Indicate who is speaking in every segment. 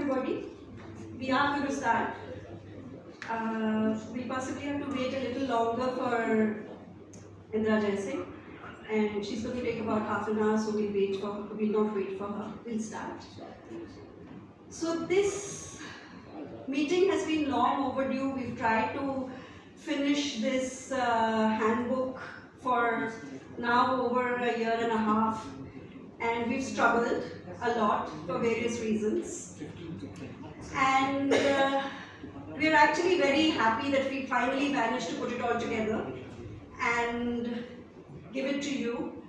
Speaker 1: everybody. We are going to start. We possibly have to wait a little longer for Indira Jaising, and she's going to take about half an hour, so we'll not wait for her. We'll start. So this meeting has been long overdue. We've tried to finish this handbook for now over a year and a half, and we've struggled a lot for various reasons. And we're actually very happy that we finally managed to put it all together and give it to you.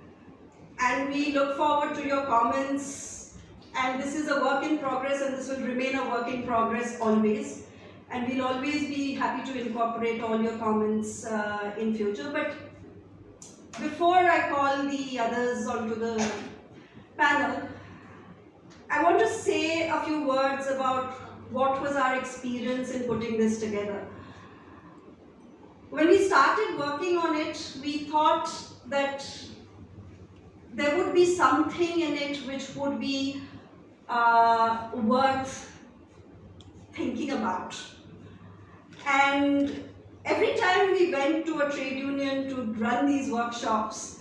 Speaker 1: And we look forward to your comments. And this is a work in progress, and this will remain a work in progress always. And we'll always be happy to incorporate all your comments in future. But before I call the others onto the panel, I want to say a few words about what was our experience in putting this together. When we started working on it, we thought that there would be something in it which would be worth thinking about. And every time we went to a trade union to run these workshops,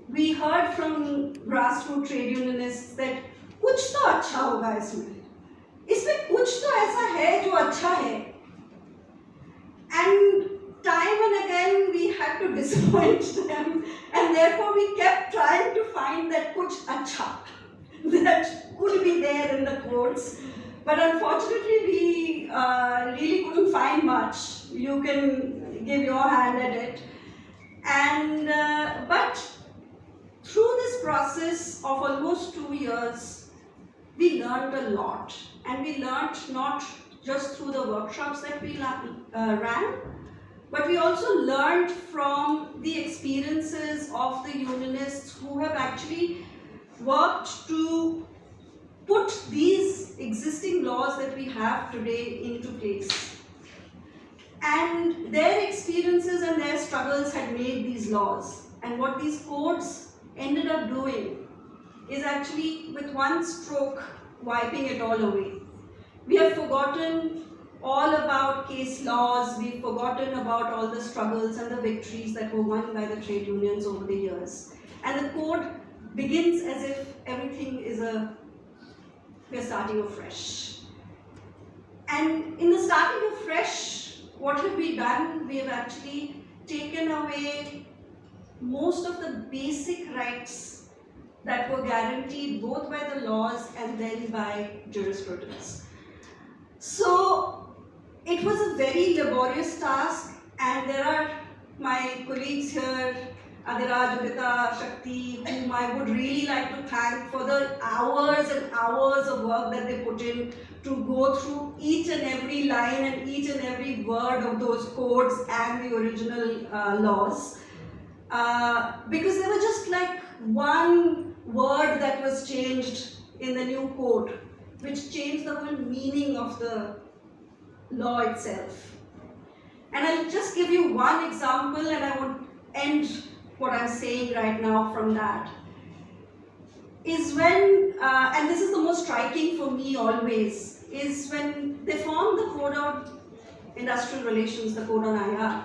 Speaker 1: we heard from grassroots trade unionists that कुछ तो अच्छा होगा इसमें कुछ तो ऐसा है जो अच्छा है. And time and again we had to disappoint them, and therefore we kept trying to find that kuch acha that could be there in the codes. But unfortunately we really couldn't find much. You can give your hand at it. And but through this process of almost 2 years, we learned a lot. And we learned not just through the workshops that we ran, but we also learned from the experiences of the unionists who have actually worked to put these existing laws that we have today into place. And their experiences and their struggles had made these laws. And what these codes ended up doing is actually with one stroke wiping it all away. We have forgotten all about case laws, we've forgotten about all the struggles and the victories that were won by the trade unions over the years. And the code begins as if everything is we're starting afresh. And in the starting afresh, what have we done? We have actually taken away most of the basic rights that were guaranteed both by the laws and then by jurisprudence. So it was a very laborious task, and there are my colleagues here, Adira, Judita, Shakti, whom I would really like to thank for the hours and hours of work that they put in to go through each and every line and each and every word of those codes and the original laws. Because there was just like one word that was changed in the new code, which changed the whole meaning of the law itself. And I'll just give you one example, and I would end what I'm saying right now from that. Is when, and this is the most striking for me always, is when they formed the Code on Industrial Relations, the Code on IR.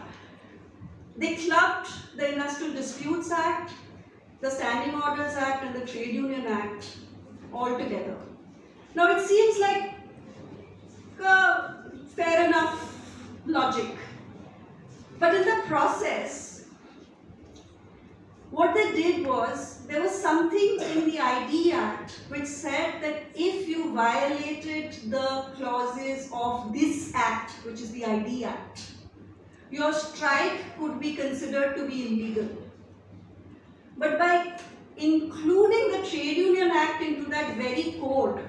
Speaker 1: They clubbed the Industrial Disputes Act, the Standing Orders Act, and the Trade Union Act all together. Now it seems like fair enough logic, but in the process, what they did was, there was something in the ID Act which said that if you violated the clauses of this act, which is the ID Act, your strike could be considered to be illegal. But by including the Trade Union Act into that very code,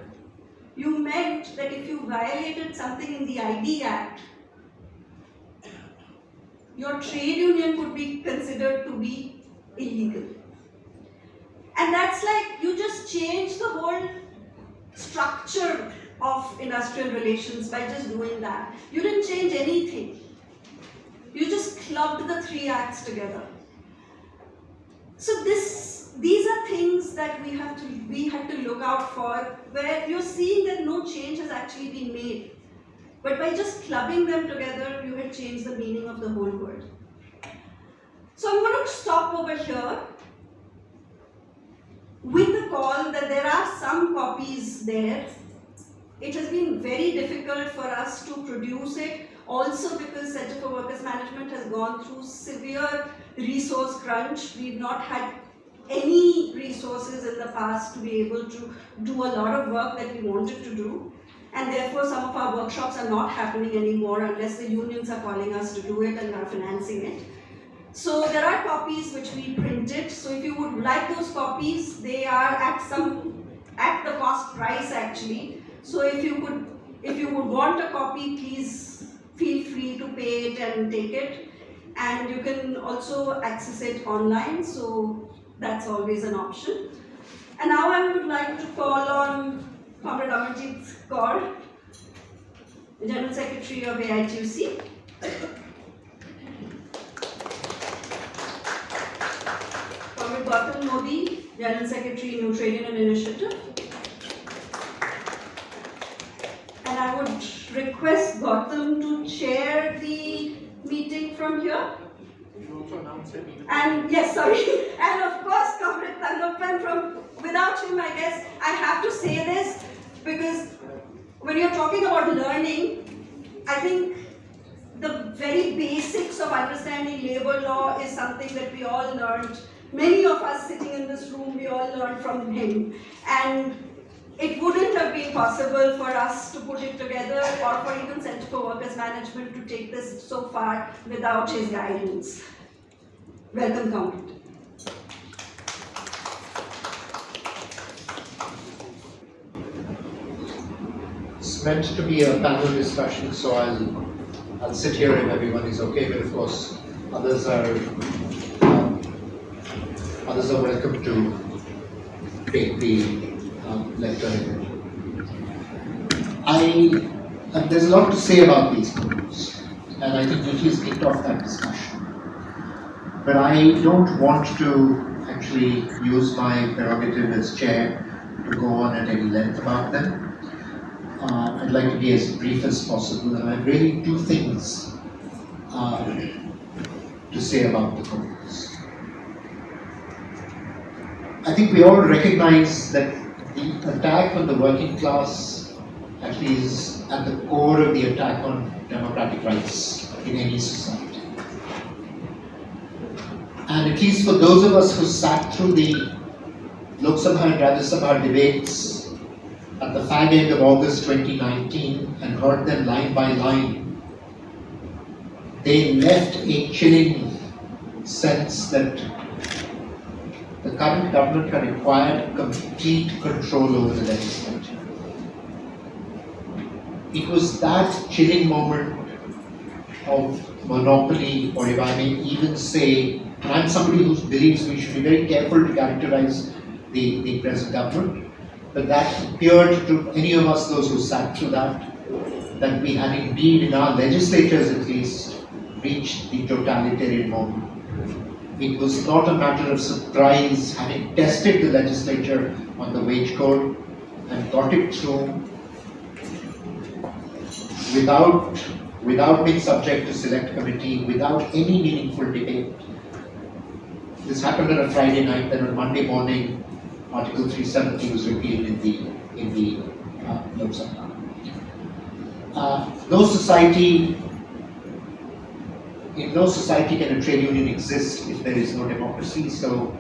Speaker 1: you meant that if you violated something in the ID Act, your trade union could be considered to be illegal. And that's like, you just change the whole structure of industrial relations by just doing that. You didn't change anything. You just clubbed the three acts together. So these are things that we had to look out for, where you're seeing that no change has actually been made. But by just clubbing them together, you had changed the meaning of the whole word. So I'm going to stop over here with the call that there are some copies there. It has been very difficult for us to produce it, also because Center for Workers Management has gone through severe resource crunch. We've not had any resources in the past to be able to do a lot of work that we wanted to do. And therefore some of our workshops are not happening anymore unless the unions are calling us to do it and are financing it. So there are copies which we printed. So if you would like those copies, they are at the cost price actually. So if you would want a copy, please feel free to pay it and take it. And you can also access it online, so that's always an option. And now I would like to call on Comrade Amarjeet Kaur, the General Secretary of AITUC. Comrade Gautam Mody, General Secretary, New Trade Union Initiative. And I would request Gautam to chair the meeting from here.
Speaker 2: You also announce it.
Speaker 1: And yes, sorry. And of course, Comrade Thankappan, without him, I guess I have to say this, because when you're talking about learning, I think the very basics of understanding labor law is something that we all learned. Many of us sitting in this room, we all learned from him. And it wouldn't have been possible for us to put it together, or for even Center for Workers Management to take this so far without his guidance. Welcome, Comrade.
Speaker 3: It's meant to be a panel discussion, so I'll sit here if everyone is okay. But of course, others are welcome to take the lecture. There's a lot to say about these groups, and I think Dithhi has kicked off that discussion. But I don't want to actually use my prerogative as chair to go on at any length about them. I'd like to be as brief as possible, and I have really two things to say about the codes. I think we all recognize that the attack on the working class actually is at the core of the attack on democratic rights in any society. And at least for those of us who sat through the Lok Sabha and Rajya Sabha debates at the fag end of August 2019 and heard them line by line, they left a chilling sense that the current government had acquired complete control over the legislature. It was that chilling moment of monopoly, or if I may even say, and I'm somebody who believes we should be very careful to characterize the present government, but that appeared to any of us, those who sat through that we had indeed, in our legislatures at least, reached the totalitarian moment. It was not a matter of surprise, having tested the legislature on the wage code and got it through without being subject to select committee, without any meaningful debate. This happened on a Friday night, then on Monday morning, Article 370 was repealed in the Lok Sabha. In no society can a trade union exist if there is no democracy. So,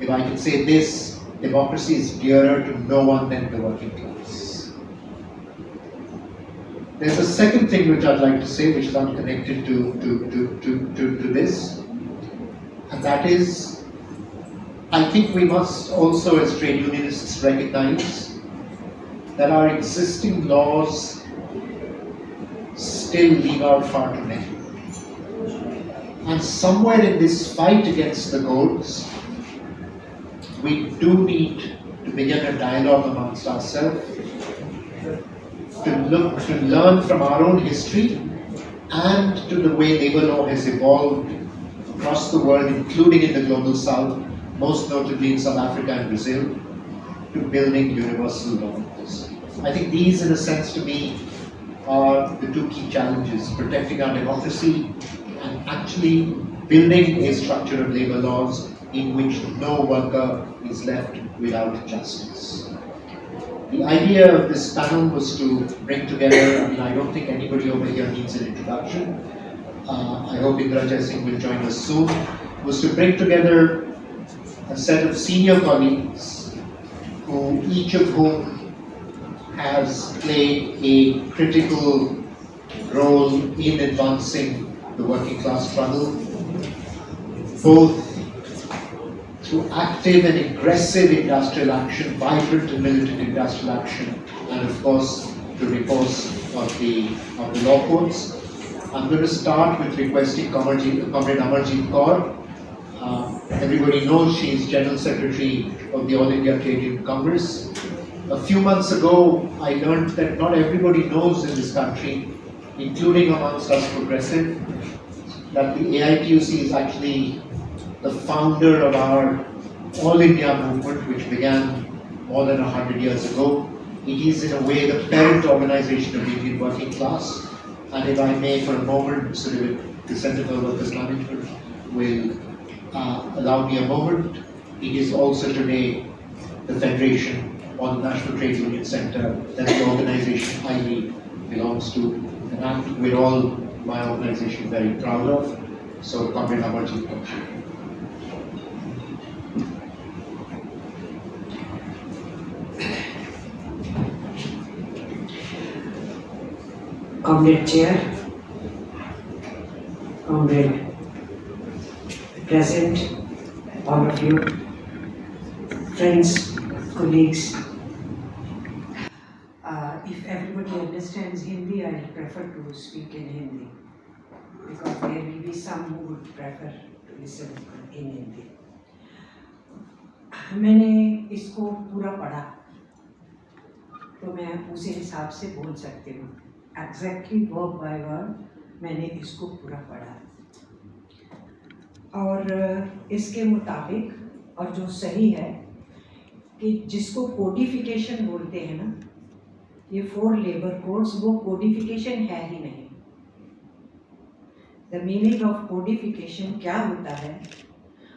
Speaker 3: if I can say this, democracy is dearer to no one than the working class. There's a second thing which I'd like to say, which is unconnected to this, and that is, I think we must also, as trade unionists, recognize that our existing laws still leave out far too many. And somewhere in this fight against the codes, we do need to begin a dialogue amongst ourselves, to learn from our own history and to the way labor law has evolved across the world, including in the global south, most notably in South Africa and Brazil, to building universal laws. I think these, in a sense, to me, are the two key challenges: protecting our democracy and actually building a structure of labor laws in which no worker is left without justice. The idea of this panel was to bring together, I mean, I don't think anybody over here needs an introduction. I hope Indira Jaising will join us soon. Was to bring together a set of senior colleagues, who each of whom has played a critical role in advancing the working class struggle, both through active and aggressive industrial action, vibrant and militant industrial action, and of course the recourse of the law courts. I'm going to start with requesting Comrade Amarjeet Kaur. Everybody knows she is General Secretary of the All India Trade Union Congress. A few months ago, I learned that not everybody knows in this country, including amongst us progressive, that the AITUC is actually the founder of our All India movement, which began more than 100 years ago. It is in a way the parent organization of the Indian working class. And if I may for a moment, sort of the Center for Workers' Management will allow me a moment. It is also today the Federation or the National Trade Union Center that the organization I lead belongs to, and I'm with all my organization very proud of. So, Comrade Amarjeet Kaur.
Speaker 4: Comrade Chair, Comrade Present, all of you, friends, colleagues. If everybody understands Hindi, I prefer to speak in Hindi, because there will be some who would prefer to listen in Hindi. मैंने इसको पूरा पढ़ा, तो मैं उसी हिसाब से बोल सकती हूँ. Exactly word by word मैंने इसको पूरा पढ़ा, और इसके मुताबिक और जो सही है कि जिसको कोडिफिकेशन बोलते हैं ना, ये 4 लेबर कोड्स, वो कोडिफिकेशन है ही नहीं. द मीनिंग ऑफ कोडिफिकेशन क्या होता है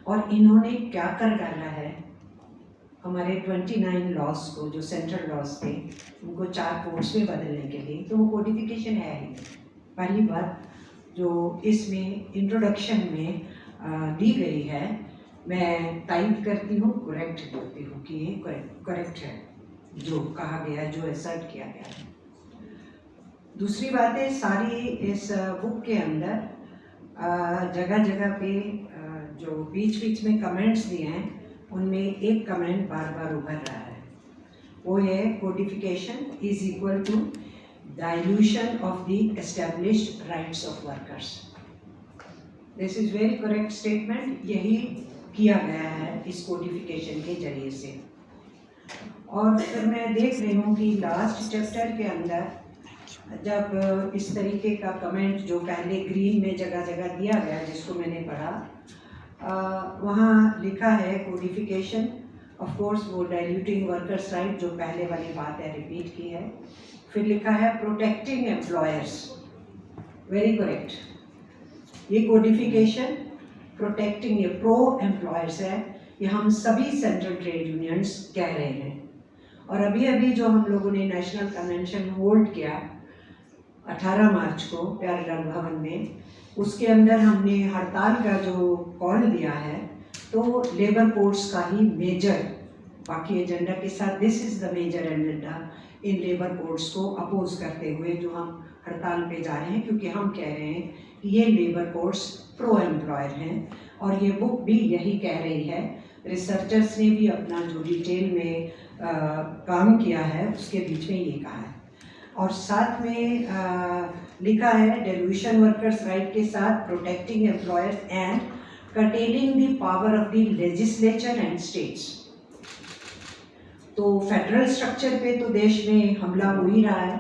Speaker 4: और इन्होंने क्या कर डाला है. हमारे 29 लॉज को, जो सेंट्रल लॉज थे, उनको 4 कोड्स में बदलने के लिए, तो वो कोडिफिकेशन है ही नहीं. पहली बात जो इसमें इंट्रोडक्शन में दी गई है, मैं टाइप करती हूँ, करेक्ट बोलती हूँ कि ये करेक्ट है जो कहा गया है, जो असर्ट किया गया है. दूसरी बात है, सारी इस बुक के अंदर जगह जगह पे जो बीच बीच में कमेंट्स दिए हैं, उनमें एक कमेंट बार बार उभर रहा है. वो है codification is equal to dilution of the established rights of workers. This is very correct statement. यही किया गया है इस कोडिफिकेशन के जरिए से. और फिर मैं देख रही हूँ कि लास्ट चैप्टर के अंदर जब इस तरीके का कमेंट जो पहले ग्रीन में जगह जगह दिया गया, जिसको मैंने पढ़ा, वहाँ लिखा है कोडिफिकेशन, ऑफ कोर्स वो डाइल्यूटिंग वर्कर्स राइट, जो पहले वाली बात है, रिपीट की है. फिर लिखा है प्रोटेक्टिंग एम्प्लॉयर्स. Very correct. ये कोडिफिकेशन प्रोटेक्टिंग, ये प्रो एम्प्लॉयर्स है, ये हम सभी सेंट्रल ट्रेड यूनियंस कह रहे हैं. और अभी अभी जो हम लोगों ने नेशनल कन्वेंशन होल्ड किया 18 मार्च को प्यारेलाल भवन में, उसके अंदर हमने हड़ताल का जो कॉल दिया है, तो लेबर कोड्स का ही मेजर, बाकी एजेंडा के साथ this is the major agenda in labour codes को अपोज करते हुए जो हम हड़ताल पे जा रहे हैं, क्योंकि हम कह रहे हैं कि ये लेबर कोड्स प्रो एम्प्लॉयर हैं. और ये बुक भी यही कह रही है. रिसर्चर्स ने भी अपना जो डिटेल में काम किया है, उसके बीच में ये कहा है. और साथ में लिखा है डेल्यूशन वर्कर्स राइट के साथ protecting employers and curtailing the power of the legislature and states. तो फेडरल स्ट्रक्चर पे तो देश में हमला हो ही रहा है,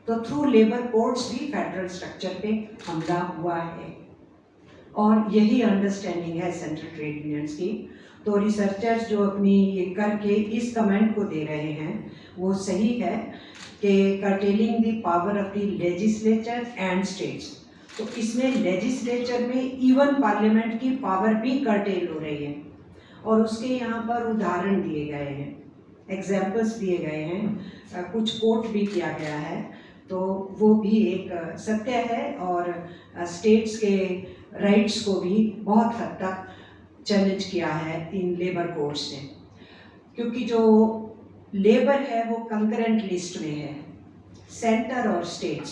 Speaker 4: तो थ्रू लेबर कोड्स भी फेडरल स्ट्रक्चर पे हमला हुआ है. और यही अंडरस्टैंडिंग है सेंट्रल ट्रेड यूनियंस की. तो रिसर्चर्स जो अपनी ये करके इस कमेंट को दे रहे हैं वो सही है कि curtailing the power of the legislature and states, तो इसमें लेजिस्लेचर में इवन पार्लियामेंट की पावर भी कर्टेल हो रही है और उसके यहाँ पर उदाहरण दिए गए हैं, एग्जाम्पल्स दिए गए हैं, कुछ कोट भी किया गया है, तो वो भी एक सत्य है और स्टेट्स के राइट्स को भी बहुत हद तक चैलेंज किया है इन लेबर कोड्स ने, क्योंकि जो लेबर है वो कंकरेंट लिस्ट में है, सेंटर और स्टेट्स।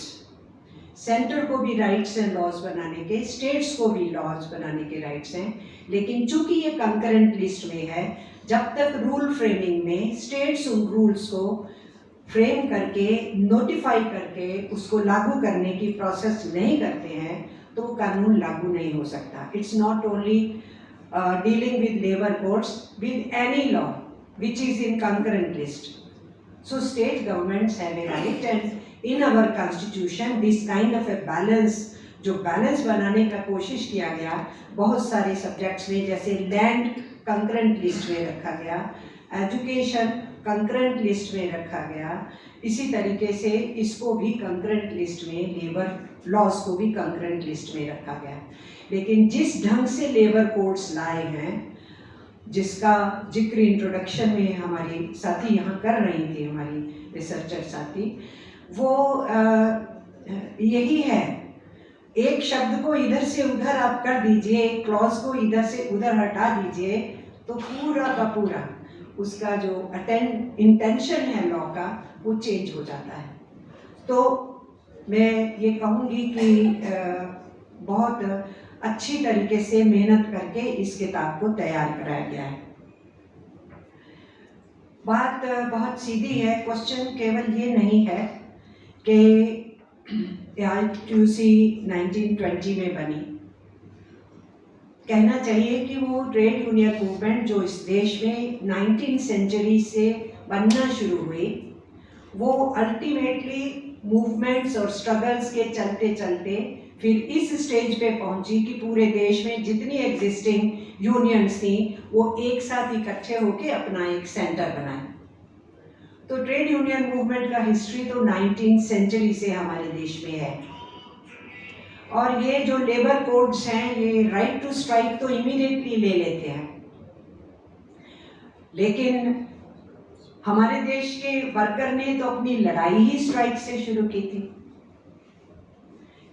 Speaker 4: सेंटर को भी राइट्स हैं लॉज बनाने के, स्टेट्स को भी लॉज बनाने के राइट्स हैं, लेकिन चूंकि ये कंकरेंट लिस्ट में है, जब तक रूल फ्रेमिंग में स्टेट्स उन रूल्स को फ्रेम करके नोटिफाई करके उसको लागू करने की प्रोसेस नहीं करते हैं तो वो कानून लागू नहीं हो सकता। It's not only dealing with labor codes, with any law which is in concurrent list. So state governments have a right, and in our constitution this kind of a balance, जो बैलेंस बनाने का कोशिश किया गया बहुत सारे subjects में, जैसे लैंड कंकरेंट लिस्ट में रखा गया, एजुकेशन कंकरेंट लिस्ट में रखा गया, इसी तरीके से इसको भी कंकरेंट लिस्ट में, लेबर लॉज को भी कंकरेंट लिस्ट में रखा गया। लेकिन जिस ढंग से लेबर कोड्स लाए हैं, जिसका जिक्र इंट्रोडक्शन में हमारी साथी यहाँ कर रही थी, हमारी रिसर्चर साथी, वो यही है, एक शब्द को इधर से उधर आप कर दीजिए, एक क्लॉज को इधर से उधर हटा दीजिए, तो पूरा का पूरा उसका जो इंटेंशन है लॉ का वो चेंज हो जाता है। तो मैं ये कहूँगी कि बहुत अच्छी तरीके से मेहनत करके इस किताब को तैयार कराया गया है। बात बहुत सीधी है, क्वेश्चन केवल ये नहीं है कि NTUI 1920 में बनी, कहना चाहिए कि वो ट्रेड यूनियन मूवमेंट जो इस देश में 19th सेंचुरी से बनना शुरू हुई, वो अल्टीमेटली मूवमेंट्स और स्ट्रगल्स के चलते चलते फिर इस स्टेज पे पहुंची कि पूरे देश में जितनी एग्जिस्टिंग यूनियंस थी वो एक साथ इकट्ठे होके अपना एक सेंटर बनाए। तो ट्रेड यूनियन मूवमेंट का हिस्ट्री तो 19th सेंचुरी से हमारे देश में है, और ये जो लेबर कोड्स हैं ये राइट टू स्ट्राइक तो इमीडिएटली ले लेते हैं, लेकिन हमारे देश के वर्कर ने तो अपनी लड़ाई ही स्ट्राइक से शुरू की थी।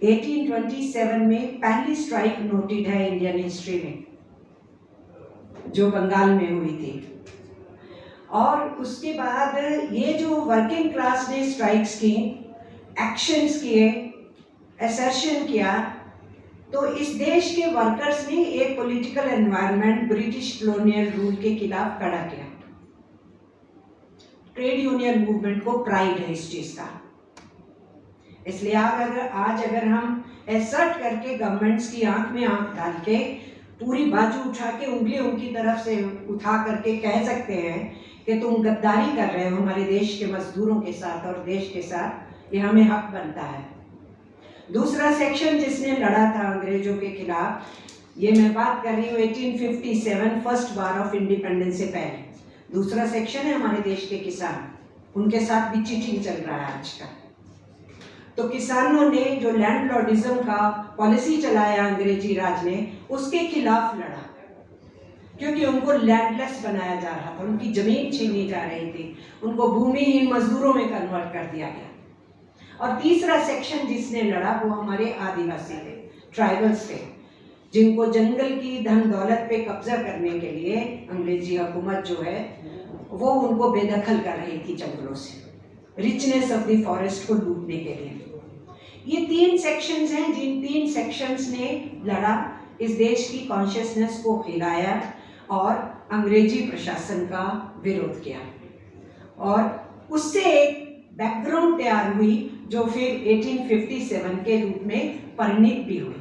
Speaker 4: 1827 में पहली स्ट्राइक नोटेड है इंडियन हिस्ट्री में, जो बंगाल में हुई थी, और उसके बाद ये जो वर्किंग क्लास ने स्ट्राइक्स की, एक्शंस किए, असर्शन किया, तो इस देश के वर्कर्स ने एक political environment British colonial rule के खिलाफ खड़ा किया। ट्रेड यूनियन मूवमेंट को प्राइड है इस चीज का, इसलिए आज अगर हम एसर्ट करके गवर्नमेंट्स की आंख में आंख डाल के पूरी बाजू उठा के उंगली उनकी तरफ से उठा करके कह सकते हैं कि तुम गद्दारी कर रहे हो हमारे देश के मजदूरों के साथ और देश के साथ, ये हमें हक बनता है। दूसरा सेक्शन जिसने लड़ा था अंग्रेजों के खिलाफ, ये मैं बात कर रही हूँ 1857 फर्स्ट वार ऑफ इंडिपेंडेंस से पहले, दूसरा सेक्शन है हमारे देश के किसान, उनके साथ भी चीटिंग चल रहा है आज का। तो किसानों ने जो लैंडलॉर्डिज्म का पॉलिसी चलाया अंग्रेजी राज ने, उसके खिलाफ लड़ा, क्योंकि उनको लैंडलेस बनाया जा रहा था, उनकी जमीन छीनी जा रही थी, उनको भूमिहीन मजदूरों में कन्वर्ट कर दिया गया। और तीसरा सेक्शन जिसने लड़ा वो हमारे आदिवासी थे, ट्राइबल्स थे, जिनको जंगल की धन दौलत पे कब्जा करने के लिए अंग्रेजी हुकूमत जो है वो उनको बेदखल कर रही थी जंगलों से, रिचनेस ऑफ द फॉरेस्ट को लूटने के लिए। ये 3 सेक्शंस हैं, जिन 3 सेक्शंस ने लड़ा, इस देश की कॉन्शियसनेस को हिलाया और अंग्रेजी प्रशासन का विरोध किया, और उससे एक बैकग्राउंड तैयार हुई जो फिर 1857 के रूप में परिणित भी हुई,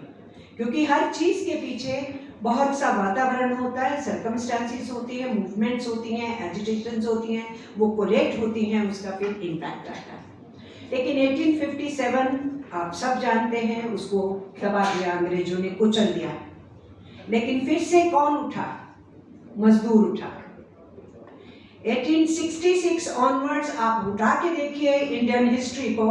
Speaker 4: क्योंकि हर चीज़ के पीछे बहुत सा वातावरण होता है, सर्कमस्टांसिस होती है, मूवमेंट्स होती हैं, एजिटेशंस होती हैं, वो कोलेक्ट होती हैं, उसका फिर इम्पैक्ट आता है। लेकिन 1857 आप सब जानते हैं, उसको दबा दिया अंग्रेजों ने, कुचल दिया। लेकिन फिर से कौन उठा? मजदूर उठा। 1866 ऑनवर्ड्स आप उठा के देखिए इंडियन हिस्ट्री को,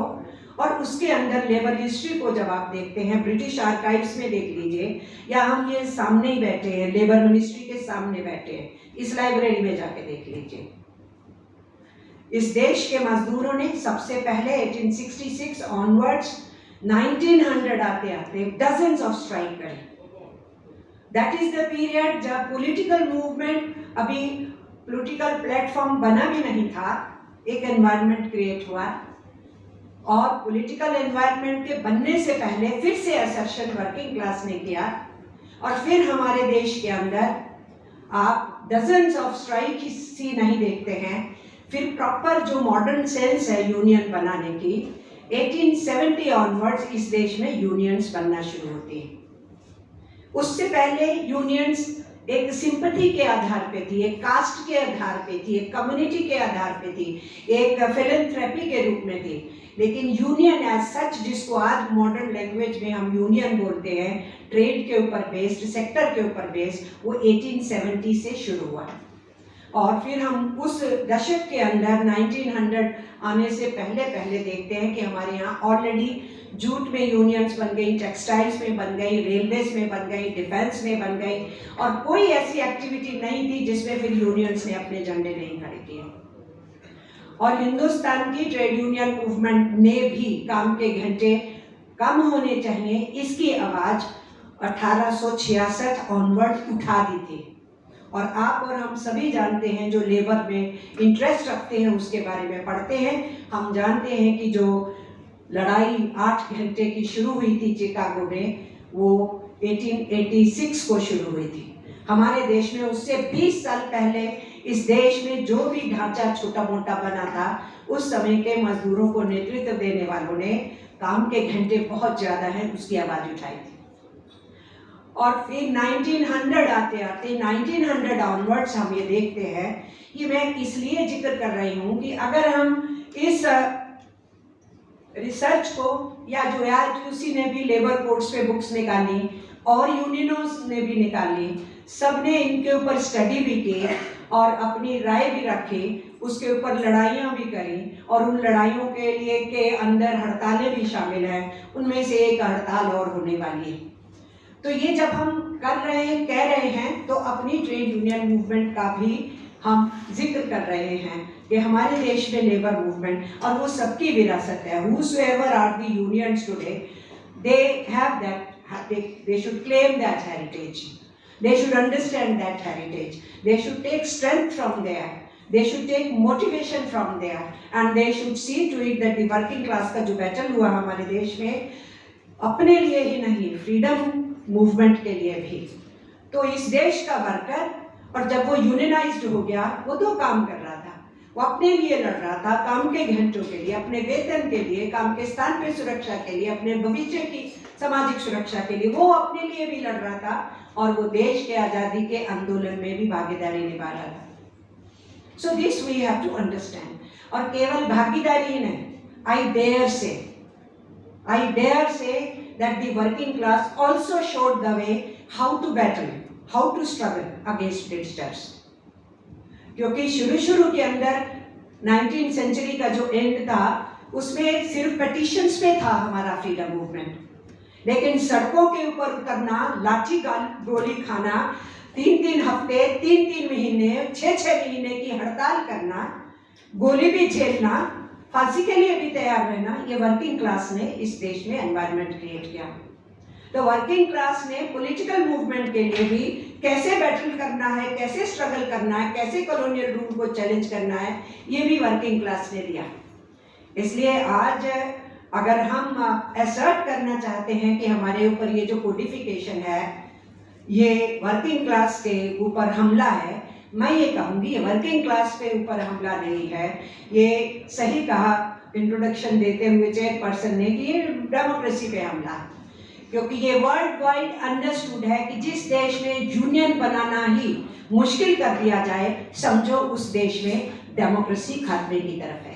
Speaker 4: और उसके अंदर लेबर हिस्ट्री को जब आप देखते हैं, ब्रिटिश आर्काइव्स में देख लीजिए, या हम ये सामने ही बैठे हैं, लेबर मिनिस्ट्री के सामने बैठे हैं, इस लाइब्रेरी में जाके देख लीजिए। इस देश के मजदूरों ने सबसे पहले 1866 ऑनवर्ड्स 1900 आते आते डजन्स ऑफ स्ट्राइक करे। दैट इज द पीरियड जब पॉलिटिकल मूवमेंट, अभी पॉलिटिकल प्लेटफॉर्म बना भी नहीं था, एक एनवायरनमेंट क्रिएट हुआ, और पॉलिटिकल एनवायरनमेंट के बनने से पहले फिर से असर्शन वर्किंग क्लास ने किया, और फिर हमारे देश के अंदर आप डजन्स ऑफ स्ट्राइक ही नहीं देखते हैं। फिर प्रॉपर जो मॉडर्न सेंस है यूनियन बनाने की, 1870 ऑनवर्ड्स इस देश में यूनियंस बनना शुरू होती है। उससे पहले यूनियंस एक सिंपैथी के आधार पे थी, एक कास्ट के आधार पे थी, एक कम्युनिटी के आधार पे थी, एक फिलैंथ्रोपी के रूप में थी। लेकिन यूनियन एज सच, जिसको आज मॉडर्न लैंग्वेज में हम यूनियन बोलते हैं, ट्रेड के ऊपर बेस्ड, सेक्टर के ऊपर बेस्ड, वो 1870 से शुरू हुआ। और फिर हम उस दशक के अंदर 1900 आने से पहले पहले देखते हैं कि हमारे यहाँ ऑलरेडी जूट में यूनियंस बन गई, टेक्सटाइल्स में बन गई, रेलवेज में बन गई, डिफेंस में बन गई, और कोई ऐसी एक्टिविटी नहीं थी जिसमें फिर यूनियंस ने अपने झंडे नहीं खड़े किए। और हिंदुस्तान की ट्रेड यूनियन मूवमेंट ने भी काम के घंटे कम होने चाहिए, इसकी आवाज़ 1866 ऑनवर्ड उठा दी थी। और आप और हम सभी जानते हैं, जो लेबर में इंटरेस्ट रखते हैं उसके बारे में पढ़ते हैं, हम जानते हैं कि जो लड़ाई 8 घंटे की शुरू हुई थी चिकागो में, वो 1886 को शुरू हुई थी। हमारे देश में उससे 20 साल पहले इस देश में जो भी ढांचा छोटा मोटा बना था, उस समय के मजदूरों को नेतृत्व देने वालों ने काम के घंटे बहुत ज़्यादा हैं उसकी आवाज़ उठाई थी। और फिर 1900 आते आते 1900 ऑनवर्ड्स हम ये देखते हैं, ये मैं इसलिए जिक्र कर रही हूँ कि अगर हम इस रिसर्च को, या जो NTUI ने भी लेबर कोड्स पे बुक्स निकाली और यूनियनों ने भी निकाली, सब ने इनके ऊपर स्टडी भी की और अपनी राय भी रखी, उसके ऊपर लड़ाइयाँ भी करी, और उन लड़ाइयों के लिए के अंदर हड़तालें भी शामिल हैं, उनमें से एक हड़ताल और होने वाली है। तो ये जब हम कर रहे हैं, कह रहे हैं, तो अपनी ट्रेड यूनियन मूवमेंट का भी हम जिक्र कर रहे हैं कि हमारे देश में लेबर मूवमेंट, और वो सबकी विरासत है। Whosoever are the unions today, they have that, they should claim that heritage. They should understand that heritage. They should take strength from there. They should take motivation from there, and they should see to it that the working class का जो battle हुआ हमारे देश में, अपने लिए ही नहीं, freedom movement के लिए भी। तो इस देश का वर्कर, और जब वो यूनियनाइज्ड हो गया, वो 2 काम कर रहा था। वो अपने लिए लड़ रहा था, काम के घंटों के लिए, अपने वेतन के लिए, काम के स्थान पे सुरक्षा के लिए, अपने भविष्य की सामाजिक सुरक्षा के लिए, वो अपने लिए भी लड़ रहा था, और वो देश के आज़ादी के आंदोलन में भी भागीदारी निभा रहा था। So this we have to understand. और केवल भागीदारी ही नहीं, I dare say that the working class also showed the way how to battle, how to struggle against Britishers. क्योंकि शुरू के अंदर 19th सेंचुरी का जो एंड था, उसमें सिर्फ पेटिशंस पे था हमारा फ्रीडम मूवमेंट, लेकिन सड़कों के ऊपर उतरना, लाठी गोली खाना, 3-3 हफ्ते, 3-3 महीने, 6-6 महीने की हड़ताल करना, गोली भी झेलना, फांसी के लिए भी तैयार रहना, ये वर्किंग क्लास ने इस देश में एनवायरनमेंट क्रिएट किया। तो वर्किंग क्लास ने पॉलिटिकल मूवमेंट के लिए भी कैसे बैटल करना है, कैसे स्ट्रगल करना है, कैसे कॉलोनियल रूल को चैलेंज करना है, ये भी वर्किंग क्लास ने दिया। इसलिए आज अगर हम असर्ट करना चाहते हैं कि हमारे ऊपर ये जो कोडिफिकेशन है, ये वर्किंग क्लास के ऊपर हमला है, मैं ये कहूँगी ये वर्किंग क्लास पे ऊपर हमला नहीं है। ये सही कहा इंट्रोडक्शन देते हुए चेयरपर्सन ने कि ये डेमोक्रेसी पे हमला है, क्योंकि ये वर्ल्ड वाइड अंडरस्टूड है कि जिस देश में यूनियन बनाना ही मुश्किल कर दिया जाए, समझो उस देश में डेमोक्रेसी खात्मे की तरफ है।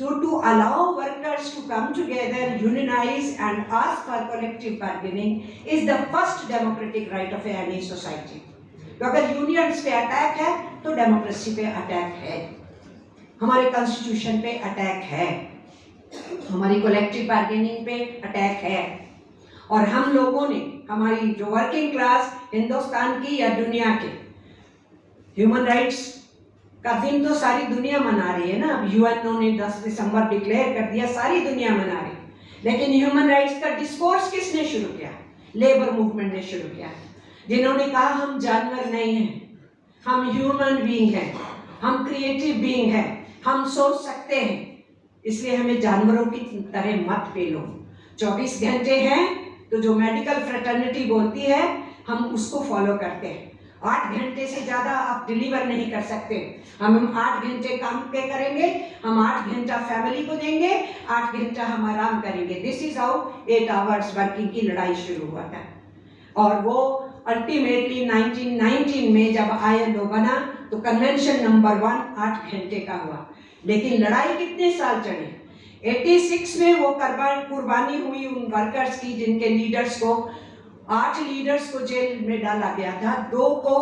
Speaker 4: To allow workers to come together, unionize and ask for collective bargaining is the first democratic right of any society. तो अगर यूनियंस पे अटैक है तो डेमोक्रेसी पे अटैक है, हमारे कॉन्स्टिट्यूशन पे अटैक है, हमारी कलेक्टिव बार्गेनिंग पे अटैक है। और हम लोगों ने, हमारी जो वर्किंग क्लास हिंदुस्तान की या दुनिया के, ह्यूमन राइट्स का दिन तो सारी दुनिया मना रही है ना। अब यूएनओ ने 10 दिसंबर डिक्लेयर कर दिया, सारी दुनिया मना रही है। लेकिन ह्यूमन राइट्स का डिस्कोर्स किसने शुरू किया? लेबर मूवमेंट ने शुरू किया, जिन्होंने कहा हम जानवर नहीं हैं, हम ह्यूमन बीइंग हैं, हम क्रिएटिव बीइंग हैं, हम सोच सकते हैं, इसलिए हमें जानवरों की तरह मत पेलो। 24 घंटे हैं तो जो मेडिकल फ्रेटर्निटी बोलती है हम उसको फॉलो करते हैं। 8 घंटे से ज़्यादा आप डिलीवर नहीं कर सकते। हम 8 घंटे काम पे करेंगे, हम 8 घंटा फैमिली को देंगे, 8 घंटा हम आराम करेंगे। This is how 8 hours working की लड़ाई शुरू हुआ था। और वो अल्टीमेटली 1919 में जब ILO बना तो कन्वेंशन नंबर 1 8 घंटे का हुआ। लेकिन लड़ाई कितने साल चली? 86 में वो कुर्बानी हुई उन वर्कर्स की जिनके लीडर्स को, 8 लीडर्स को जेल में डाला गया था, 2 को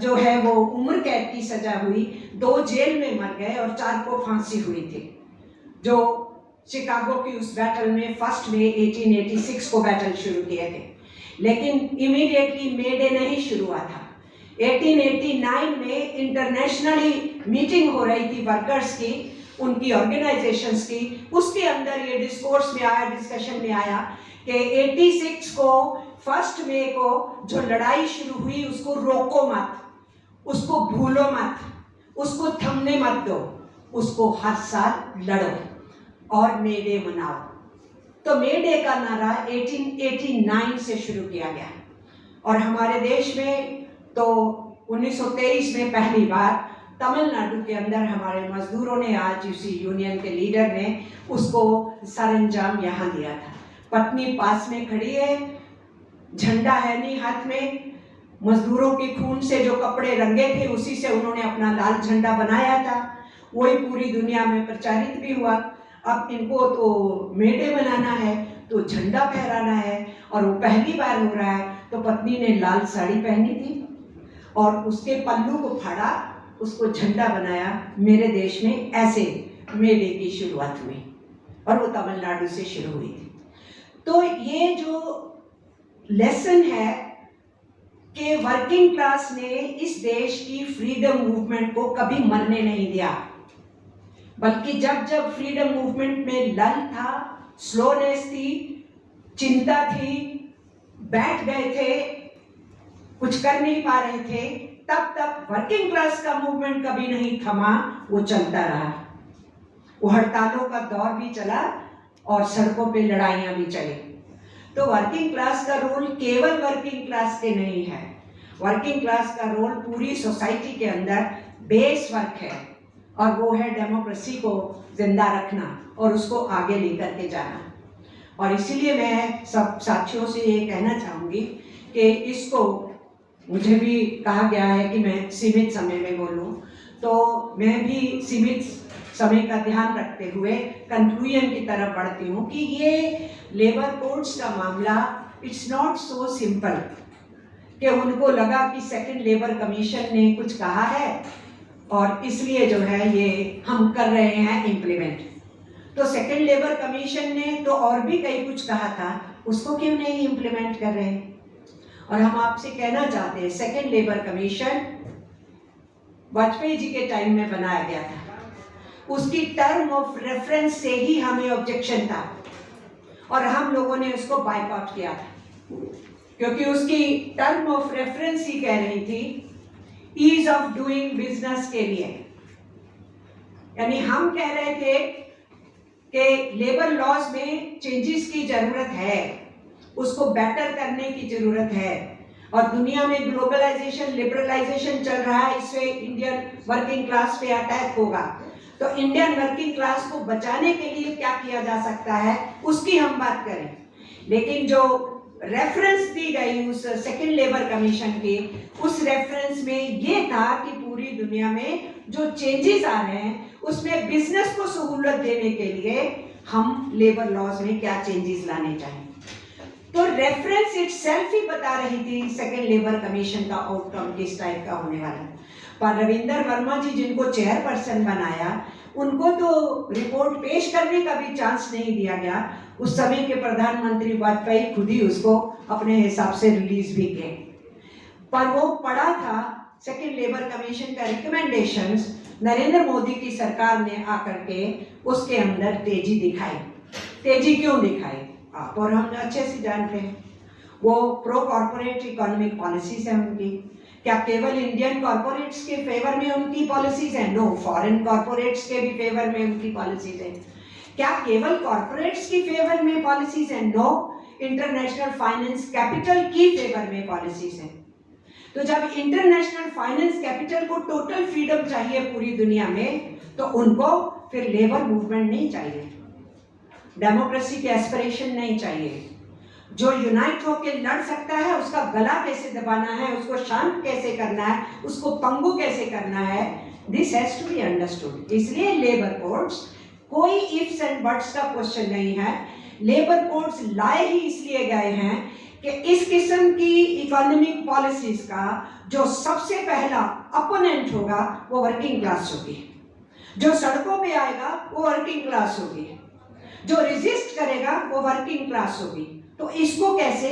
Speaker 4: जो है वो उम्र कैद की सजा हुई, 2 जेल में मर गए और 4 को फांसी हुई थी, जो शिकागो की उस बैटल में 1 मई 1886 को बैटल शुरू किए थे। लेकिन इमीडिएटली मे डे नहीं शुरू हुआ था। 1889 में इंटरनेशनली मीटिंग हो रही थी वर्कर्स की, उनकी ऑर्गेनाइजेशंस की, उसके अंदर ये डिस्कोर्स में आया, डिस्कशन में आया कि 86 को 1 मई को जो लड़ाई शुरू हुई उसको रोको मत, उसको भूलो मत, उसको थमने मत दो, उसको हर साल लड़ो और मे डे मनाओ। तो मे डे का नारा 1889 से शुरू किया गया और हमारे देश में तो 1923 में पहली बार तमिलनाडु के अंदर हमारे मजदूरों ने, आज उसी यूनियन के लीडर ने उसको सरंजाम यहाँ दिया था। पत्नी पास में खड़ी है, झंडा है नहीं हाथ में, मजदूरों के खून से जो कपड़े रंगे थे उसी से उन्होंने अपना लाल झंडा बनाया था, वही पूरी दुनिया में प्रचारित भी हुआ। अब इनको तो मे डे बनाना है तो झंडा फहराना है और वो पहली बार हो रहा है, तो पत्नी ने लाल साड़ी पहनी थी और उसके पल्लू को फाड़ा, उसको झंडा बनाया। मेरे देश में ऐसे मे डे की शुरुआत हुई और वो तमिलनाडु से शुरू हुई थी। तो ये जो लेसन है कि वर्किंग क्लास ने इस देश की फ्रीडम मूवमेंट को कभी मरने नहीं दिया, बल्कि जब जब फ्रीडम मूवमेंट में लल था, स्लोनेस थी, चिंता थी, बैठ गए थे, कुछ कर नहीं पा रहे थे, तब तक वर्किंग क्लास का मूवमेंट कभी नहीं थमा, वो चलता रहा। वो हड़तालों का दौर भी चला और सड़कों पे लड़ाइयाँ भी चली। तो वर्किंग क्लास का रोल केवल वर्किंग क्लास के नहीं है, वर्किंग क्लास का रोल पूरी सोसाइटी के अंदर बेस वर्क है और वो है डेमोक्रेसी को जिंदा रखना और उसको आगे लेकर के जाना। और इसीलिए मैं सब साथियों से ये कहना चाहूँगी कि इसको, मुझे भी कहा गया है कि मैं सीमित समय में बोलूँ, तो मैं भी सीमित समय का ध्यान रखते हुए कंक्लूजन की तरफ बढ़ती हूँ कि ये लेबर कोड्स का मामला इट्स नॉट सो सिंपल कि उनको लगा कि सेकंड लेबर कमीशन ने कुछ कहा है और इसलिए जो है ये हम कर रहे हैं इम्प्लीमेंट। तो सेकंड लेबर कमीशन ने तो और भी कई कुछ कहा था, उसको क्यों नहीं इम्प्लीमेंट कर रहे? और हम आपसे कहना चाहते हैं, second labour commission Vajpayee ji के टाइम में बनाया गया था, उसकी टर्म ऑफ रेफरेंस से ही हमें ऑब्जेक्शन था और हम लोगों ने उसको बायकॉट किया था, क्योंकि उसकी टर्म ऑफ रेफरेंस ही कह रही थी ईज ऑफ डूइंग बिजनेस के लिए। यानी हम कह रहे थे कि लेबर लॉज में चेंजेस की जरूरत है, उसको बेटर करने की जरूरत है और दुनिया में ग्लोबलाइजेशन, लिबरलाइजेशन चल रहा है, इससे इंडियन वर्किंग क्लास पे अटैक होगा। तो इंडियन वर्किंग क्लास को बचाने के लिए क्या किया जा सकता है उसकी हम बात करें। लेकिन जो रेफरेंस दी गई उस सेकंड लेबर कमीशन की, उस रेफरेंस में ये था कि पूरी दुनिया में जो चेंजेस आ रहे हैं उसमें बिजनेस को सहूलत देने के लिए हम लेबर लॉज में क्या चेंजेस लाने चाहिए। तो रेफरेंस इटसेल्फ ही बता रही थी सेकेंड लेबर कमीशन का आउटकम किस टाइप का होने वाला है। पर रविंदर वर्मा जी जिनको चेयरपर्सन बनाया, उनको तो रिपोर्ट पेश करने का भी चांस नहीं दिया गया। उस समय के प्रधानमंत्री वाजपेयी खुद ही उसको अपने हिसाब से रिलीज भी किए। पर वो पड़ा था सेकेंड लेबर कमीशन का रिकमेंडेशंस, नरेंद्र मोदी की सरकार ने आकर के उसके अंदर तेजी दिखाई। तेजी क्यों दिखाई आप और हम अच्छे से जानते हैं। वो प्रो कॉर्पोरेट इकोनॉमिक पॉलिसीज है उनकी। क्या केवल इंडियन कॉर्पोरेट्स के फेवर में उनकी पॉलिसीज है? नो, फॉरेन कॉर्पोरेट्स के भी फेवर में उनकी पॉलिसीज है। क्या केवल कॉर्पोरेट्स की फेवर में पॉलिसीज है? नो, इंटरनेशनल फाइनेंस कैपिटल की फेवर में पॉलिसीज है। तो जब इंटरनेशनल फाइनेंस कैपिटल को टोटल फ्रीडम चाहिए पूरी दुनिया में, तो उनको फिर लेबर मूवमेंट नहीं चाहिए, डेमोक्रेसी के एस्पिरेशन नहीं चाहिए। जो यूनाइट होकर लड़ सकता है उसका गला कैसे दबाना है, उसको शांत कैसे करना है, उसको पंगु कैसे करना है, this has to be understood. इसलिए लेबर कोड्स कोई इफ्स एंड बट्स का क्वेश्चन नहीं है। लेबर कोड्स लाए ही इसलिए गए हैं कि इस किस्म की इकोनॉमिक पॉलिसीज का जो सबसे पहला अपोनेंट होगा वो वर्किंग क्लास होगी। जो सड़कों पे आएगा वो वर्किंग क्लास होगी, जो रेजिस्ट करेगा वो वर्किंग क्लास होगी। तो इसको कैसे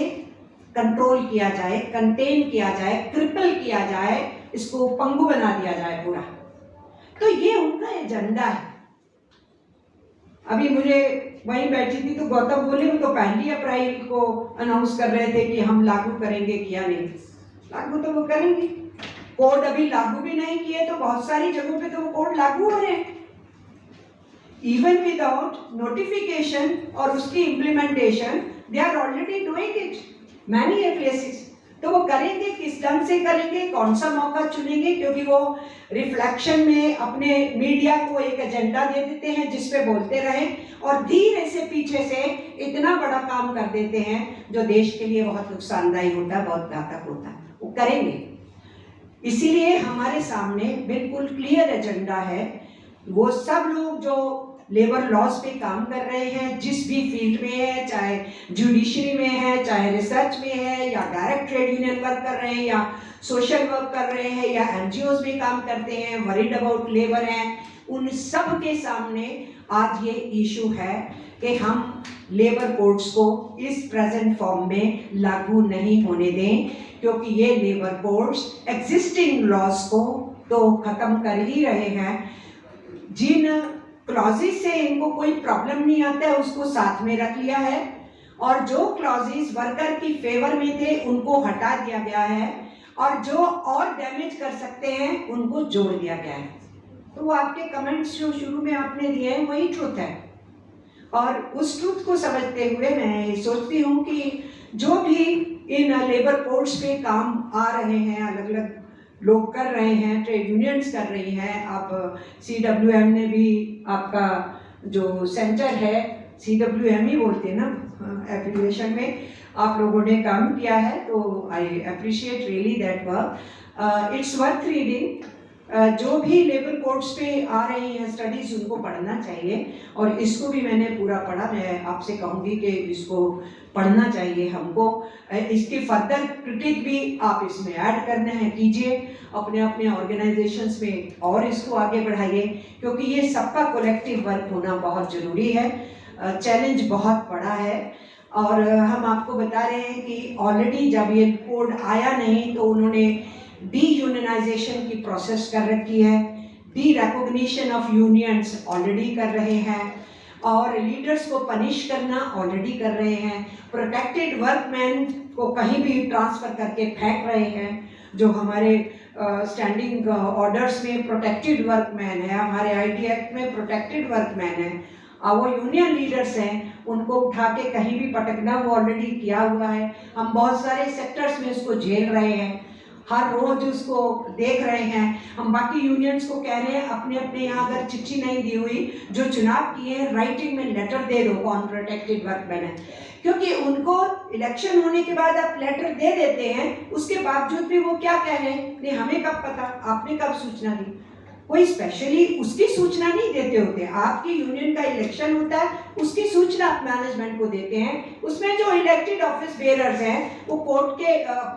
Speaker 4: कंट्रोल किया जाए, कंटेन किया जाए, क्रिपल किया जाए, इसको पंगु बना दिया जाए पूरा। तो ये उनका एजेंडा है। अभी मुझे वहीं बैठी थी तो गौतम बोले वो तो 1 अप्रैल को अनाउंस कर रहे थे कि हम लागू करेंगे, किया नहीं। लागू तो वो करेंगे। कोड अभी लागू भी नहीं किए तो बहुत सारी जगहों पे तो वो कोड लागू हो रहे हैं इवन विदाउट नोटिफिकेशन और उसकी implementation they are already doing it many places. तो वो करेंगे, किस ढंग से करेंगे, कौन सा मौका चुनेंगे, क्योंकि वो रिफ्लेक्शन में अपने मीडिया को एक एजेंडा दे देते हैं जिसपे बोलते रहें और धीरे से पीछे से इतना बड़ा काम कर देते हैं जो देश के लिए बहुत नुकसानदायी होता है, बहुत घातक होता है। वो करेंगे। इसीलिए हमारे सामने बिल्कुल क्लियर एजेंडा है। वो सब लोग जो लेबर लॉज पे काम कर रहे हैं, जिस भी फील्ड में है, चाहे जुडिशरी में है, चाहे रिसर्च में है, या डायरेक्ट ट्रेड यूनियन वर्क कर रहे हैं, या सोशल वर्क कर रहे हैं, या एनजीओज में काम करते हैं, वरीड अबाउट लेबर हैं, उन सब के सामने आज ये इशू है कि हम लेबर कोड्स को इस प्रेजेंट फॉर्म में लागू नहीं होने दें, क्योंकि ये लेबर कोड्स एग्जिस्टिंग लॉज को तो खत्म कर ही रहे हैं। जिन क्लॉजेस से इनको कोई प्रॉब्लम नहीं आता है उसको साथ में रख लिया है, और जो क्लॉजेस वर्कर की फेवर में थे उनको हटा दिया गया है, और जो और डैमेज कर सकते हैं उनको जोड़ दिया गया है। तो वो आपके कमेंट्स जो शुरू में आपने दिए हैं वही ट्रुथ है। और उस ट्रुथ को समझते हुए मैं सोचती हूँ कि जो भी इन लेबर कोड्स पे काम आ रहे हैं, अलग अलग लोग कर रहे हैं, ट्रेड यूनियंस कर रही हैं, आप CWM ने भी आपका जो सेंटर है CWM ही बोलते हैं ना एप्लीकेशन में, आप लोगों ने काम किया है, तो I appreciate really that work. It's worth reading. जो भी लेबर कोड्स पे आ रही हैं स्टडीज उनको पढ़ना चाहिए, और इसको भी मैंने पूरा पढ़ा। मैं आपसे कहूँगी कि इसको पढ़ना चाहिए हमको। इसकी फर्दर क्रिटिक भी आप इसमें ऐड करना है, कीजिए अपने अपने ऑर्गेनाइजेशंस में और इसको आगे बढ़ाइए, क्योंकि ये सबका कलेक्टिव वर्क होना बहुत ज़रूरी है। चैलेंज बहुत बड़ा है, और हम आपको बता रहे हैं कि ऑलरेडी जब ये कोड आया नहीं तो उन्होंने डी यूनियनाइजेशन की प्रोसेस कर रखी है, D recognition of unions already कर रहे हैं, और लीडर्स को पनिश करना ऑलरेडी कर रहे हैं, प्रोटेक्टेड वर्कमैन को कहीं भी ट्रांसफर करके फेंक रहे हैं। जो हमारे स्टैंडिंग ऑर्डर्स में प्रोटेक्टेड वर्कमैन है, हमारे IT एक्ट में प्रोटेक्टेड वर्कमैन है, वो यूनियन लीडर्स हैं, उनको उठा के कहीं भी पटकना वो ऑलरेडी किया हुआ है। हम बहुत सारे सेक्टर्स में उसको झेल रहे हैं, हर रोज उसको देख रहे हैं। हम बाकी यूनियंस को कह रहे हैं अपने अपने यहाँ अगर चिट्ठी नहीं दी हुई, जो चुनाव किए हैं राइटिंग में लेटर दे दो कौन प्रोटेक्टेड वर्कमैन है, क्योंकि उनको इलेक्शन होने के बाद आप लेटर दे देते हैं, उसके बावजूद भी वो क्या कह रहे हैं, नहीं हमें कब पता, आपने कब सूचना दी। कोई स्पेशली उसकी सूचना नहीं देते होते। आपकी यूनियन का इलेक्शन होता है, उसकी सूचना आप मैनेजमेंट को देते हैं। उसमें जो इलेक्टेड ऑफिस बेयरर्स हैं वो कोर्ट के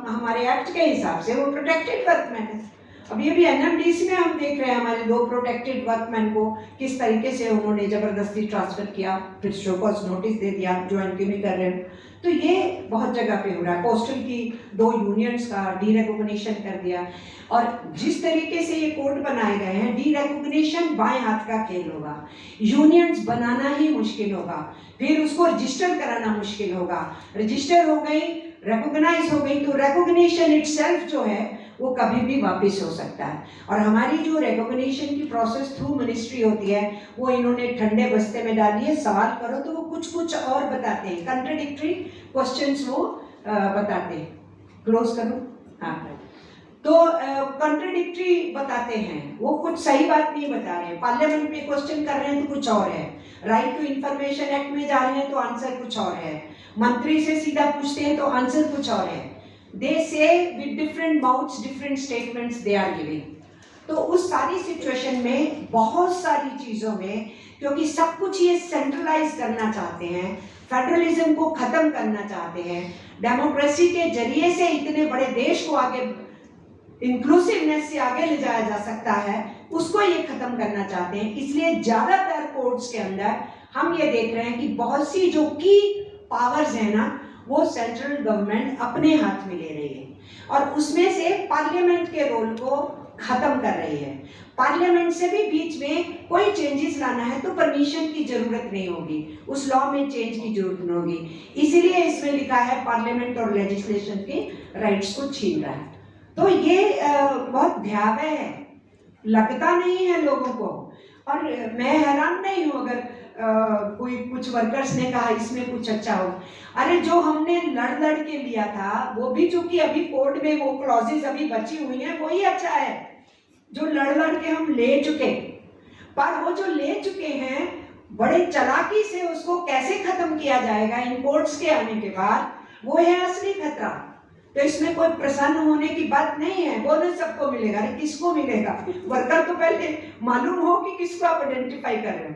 Speaker 4: हमारे एक्ट के हिसाब से वो प्रोटेक्टेड वर्कमैन है। अब ये भी एनएमडीसी में हम देख रहे हैं हमारे 2 प्रोटेक्टेड वर्कमैन को किस तरीके से उन्होंने जबरदस्ती ट्रांसफर किया, फिर शो कॉज नोटिस दे दिया, ज्वाइन क्यों नहीं कर रहे हैं। तो ये बहुत जगह पे हो रहा है। पोस्टल की 2 यूनियंस का डीरेकॉग्निशन कर दिया। और जिस तरीके से ये कोड बनाए गए हैं, डीरेकॉग्निशन बाएं हाथ का खेल होगा। यूनियंस बनाना ही मुश्किल होगा, फिर उसको रजिस्टर कराना मुश्किल होगा। रजिस्टर हो गई, रिकॉग्नाइज हो गई, तो रिकॉग्निशन इटसेल्फ जो है वो कभी भी वापस हो सकता है। और हमारी जो रिकॉग्निशन की प्रोसेस थ्रू मिनिस्ट्री होती है वो इन्होंने ठंडे बस्ते में डाली है। सवाल करो तो वो कुछ और बताते हैं, कंट्राडिक्टरी क्वेश्चंस वो बताते हैं। क्लोज करो। हाँ, तो कंट्राडिक्टरी बताते हैं, वो कुछ सही बात नहीं बता रहे हैं। पार्लियामेंट में क्वेश्चन कर रहे हैं तो कुछ और है, राइट टू इंफॉर्मेशन एक्ट में जा रहे हैं तो आंसर कुछ और है, मंत्री से सीधा पूछते हैं तो आंसर कुछ और है। They say with different mouths, different statements they are giving. तो उस सारी सिचुएशन में बहुत सारी चीज़ों में, क्योंकि सब कुछ ये सेंट्रलाइज करना चाहते हैं, फेडरलिज्म को ख़त्म करना चाहते हैं, डेमोक्रेसी के जरिए से इतने बड़े देश को आगे इंक्लूसिवनेस से आगे ले जाया जा सकता है, उसको ये ख़त्म करना चाहते हैं। इसलिए ज़्यादातर कोर्ट्स के अंदर हम ये देख रहे हैं कि बहुत सी जो की पावर्स हैं ना वो सेंट्रल गवर्नमेंट अपने हाथ में ले रही है और उसमें से पार्लियामेंट के रोल को खत्म कर रही है। पार्लियामेंट से भी बीच में कोई चेंजेस लाना है तो परमिशन की जरूरत नहीं होगी, उस लॉ में चेंज की जरूरत नहीं होगी। इसीलिए इसमें लिखा है पार्लियामेंट और लेजिस्लेशन के राइट्स को छीन रहा है। तो ये बहुत भयावह है, लगता नहीं है लोगों को। और मैं हैरान नहीं हूँ अगर कोई कुछ वर्कर्स ने कहा इसमें कुछ अच्छा हो। अरे जो हमने लड़ के लिया था वो भी चूंकि अभी कोर्ट में वो क्लॉजेस अभी बची हुई हैं वही अच्छा है जो लड़ के हम ले चुके। पर वो जो ले चुके हैं बड़े चालाकी से उसको कैसे खत्म किया जाएगा इन कोर्ट्स के आने के बाद, वो है असली खतरा। तो इसमें कोई प्रसन्न होने की बात नहीं है। बोनस सबको मिलेगा, अरे किसको मिलेगा? वर्कर तो पहले मालूम हो कि किसको आप आइडेंटिफाई कर रहे हो।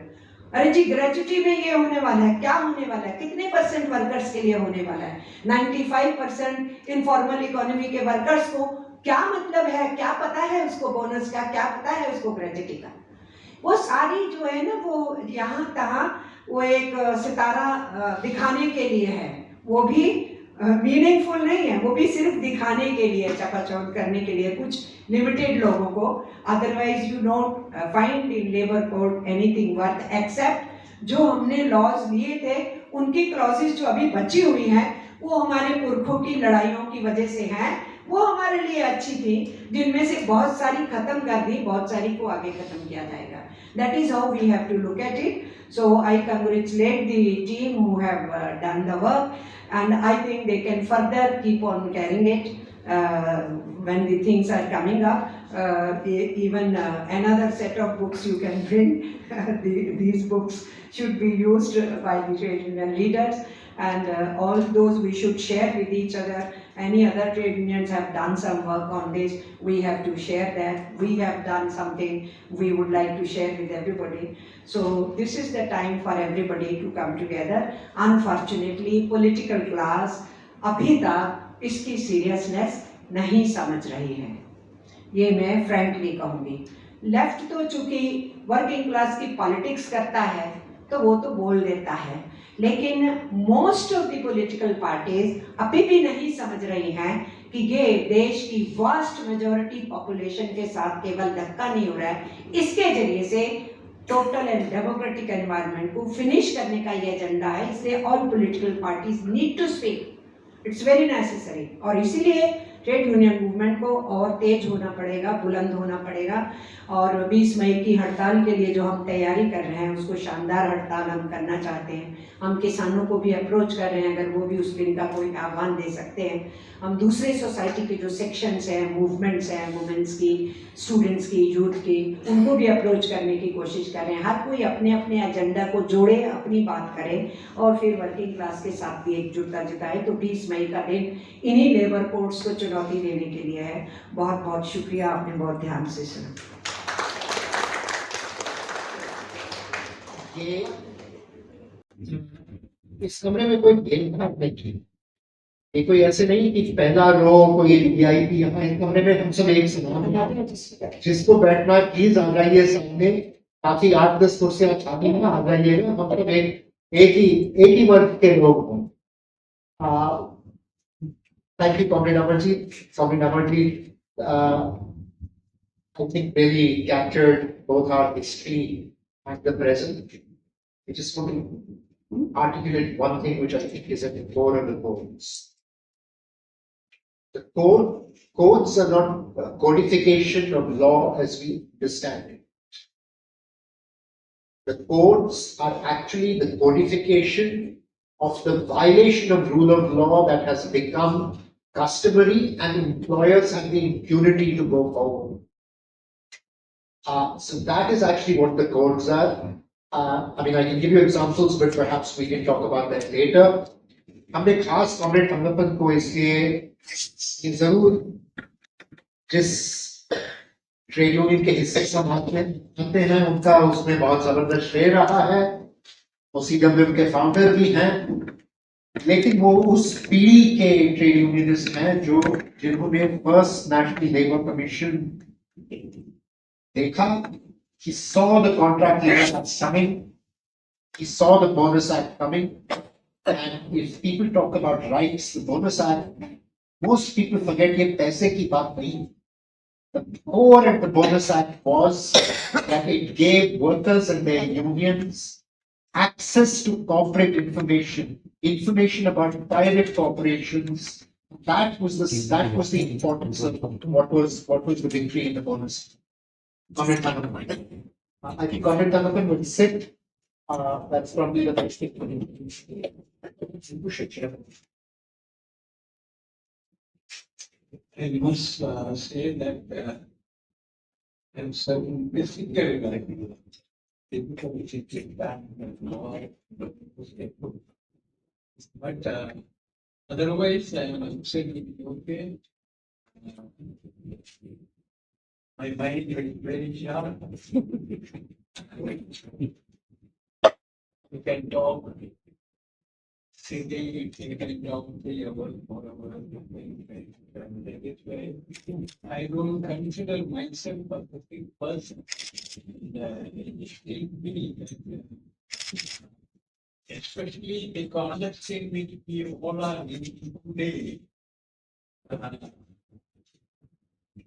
Speaker 4: अरे जी ग्रेजुटी में ये होने वाला है, क्या होने वाला है, कितने % वर्कर्स के लिए होने वाला है? 95% इनफॉर्मल इकोनॉमी के वर्कर्स को क्या मतलब है, क्या पता है उसको बोनस का, क्या पता है उसको ग्रेजुटी का? वो सारी जो है ना वो यहाँ तहाँ वो एक सितारा दिखाने के लिए है, वो भी मीनिंगफुल नहीं है, वो भी सिर्फ दिखाने के लिए, चकाचौंध करने के लिए कुछ लिमिटेड लोगों को। Otherwise you not find in labour code anything worth except जो हमने लॉज लिए थे उनकी क्लॉजेस जो अभी बची हुई हैं वो हमारे पुरखों की लड़ाइयों की वजह से हैं, वो हमारे लिए अच्छी थी, जिनमें से बहुत सारी खत्म कर दी, बहुत सारी को आगे खत्म किया जाएगा। That is how we have to look at it. So I congratulate the team who have done the work, and I think they can further keep on carrying it when the things are coming up. Even another set of books you can bring. These books should be used by the trade union leaders, and all those we should share with each other. Any other trade unions have done some work on this, we have to share that. We have done something we would like to share with everybody. So this is the time for everybody to come together. Unfortunately, political class अभी तक इसकी seriousness नहीं समझ रही है, ये मैं frankly कहूँगी। लेफ्ट तो चूँकि वर्किंग क्लास की पॉलिटिक्स करता है तो वो तो बोल देता है, लेकिन most of the political parties अभी भी नहीं समझ रही हैं कि ये देश की वास्ट मेजॉरिटी पॉपुलेशन के साथ केवल धक्का नहीं हो रहा है, इसके जरिए से टोटल एंड डेमोक्रेटिक एनवायरनमेंट को फिनिश करने का ये एजेंडा है। इसलिए all political parties need to speak, it's very necessary. और इसीलिए ट्रेड यूनियन मूवमेंट को और तेज होना पड़ेगा, बुलंद होना पड़ेगा। और 20 मई की हड़ताल के लिए जो हम तैयारी कर रहे हैं उसको शानदार हड़ताल हम करना चाहते हैं। हम किसानों को भी अप्रोच कर रहे हैं, अगर वो भी उस दिन का कोई आह्वान दे सकते हैं। हम दूसरे सोसाइटी के जो सेक्शंस हैं, मूवमेंट्स हैं, वुमेंस की, स्टूडेंट्स की, यूथ की, उनको भी अप्रोच करने की कोशिश कर रहे हैं। हर कोई अपने अपने एजेंडा को जोड़े, अपनी बात करे और फिर वर्किंग क्लास के साथ भी एकजुटता जताए। तो 20 मई का दिन इन्हीं लेबर कोड्स को चुनौती देने के लिए है। बहुत बहुत शुक्रिया, आपने बहुत ध्यान से सुना।
Speaker 3: ये इस कमरे में कोई भेदभाव नहीं है। ये कोई ऐसे नहीं कि पहला रो कोई वीआईपी, यहाँ इस कमरे में हम सब एक समान हैं। जिसको बैठना है प्लीज आ जाइए सामने, काफी 8-10 कुर्सियां खाली हैं, आ जाइएगा। हम सब एक ही वर्ग के लोग हों। Thank you comrade Amarjeet, comrade Amarjeet, I think really captured both our history and the present. I just want to articulate one thing which I think is at the core of the codes. The codes are not a codification of law as we understand it. The codes are actually the codification of the violation of rule of law that has become customary, and employers have the impunity to go forward. So that is actually what the codes are. I mean, I can give you examples, but perhaps we can talk about that later. हमने खास comrade थंगप्पन को इसलिए जरूर जिस trade union के हिस्से संभालते हैं उनका उसमें बहुत जबरदस्त श्रेय रहा है। वो सीडब्ल्यूएम के फाउंडर भी हैं, लेकिन वो उस पीढ़ी के ट्रेड यूनियनिस्ट हैं जो जिन्होंने फर्स्ट नेशनल लेबर कमीशन देखा, he saw the contract labor act coming, he saw the bonus act coming, and if people talk about rights, the bonus act, most people forget ये पैसे की बात नहीं। The core of the bonus act was that it gave workers and their unions access to corporate information about private corporations. That was the importance of what was the victory in the bonus. Comrade Thankappan. I think Comrade Thankappan will sit. That's probably the best thing for him.
Speaker 2: I must say that I'm certain basically like which is back but otherwise I am saying okay. My mind is very sharp. We can talk singing, we can talk 3 hours, 4 hours. I don't consider myself a big person. I still believe that, especially the context in which we all are living today.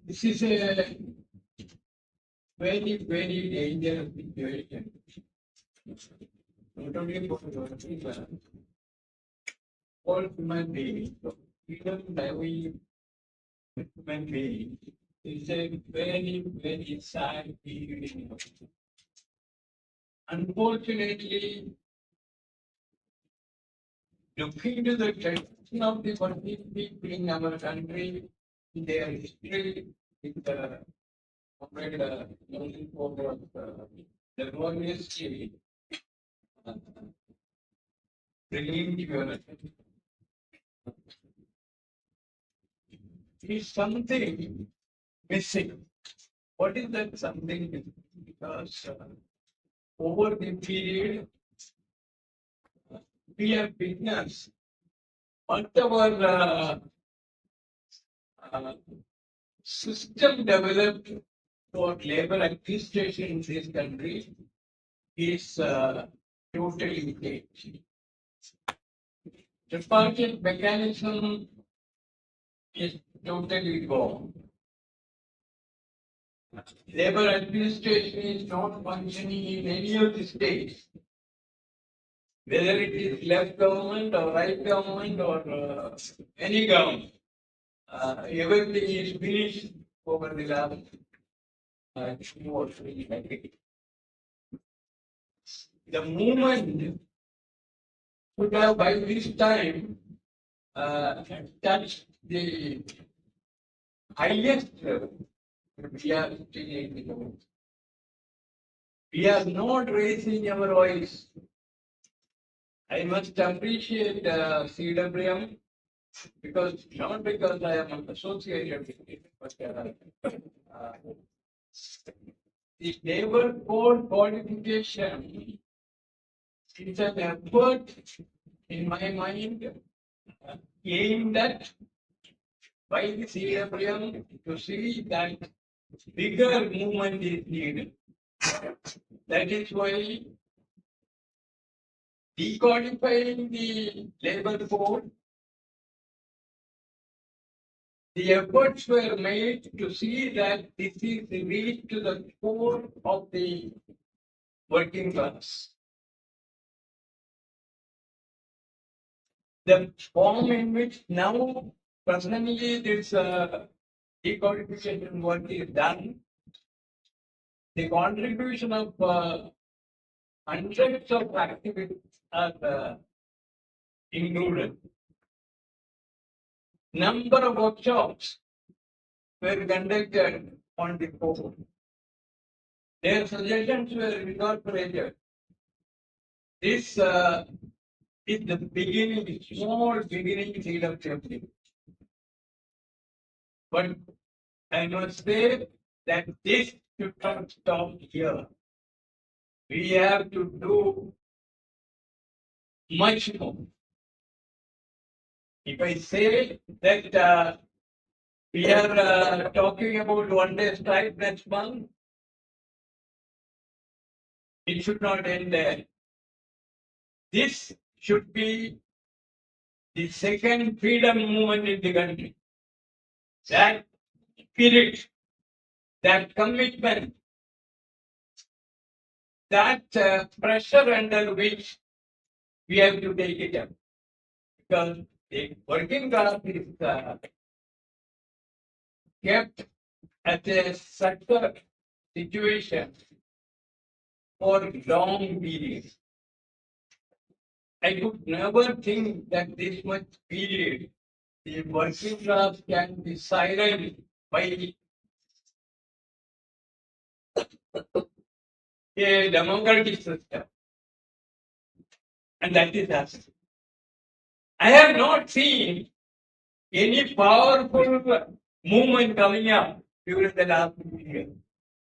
Speaker 2: This is a very, very dangerous situation. Not only for the all human beings, even living human beings, is a very, very sad period. Unfortunately, looking to the tradition of the working people in our country, their history with the the one history, bringing together is something missing. What is that something missing? Because over the period, we have witnessed whatever system developed for labor administration in this country is totally changed. Tripartite mechanism is totally gone. Labor administration is not functioning in any of the states, whether it is left government or right government or any government. Everything is finished over the last 2 or 3 decades. The movement should have by this time touched the highest level. We are still in the level. We are not raising our voice. I must appreciate CWM because not because I am associated with it, but the labor code codification It's an effort, in my mind, aimed at by the CWM to see that bigger movement is needed. That is why decodifying the labor code, the efforts were made to see that this is reached to the core of the working class. The form in which now personally this decodification work is done, the contribution of hundreds of activities are included. Number of workshops were conducted on the code. Their suggestions were incorporated. This is the beginning, small beginning seed of change. But I must say that this should not stop here. We have to do much more. If I say that we are talking about 1 day strike next month, it should not end there. This should be the second freedom movement in the country. That spirit, that commitment, that pressure under which we have to take it up. Because the working class is kept at such a situation for long periods. I could never think that this much period the working class can be silenced by a democratic system. And that is us. I have not seen any powerful movement coming up during the last year,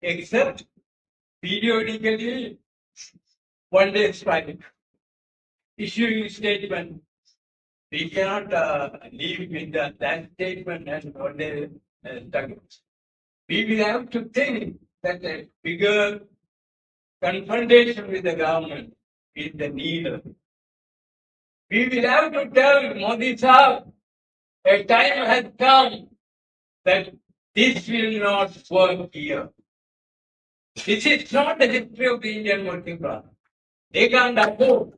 Speaker 2: except periodically 1 day strike, issuing statement. We cannot leave with that statement and 1 day strike. We will have to think that a bigger confrontation with the government is the need. We will have to tell Mody Sahab, a time has come that this will not work here. This is not the history of the Indian working class. They can't afford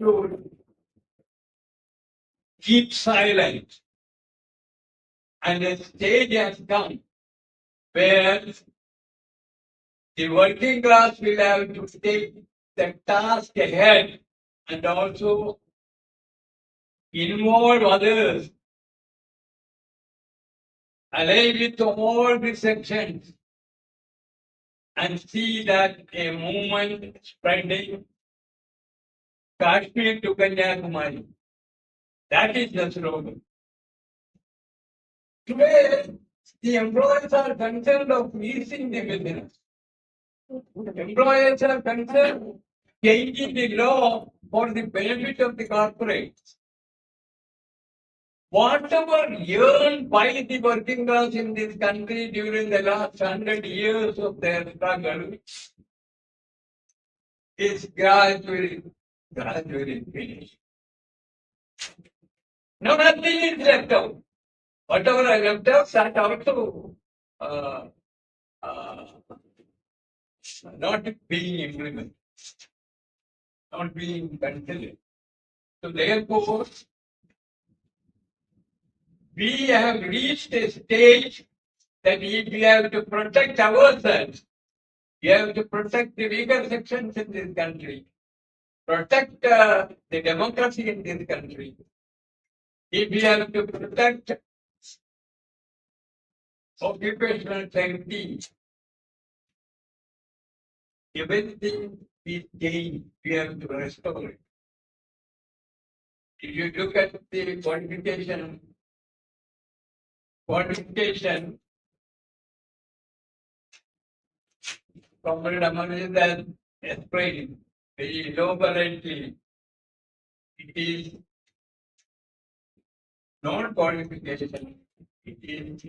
Speaker 2: to keep silent. And a stage has come where the working class will have to take the task ahead and also involve others, ally with all the sections, and see that a movement spreading Kashmir to Kanyakumari. That is the slogan. Today, the employers are concerned of easing the business. Employers are concerned changing the law for the benefit of the corporates. Whatever earned by the working class in this country during the last 100 years of their struggle is gradually finished. No, nothing is left out. Whatever I left out, that also not being implemented, not being considered. So therefore, we have reached a stage that if we have to protect ourselves, we have to protect the weaker sections in this country, protect the democracy in this country. If we have to protect occupational safety, everything is gained, we have to restore it. If you look at the qualification, Comrade Amarjeet has explained very elaborately. It is not qualification. It is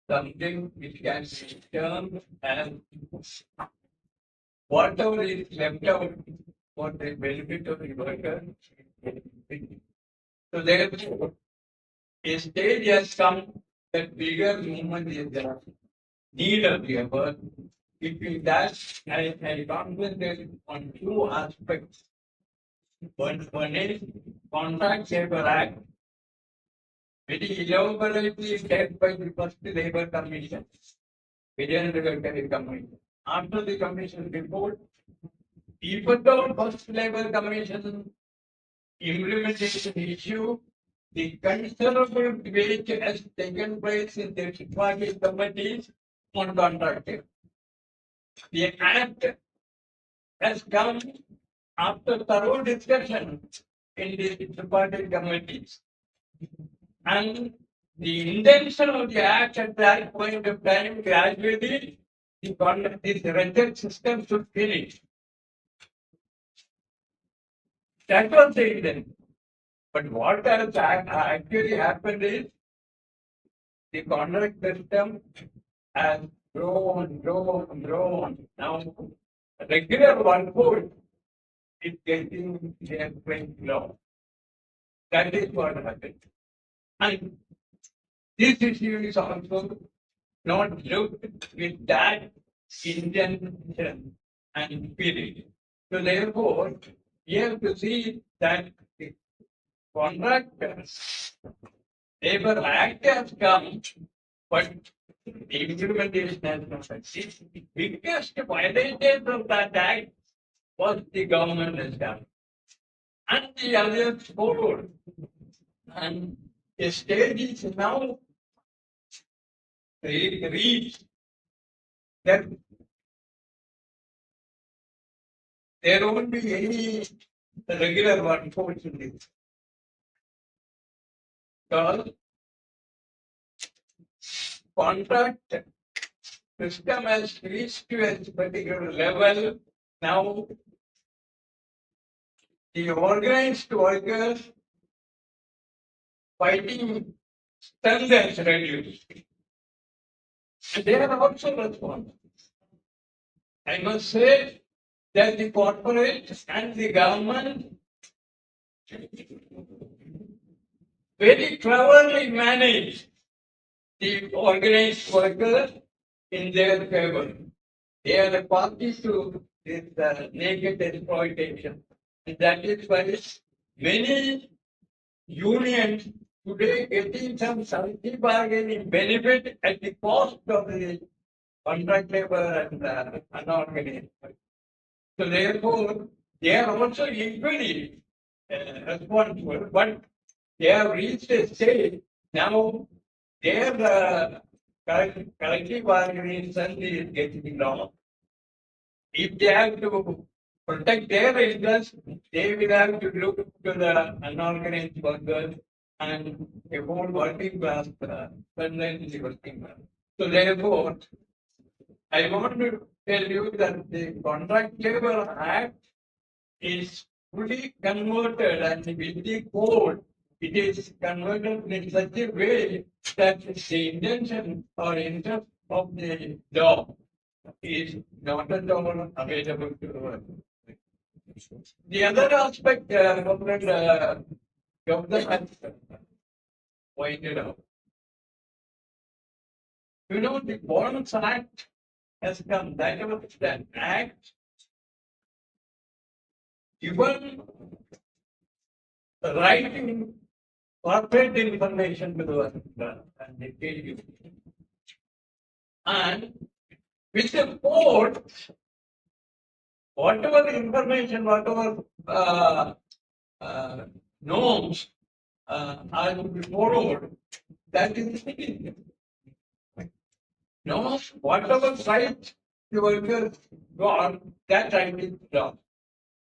Speaker 2: something which can be termed as whatever is left out for the benefit of the worker. So therefore, a stage has come that bigger movement is the need of the effort. Between that, I concentrate on two aspects. One is Contract Labor Act, very elaborately set by the first Labor Commission, Indian Regulatory Commission. After the Commission report, even though first Labor Commission implementation issue, the considerable debate has taken place in the tripartite committees on contract labor. The act has come after thorough discussion in the tripartite committees. And the intention of the act at that point of time, gradually, this rented system should finish. That was the intent. But what has actually happened is the contract system has grown. Now, regular workforce is getting their strength low. That is what happened. And this issue is also not looked with that intention and spirit. So therefore, we have to see that the contract labor act has come, but the implementation has not succeeded. The biggest violation of that act was the government has done. And the others followed. And the stage is now reached that there won't be any regular workforce in this. Because contract system has reached to a particular level. Now, the organized workers fighting strength has reduced. And they are also responsible. I must say that the corporate and the government very cleverly manage the organized workers in their favor. They are the parties to this naked exploitation. And that is why many unions today getting some salary bargaining benefit at the cost of the contract labor and unorganized. So therefore, they are also equally responsible, but they have reached a stage now their collective organization is getting long. If they have to protect their interests, they will have to look to the unorganized workers and a whole working class, permanently working class. So therefore, I want to tell you that the Contract Labor Act is fully converted and with the code, it is converted in such a way that the intention or interest of the law is not at all available to us. The other aspect Gautam has pointed out, the Bonds Act has come, that was the act given writing corporate information to the and they tell you. And with the code, whatever information, whatever norms are to be followed, that is the no, whatever right the workers got, that right is done.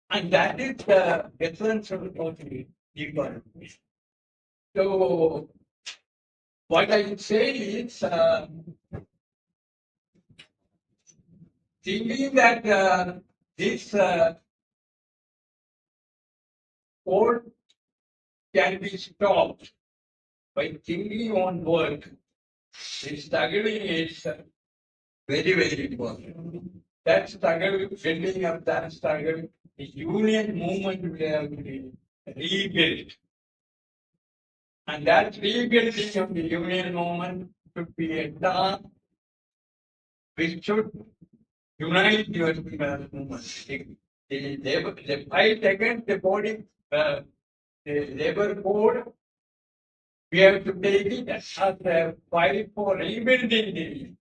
Speaker 2: And that is the essence of the economy. So, what I would say is, thinking that this code can be stopped by thinking on work. The struggling is very, very important. That struggle, building up that struggle, the union movement will have to be rebuilt. And that rebuilding of the union movement should be a task which should unite your movement. The fight against the body, the labor code, we have to take it as a fight for rebuilding the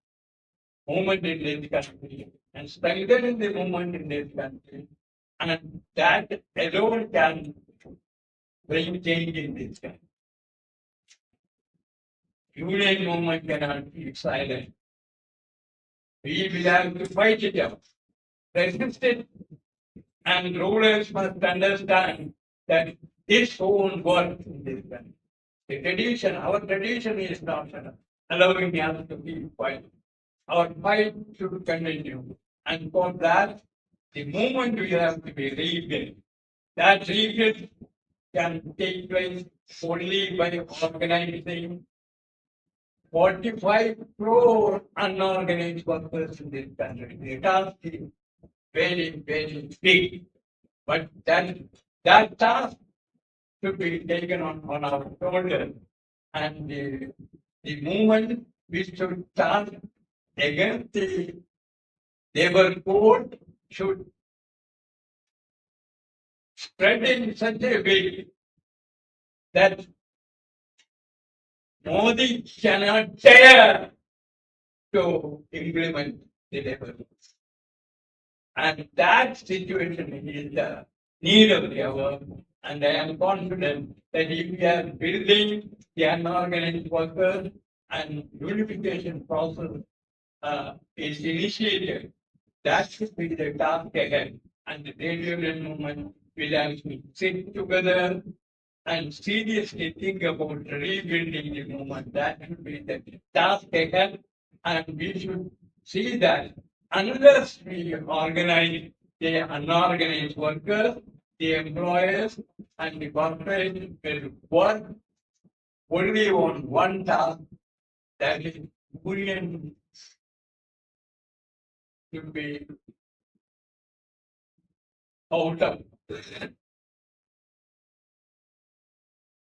Speaker 2: movement in this country and strengthening the movement in this country. And that alone can bring change in this country. Union movement cannot be silent. We will have to fight it out, resist it, and rulers must understand that this won't work in this country. The tradition, our tradition is not allowing us to keep quiet. Our fight should continue. And for that, the movement will have to be rebuilt. That rebuild can take place only by organizing 45 crore unorganized workers in this country. The task is very, very big. But that task should be taken on our shoulders. And the movement which should start against the labor code should spread in such a way that Mody cannot dare to implement the labor code. And that situation is the need of the hour. And I am confident that if we are building the unorganized workers and unification process is initiated, that should be the task ahead. And the trade union movement will actually sit together and seriously think about rebuilding the movement. That should be the task ahead. And we should see that unless we organize the unorganized workers, the employers, and the corporation will work only on one task, that is union should be out of.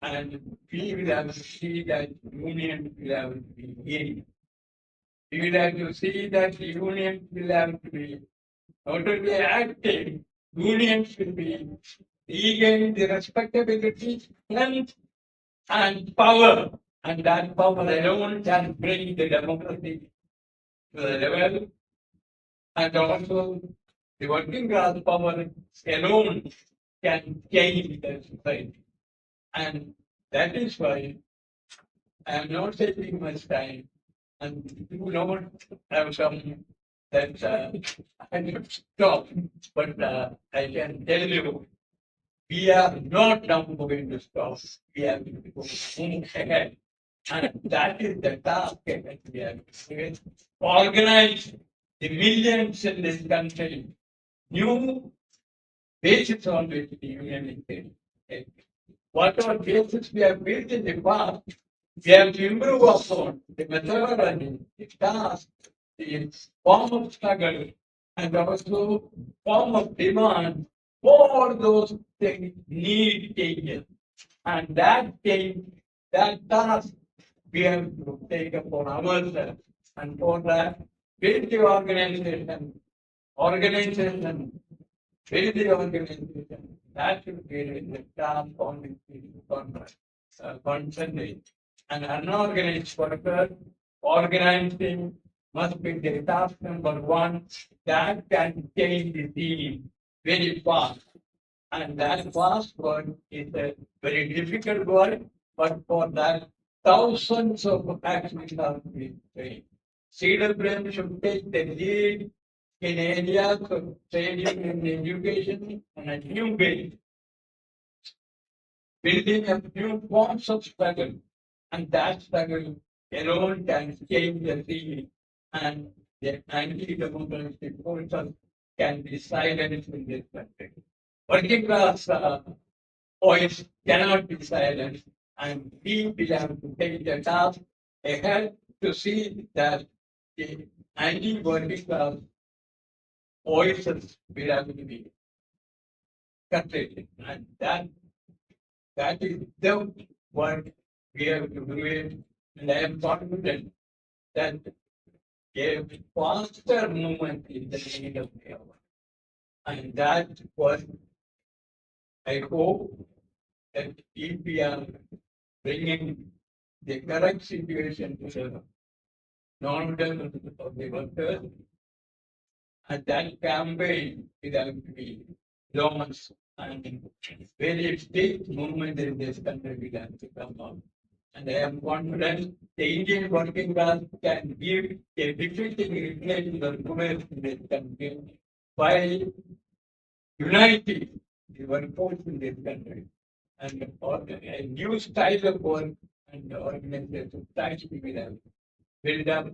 Speaker 2: And we will have to see that union will have to be in. We will have to see that the union will have to be not only active, unions will be regain the respectability, strength, and power. And that power alone can bring the democracy to the level. And also, the working class power alone can change the society. And that is why I am not taking much time. And you don't have some that I should stop, but I can tell you, we are not now going to stop. We have to go ahead. And that is the task that we have to organize the millions in this country, new basis on which the union is built. Whatever basis we have built in the past, we have to improve upon the methodology, the task, the form of struggle, and also form of demand. All those things need changes. And that change, that task, we have to take upon ourselves. And for that, build the organization, build the organization. That should be the task on which we concentrate. An unorganized worker organizing must be the task number one. That can change the scene very fast. And that fast work is a very difficult work, but for that, thousands of actions are to be trained. Cedar Brain should take the lead in areas of training and education on a new base, building a new forms of struggle, and that struggle alone can change the scene and the anti-democratic forces can be silenced in this country. Working class voice cannot be silenced, and we will have to take the task ahead to see that the anti-working class voices will have to be curtailed, and that is the work we have to do it, and I am confident that a faster movement is the need of the hour. And that was, I hope, that if we are bringing the correct situation to the non-level of the workers, and that campaign is going to be launched, and very big movement in this country will have to come out. And I am confident the Indian working class can give a defeating reply to the movement in this country by uniting the workforce in this country and a new style of work and organization style will have built up,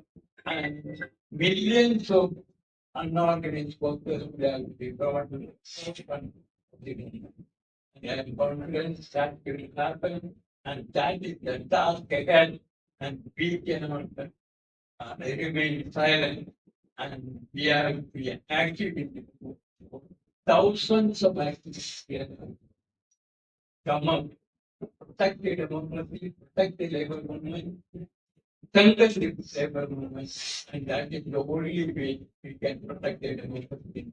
Speaker 2: and millions of unorganized workers will have to be brought to the front of the movement. And I am confident that will happen, and that is the task ahead, and we cannot remain silent, and we have to be active in it. Thousands of activists here come up, protect the democracy, protect the labor movement, contest the labor movement, and that is the only way we can protect the democracy.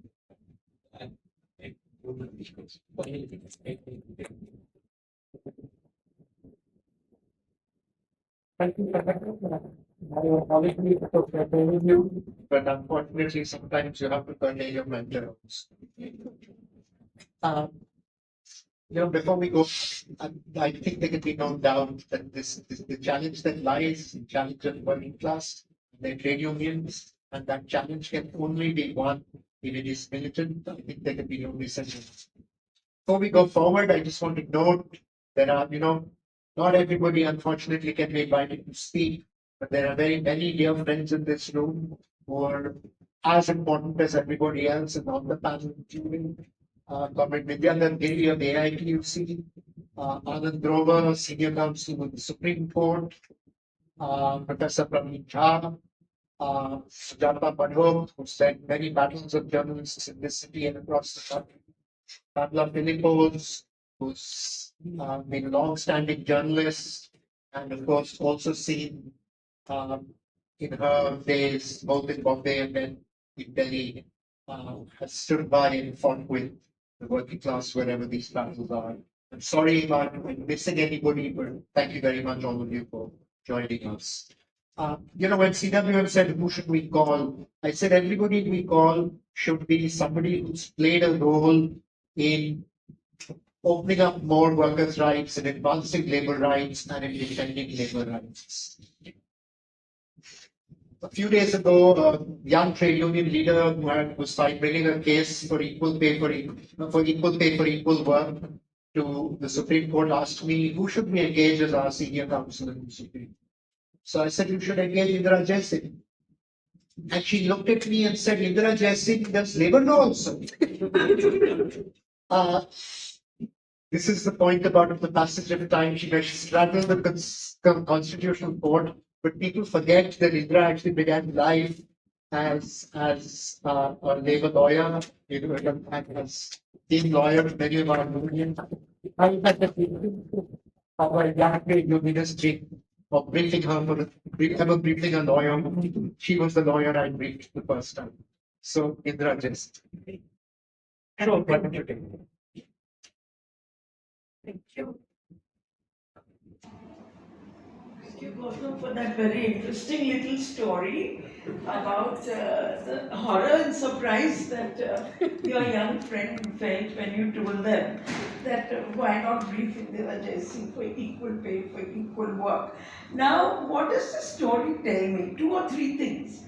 Speaker 2: And take human issues.
Speaker 3: Thank you. I apologize for preparing you, but unfortunately, sometimes you have to curtail your mental. Um, before we go, I think there can be no doubt that the challenge that lies, the challenge of the working class, the trade unions, and that challenge can only be won if it is militant. I think there can be no dissension. Before we go forward, I just want to note there are, not everybody unfortunately can be invited to speak, but there are very many dear friends in this room who are as important as everybody else and on the panel, including Comrade Vidyanand Giri of AITUC, Anand Grover, Senior Counsel with the Supreme Court, Professor Praveen Jha, Sujata Madhok, who led many battles of journalists in this city and across the country. Pablo Philippos, who's been a long-standing journalist, and of course also seen in her days both in Bombay and then in Delhi, has stood by and fought with the working class wherever these battles are. I'm sorry if I'm missing anybody, but thank you very much all of you for joining us. When CWM said who should we call, I said everybody we call should be somebody who's played a role in opening up more workers' rights and advancing labor rights and in defending labor rights. A few days ago, a young trade union leader who was bringing a case for equal pay for equal work to the Supreme Court asked me, who should we engage as our senior counsel in the Supreme? So I said, you should engage Indira Jaising. And she looked at me and said, Indira Jaising does labor law also. This is the point about the passage of time. She straddled the constitutional court, but people forget that Indira actually began life as a labor lawyer, and as being lawyer to many of our unions. I had the our young trade ministry of briefing her ever briefing a lawyer. She was the lawyer I briefed the first time. So Indira just. Sure, why don't you take it?
Speaker 5: Thank you. Thank you, Gautam, for that very interesting little story about the horror and surprise that your young friend felt when you told them that why not brief Indira Jaising for equal pay for equal work. Now, what does the story tell me? Two or three things.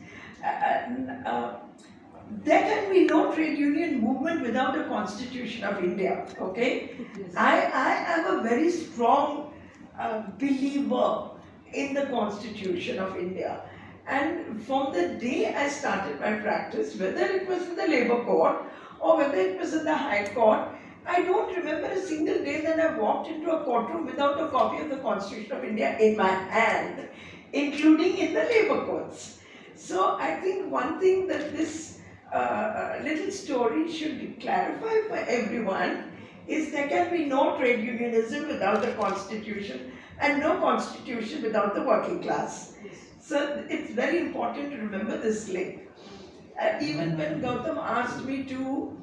Speaker 5: There can be no trade union movement without a constitution of India, okay? Yes. I am a very strong believer in the constitution of India. And from the day I started my practice, whether it was in the labor court or whether it was in the high court, I don't remember a single day that I walked into a courtroom without a copy of the Constitution of India in my hand, including in the labor courts. So I think one thing that this little story should clarify for everyone is there can be no trade unionism without the Constitution and no Constitution without the working class. So it's very important to remember this link. Even when Gautam asked me to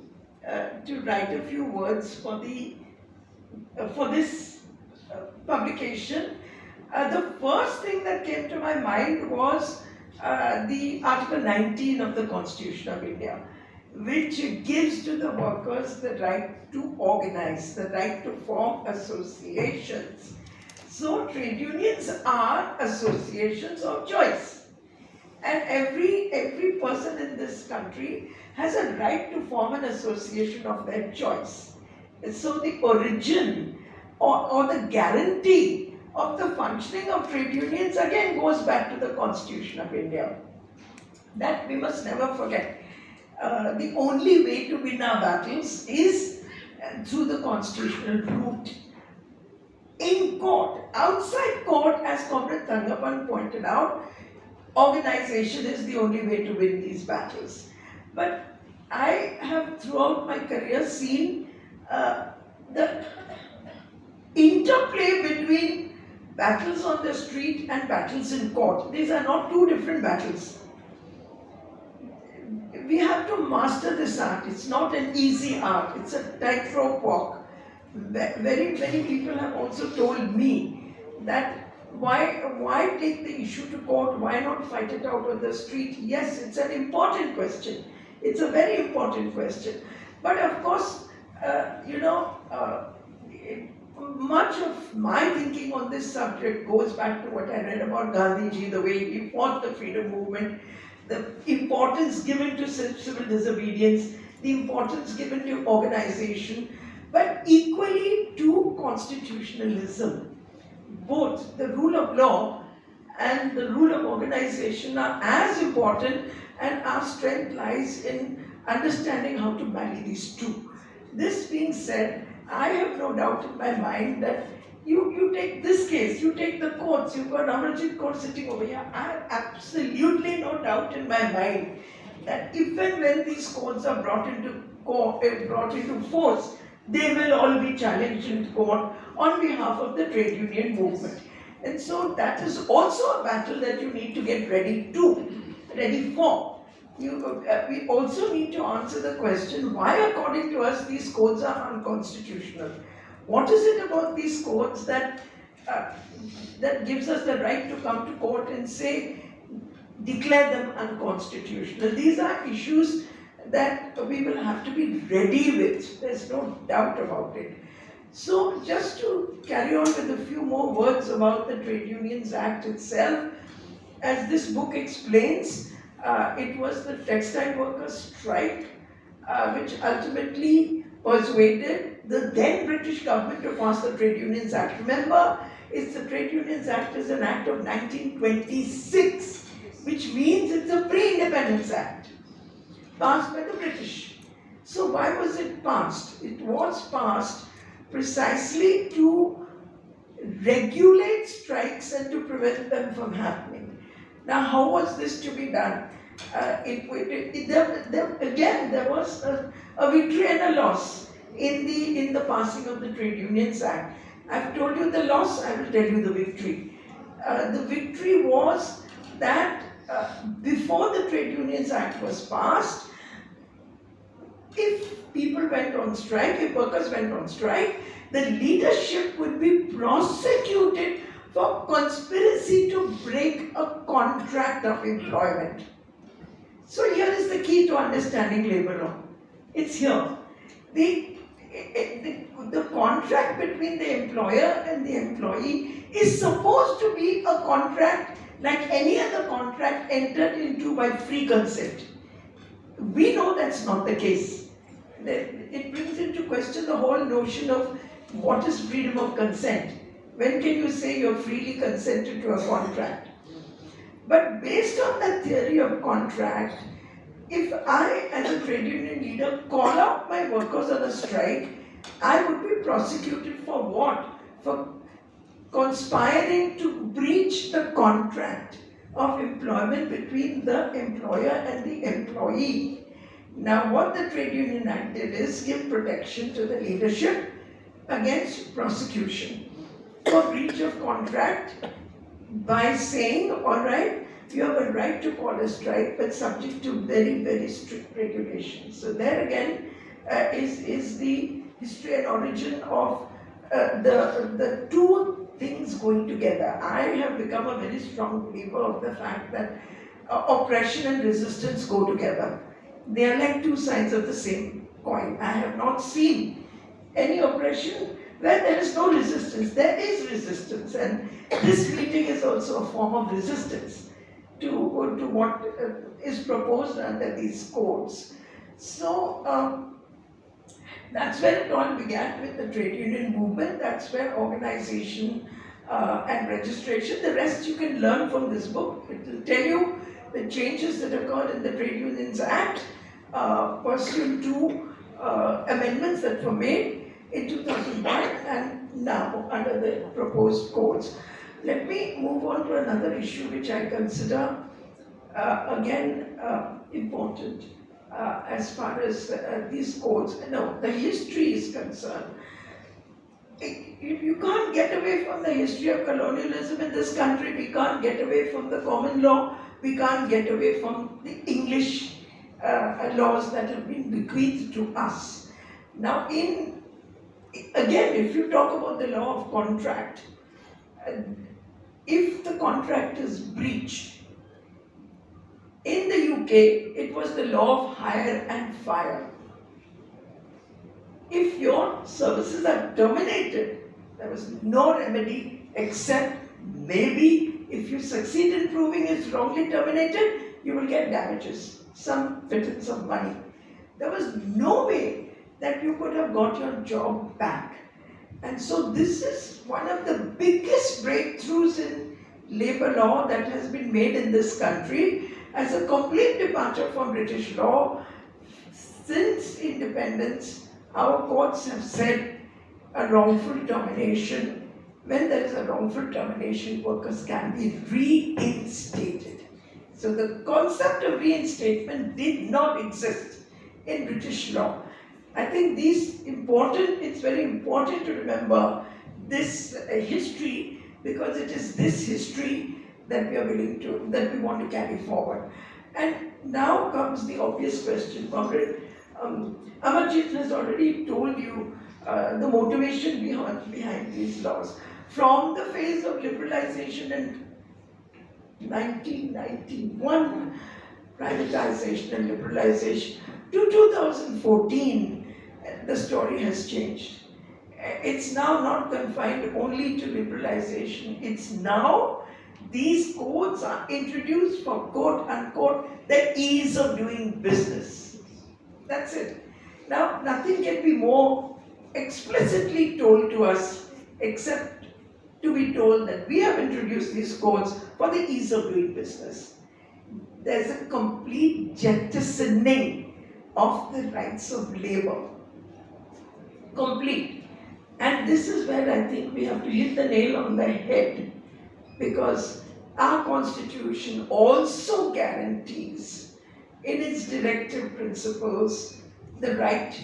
Speaker 5: write a few words for this publication, the first thing that came to my mind was the Article 19 of the Constitution of India, which gives to the workers the right to organize, the right to form associations. So trade unions are associations of choice. And every person in this country has a right to form an association of their choice. And so the origin or the guarantee of the functioning of trade unions again goes back to the Constitution of India. That we must never forget. The only way to win our battles is through the constitutional route. In court, outside court, as Comrade Thankappan pointed out, organization is the only way to win these battles. But I have throughout my career seen the interplay between battles on the street and battles in court. These are not two different battles. We have to master this art. It's not an easy art. It's a tightrope walk. Very many people have also told me that why take the issue to court? Why not fight it out on the street? Yes, it's an important question. It's a very important question. But of course, much of my thinking on this subject goes back to what I read about Gandhiji, the way he fought the freedom movement, the importance given to civil disobedience, the importance given to organization, but equally to constitutionalism. Both the rule of law and the rule of organization are as important, and our strength lies in understanding how to marry these two. This being said, I have no doubt in my mind that you take this case, you take the courts, you've got Amarjeet court sitting over here. I have absolutely no doubt in my mind that if and when these courts are brought into force, they will all be challenged in court on behalf of the trade union movement. And so that is also a battle that you need to get ready for. We also need to answer the question, why according to us these codes are unconstitutional? What is it about these codes that gives us the right to come to court and say, declare them unconstitutional? These are issues that we will have to be ready with. There's no doubt about it. So just to carry on with a few more words about the Trade Unions Act itself, as this book explains, it was the textile workers' strike which ultimately persuaded the then British government to pass the Trade Unions Act. Remember, the Trade Unions Act is an act of 1926, which means it's a pre-independence act, passed by the British. So why was it passed? It was passed precisely to regulate strikes and to prevent them from happening. Now, how was this to be done? Again, there was a victory and a loss in the passing of the Trade Unions Act. I've told you the loss, I will tell you the victory. The victory was that before the Trade Unions Act was passed, if people went on strike, if workers went on strike, the leadership would be prosecuted for conspiracy to break a contract of employment. So here is the key to understanding labor law. It's here. The contract between the employer and the employee is supposed to be a contract like any other contract entered into by free consent. We know that's not the case. It brings into question the whole notion of what is freedom of consent. When can you say you're freely consented to a contract? But based on that theory of contract, if I, as a trade union leader, call out my workers on a strike, I would be prosecuted for what? For conspiring to breach the contract of employment between the employer and the employee. Now, what the Trade Union Act did is give protection to the leadership against prosecution for breach of contract by saying, all right, you have a right to call a strike, but subject to very, very strict regulations. So there again is the history and origin of the two things going together. I have become a very strong believer of the fact that oppression and resistance go together. They are like two sides of the same coin. I have not seen any oppression where there is no resistance. There is resistance, and this meeting is also a form of resistance to what is proposed under these codes. So that's where it all began, with the trade union movement. That's where organization and registration. The rest you can learn from this book. It will tell you the changes that occurred in the Trade Unions Act, pursuant to amendments that were made in 2001 and now under the proposed codes. Let me move on to another issue which I consider again important as far as these codes. No, the history is concerned. You can't get away from the history of colonialism in this country. We can't get away from the common law. We can't get away from the English laws that have been bequeathed to us. Now, again, if you talk about the law of contract, if the contract is breached, in the UK, it was the law of hire and fire. If your services are terminated, there was no remedy except maybe if you succeed in proving it's wrongly terminated, you will get damages, some pittance of money. There was no way that you could have got your job back. And so this is one of the biggest breakthroughs in labor law that has been made in this country, as a complete departure from British law. Since independence, our courts have said a wrongful termination, when there is a wrongful termination, workers can be reinstated. So the concept of reinstatement did not exist in British law. I think it's very important to remember this history, because it is this history that we want to carry forward. And now comes the obvious question, Comrade. Amarjeet has already told you the motivation behind these laws. From the phase of liberalization in 1991, privatization and liberalization, to 2014, the story has changed. It's now not confined only to liberalization. It's now these codes are introduced for, quote unquote, the ease of doing business. That's it. Now, nothing can be more explicitly told to us except to be told that we have introduced these codes for the ease of doing business. There's a complete jettisoning of the rights of labor. Complete. And this is where I think we have to hit the nail on the head, because our constitution also guarantees in its directive principles the right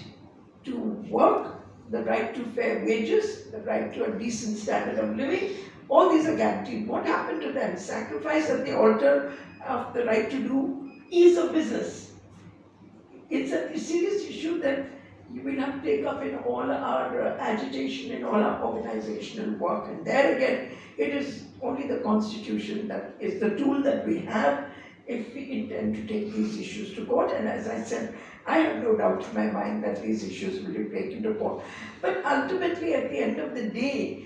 Speaker 5: to work, the right to fair wages, the right to a decent standard of living. All these are guaranteed. What happened to them? Sacrifice at the altar of the right to do ease of business. It's a serious issue that we will have to take up in all our agitation, in all our organizational work. And there again, it is only the Constitution that is the tool that we have if we intend to take these issues to court. And as I said, I have no doubt in my mind that these issues will be taken to court. But ultimately, at the end of the day,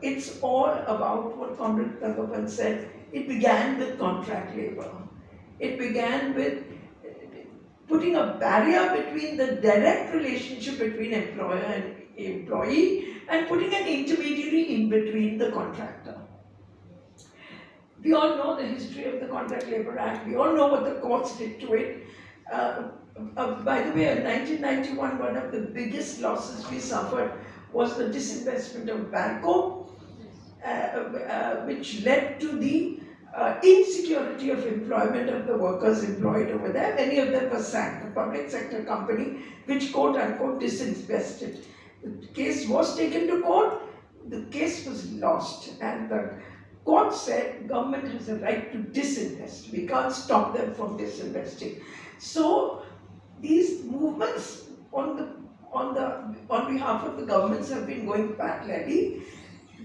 Speaker 5: it's all about what Comrade Thankappan said. It began with contract labor. It began with putting a barrier between the direct relationship between employer and employee, and putting an intermediary in between, the contractor. We all know the history of the Contract Labour Act. We all know what the courts did to it. By the way, in 1991, one of the biggest losses we suffered was the disinvestment of Banco, which led to the insecurity of employment of the workers employed over there. Many of them were sacked. A public sector company which quote unquote disinvested. The case was taken to court. The case was lost, and the court said government has a right to disinvest. We can't stop them from disinvesting. So these movements on behalf of the governments have been going parallelly,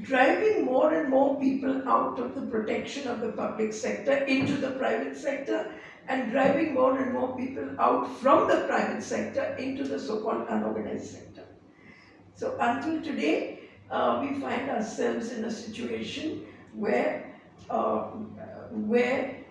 Speaker 5: driving more and more people out of the protection of the public sector into the private sector, and driving more and more people out from the private sector into the so-called unorganized sector. So until today, we find ourselves in a situation where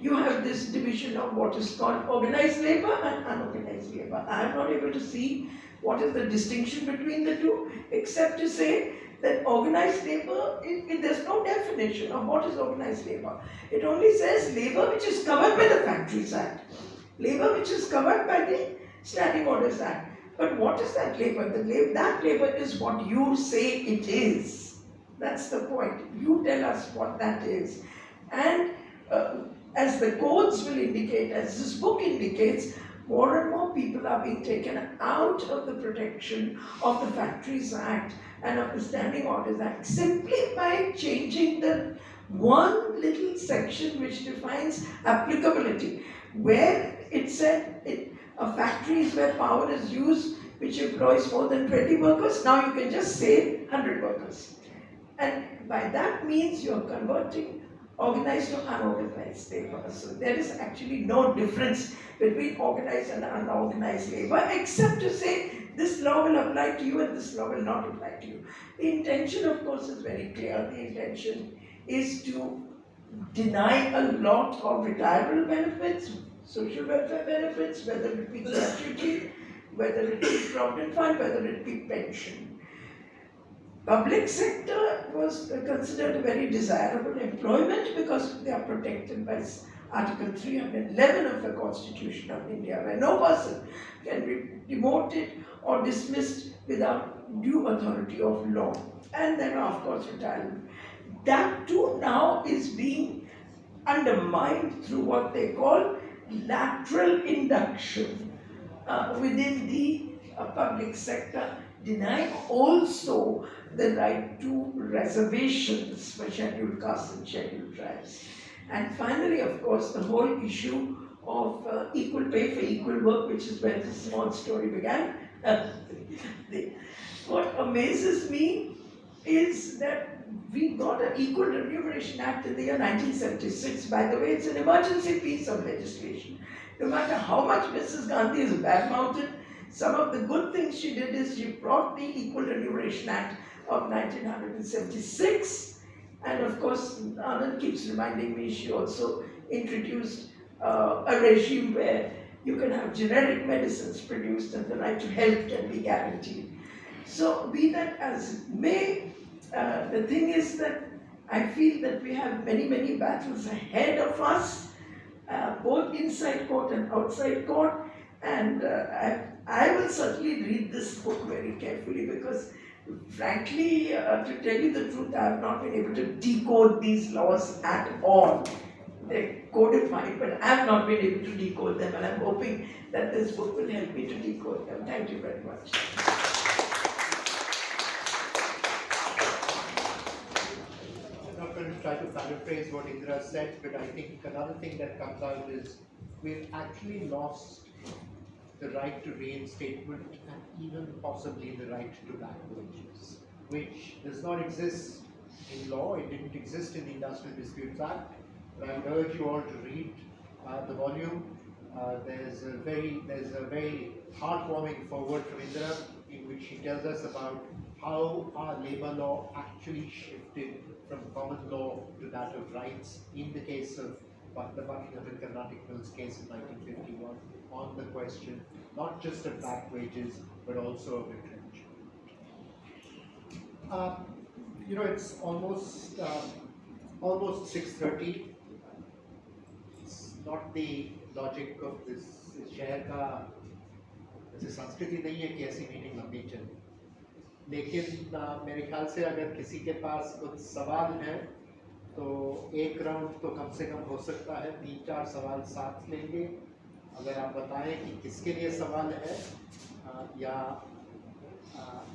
Speaker 5: you have this division of what is called organized labor and unorganized labor. I am not able to see what is the distinction between the two, except to say that organized labor, there's no definition of what is organized labor. It only says labor which is covered by the Factories Act, labor which is covered by the Standing Orders Act. But what is that labor? That labor is what you say it is. That's the point. You tell us what that is. And as the codes will indicate, as this book indicates, more and more people are being taken out of the protection of the Factories Act and of the Standing Orders Act simply by changing the one little section which defines applicability, where it said a factory is where power is used which employs more than 20 workers. Now you can just say 100 workers. And by that means you are converting organized to unorganized labor. So there is actually no difference between organized and unorganized labor, except to say this law will apply to you and this law will not apply to you. The intention, of course, is very clear. The intention is to deny a lot of retirement benefits, social welfare benefits, whether it be gratuity, whether it be provident fund, whether it be pension. Public sector was considered a very desirable employment because they are protected by Article 311 of the Constitution of India, where no person can be demoted or dismissed without due authority of law. And then, of course, retirement. That too now is being undermined through what they call lateral induction within the public sector, denying also the right to reservations for scheduled castes and scheduled tribes. And finally, of course, the whole issue of equal pay for equal work, which is where this small story began. What amazes me is that we got an Equal Remuneration Act in the year 1976. By the way, it's an emergency piece of legislation. No matter how much Mrs. Gandhi is bad-mouthed, some of the good things she did is she brought the Equal Remuneration Act of 1976, and of course Anand keeps reminding me she also introduced a regime where you can have generic medicines produced and the right to health can be guaranteed. So be that as it may, the thing is that I feel that we have many battles ahead of us, both inside court and outside court, and I will certainly read this book very carefully because frankly, to tell you the truth, I have not been able to decode these laws at all. They're codified, but I have not been able to decode them, and I'm hoping that this book will help me to decode them. Thank you very much.
Speaker 3: I'm not going to try to paraphrase what Indira said, but I think another thing that comes out is we've actually lost the right to reinstatement and even possibly the right to back wages, which does not exist in law. It didn't exist in the Industrial Disputes Act. But I would urge you all to read the volume. There's a very heartwarming foreword from Indira in which she tells us about how our labour law actually shifted from common law to that of rights in the case of the Buckingham and Carnatic Mills case in 1951 on the question not just of back wages but also of retrenchment. It's almost 6:30. not the logic of this शहर का जैसे संस्कृति नहीं है कि ऐसी meeting लंबी चले, लेकिन मेरे ख्याल से अगर किसी के पास कुछ सवाल है तो एक राउंड तो कम से कम हो सकता है, 3-4 सवाल साथ लेंगे। अगर आप बताएं कि किसके लिए सवाल है या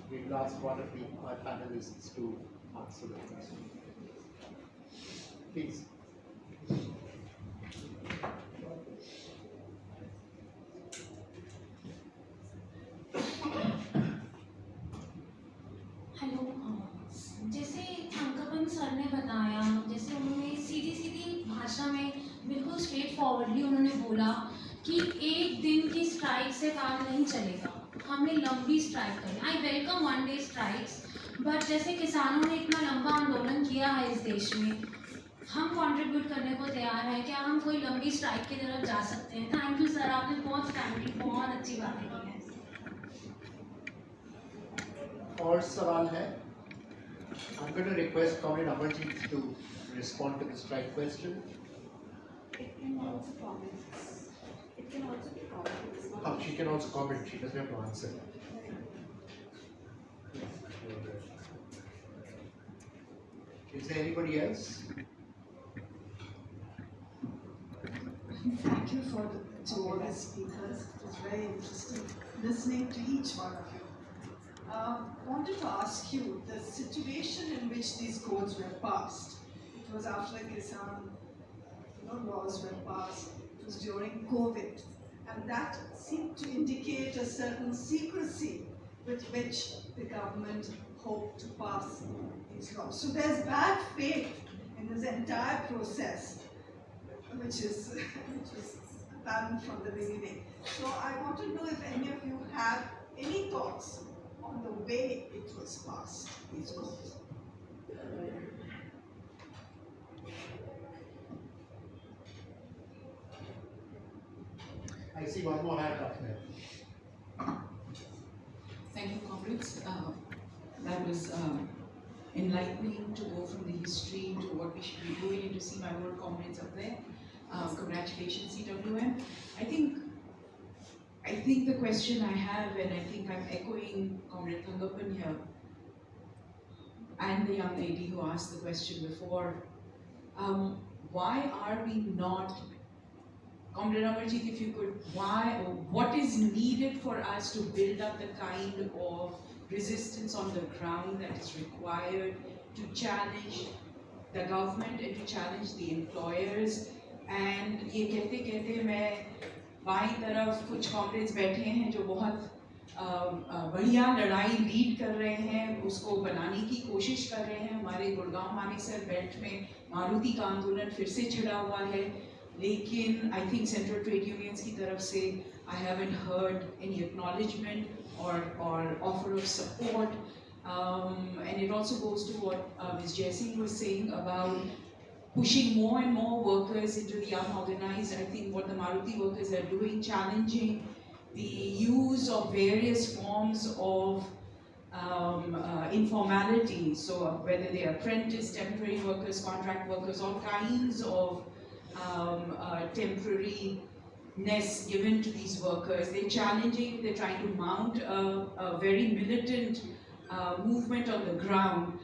Speaker 3: we will ask one of the panelists to answer the question. Please.
Speaker 6: Hello, जैसे थंकप्पन सर ने बताया, जैसे उन्होंने सीधी सीधी भाषा में बिल्कुल स्ट्रेट फॉरवर्डली उन्होंने बोला कि एक दिन की स्ट्राइक से काम नहीं चलेगा, हमें लंबी स्ट्राइक करनी। I welcome 1 day strikes, but जैसे किसानों ने इतना लंबा आंदोलन किया है इस देश में, हम कंट्रीब्यूट करने को तैयार हैं। क्या हम कोई लंबी स्ट्राइक की तरफ जा सकते हैं? थैंक यू सर, आपने बहुत फ्रैंकली बहुत अच्छी बातें की हैं।
Speaker 3: और सवाल है? I'm going to request Comrade Amarjeet to respond to the strike question.
Speaker 1: It can also comment. It can also be commented.
Speaker 3: Oh, she can also comment. She doesn't have to answer. Is there anybody else?
Speaker 7: Thank you to all the speakers. It was very interesting listening to each one of you. Wanted to ask you, the situation in which these codes were passed, it was after the Kisan laws were passed, it was during COVID, and that seemed to indicate a certain secrecy with which the government hoped to pass these laws. So there's bad faith in this entire process, which is apparent from the beginning. So I want to know if any of you have any thoughts on the way it was passed, these laws.
Speaker 3: I see one more hand up there.
Speaker 8: Thank you, comrades. That was enlightening to go from the history to what we should be doing and to see my old comrades up there. Congratulations, CWM. I think the question I have, and I think I'm echoing Comrade Thankappan here, and the young lady who asked the question before, why are we not, Comrade Amarjeet, if you could, what is needed for us to build up the kind of resistance on the ground that is required to challenge the government and to challenge the employers? And ये कहते मैं बाईं तरफ कुछ comrades बैठे हैं जो बहुत बढ़िया लड़ाई लीड कर रहे हैं, उसको बनाने की कोशिश कर रहे हैं। हमारे गुड़गांव मानेसर बेल्ट में मारुति का आंदोलन फिर से छिड़ा हुआ है, लेकिन I think central trade unions की तरफ से I haven't heard any acknowledgement और offer of support. And it also goes to what Ms. Jaising was saying about pushing more and more workers into the unorganized. I think what the Maruti workers are doing, challenging the use of various forms of informality. So whether they are apprentice, temporary workers, contract workers, all kinds of temporariness given to these workers. They're challenging, they're trying to mount a very militant movement on the ground.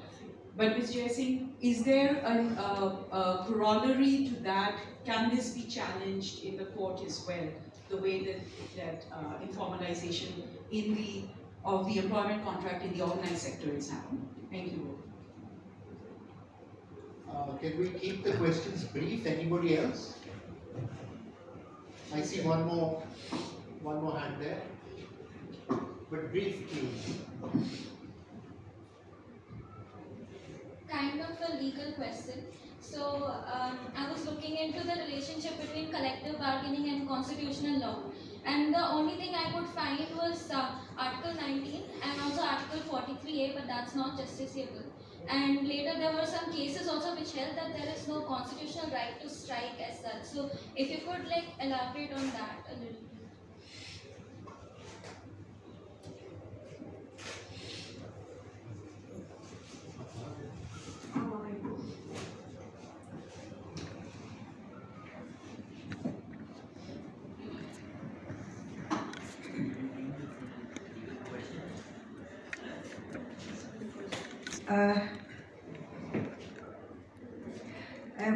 Speaker 8: But Ms. Jaising, is there a corollary to that? Can this be challenged in the court as well? The way that informalization of the employment contract in the organized sector is happening. Thank you.
Speaker 3: Can we keep the questions brief? Anybody else? I see one more hand there. But brief, please.
Speaker 9: Kind of a legal question. So I was looking into the relationship between collective bargaining and constitutional law, and the only thing I could find was Article 19 and also Article 43A, but that's not justiciable. And later there were some cases also which held that there is no constitutional right to strike as such. So if you could elaborate on that a little bit.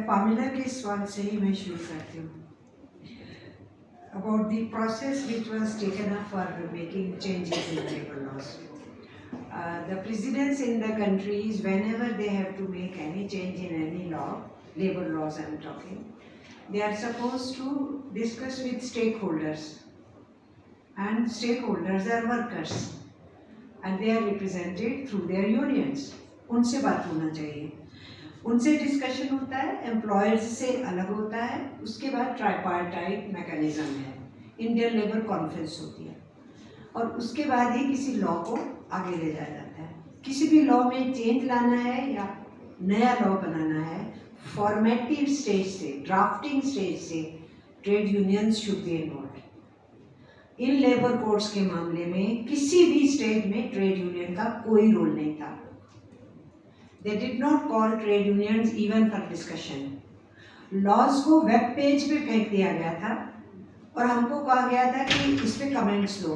Speaker 4: Pamela के सवाल से ही मैं शुरू करती हूँ. About the process which was taken up for making changes in labor laws. The presidents in the countries, whenever they have to make any change in any law, labor laws I am talking, they are supposed to discuss with stakeholders. And stakeholders are workers. And they are represented through their unions. उनसे बात होना चाहिए. उनसे discussion होता है, employers से अलग होता है, उसके बाद ट्राइपार्टाइट मैकेनिज्म है, इंडियन लेबर कॉन्फ्रेंस होती है, और उसके बाद ही किसी लॉ को आगे ले जाया जाता है. किसी भी लॉ में चेंज लाना है या नया लॉ बनाना है, फॉर्मेटिव स्टेज से, ड्राफ्टिंग स्टेज से trade unions should be involved. In labour codes के मामले में किसी भी स्टेज में ट्रेड यूनियन का कोई रोल नहीं था. They did not call trade unions even for discussion. Laws को वेब पेज पे फेंक दिया गया था और हमको कहा गया था कि इस पे कमेंट्स लो,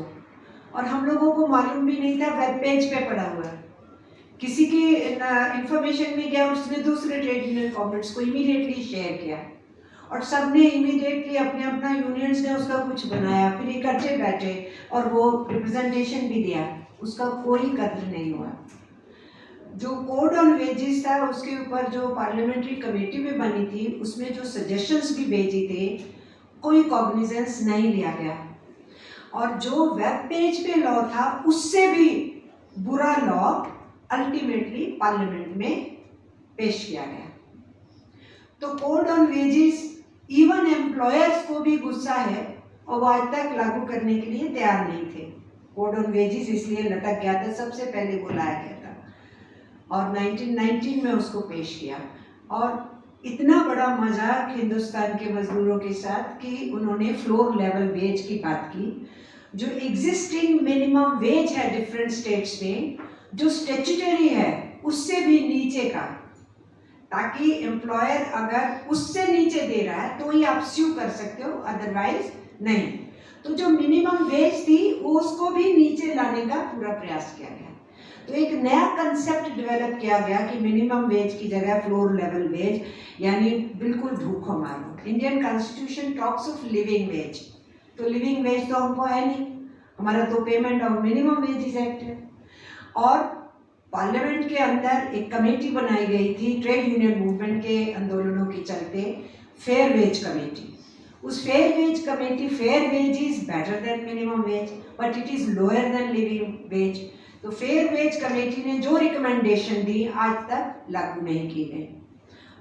Speaker 4: और हम लोगों को मालूम भी नहीं था वेब पेज पे पड़ा हुआ है. किसी की इंफॉर्मेशन में गया, उसने दूसरे ट्रेड यूनियन कमेंट्स को इमीडिएटली शेयर किया और सबने इमीडिएटली अपने अपना यूनियंस ने उसका कुछ बनाया, फिर इकट्ठे बैठे और वो रिप्रेजेंटेशन भी दिया. उसका कोई कद्र नहीं हुआ. जो कोड ऑन वेजेस था उसके ऊपर जो पार्लियामेंट्री कमेटी भी बनी थी, उसमें जो सजेशंस भी भेजी थे, कोई कॉग्निजेंस नहीं लिया गया. और जो वेब पेज पे लॉ था उससे भी बुरा लॉ अल्टीमेटली पार्लियामेंट में पेश किया गया. तो code on wages even employers को भी गुस्सा है और वो आज तक लागू करने के लिए तैयार नहीं थे. कोड ऑन वेजेस इसलिए लटक गया था, सबसे पहले बुलाया गया था और 1919 में उसको पेश किया. और इतना बड़ा मजाक हिंदुस्तान के मजदूरों के साथ कि उन्होंने फ्लोर लेवल वेज की बात की. जो एग्जिस्टिंग मिनिमम वेज है डिफरेंट स्टेट्स में, जो स्टैट्यूटरी है उससे भी नीचे का, ताकि एम्प्लॉयर अगर उससे नीचे दे रहा है तो ही आप स्यू कर सकते हो, अदरवाइज नहीं. तो जो मिनिमम वेज थी वो उसको भी नीचे लाने का पूरा प्रयास किया गया. तो एक नया कंसेप्ट डेवलप किया गया कि मिनिमम वेज की जगह फ्लोर लेवल वेज, यानी बिल्कुल भूखों मारो. Indian constitution talks of living wage, तो लिविंग वेज तो हमको है नहीं, हमारा तो payment of minimum wages act है. और पार्लियामेंट के अंदर एक कमेटी बनाई गई थी ट्रेड यूनियन मूवमेंट के आंदोलनों के चलते, फेयर वेज कमेटी. उस fair wage committee, fair wage is better than minimum wage but it is lower than living wage. तो फेयर वेज कमेटी ने जो रिकमेंडेशन दी आज तक लागू नहीं की गई.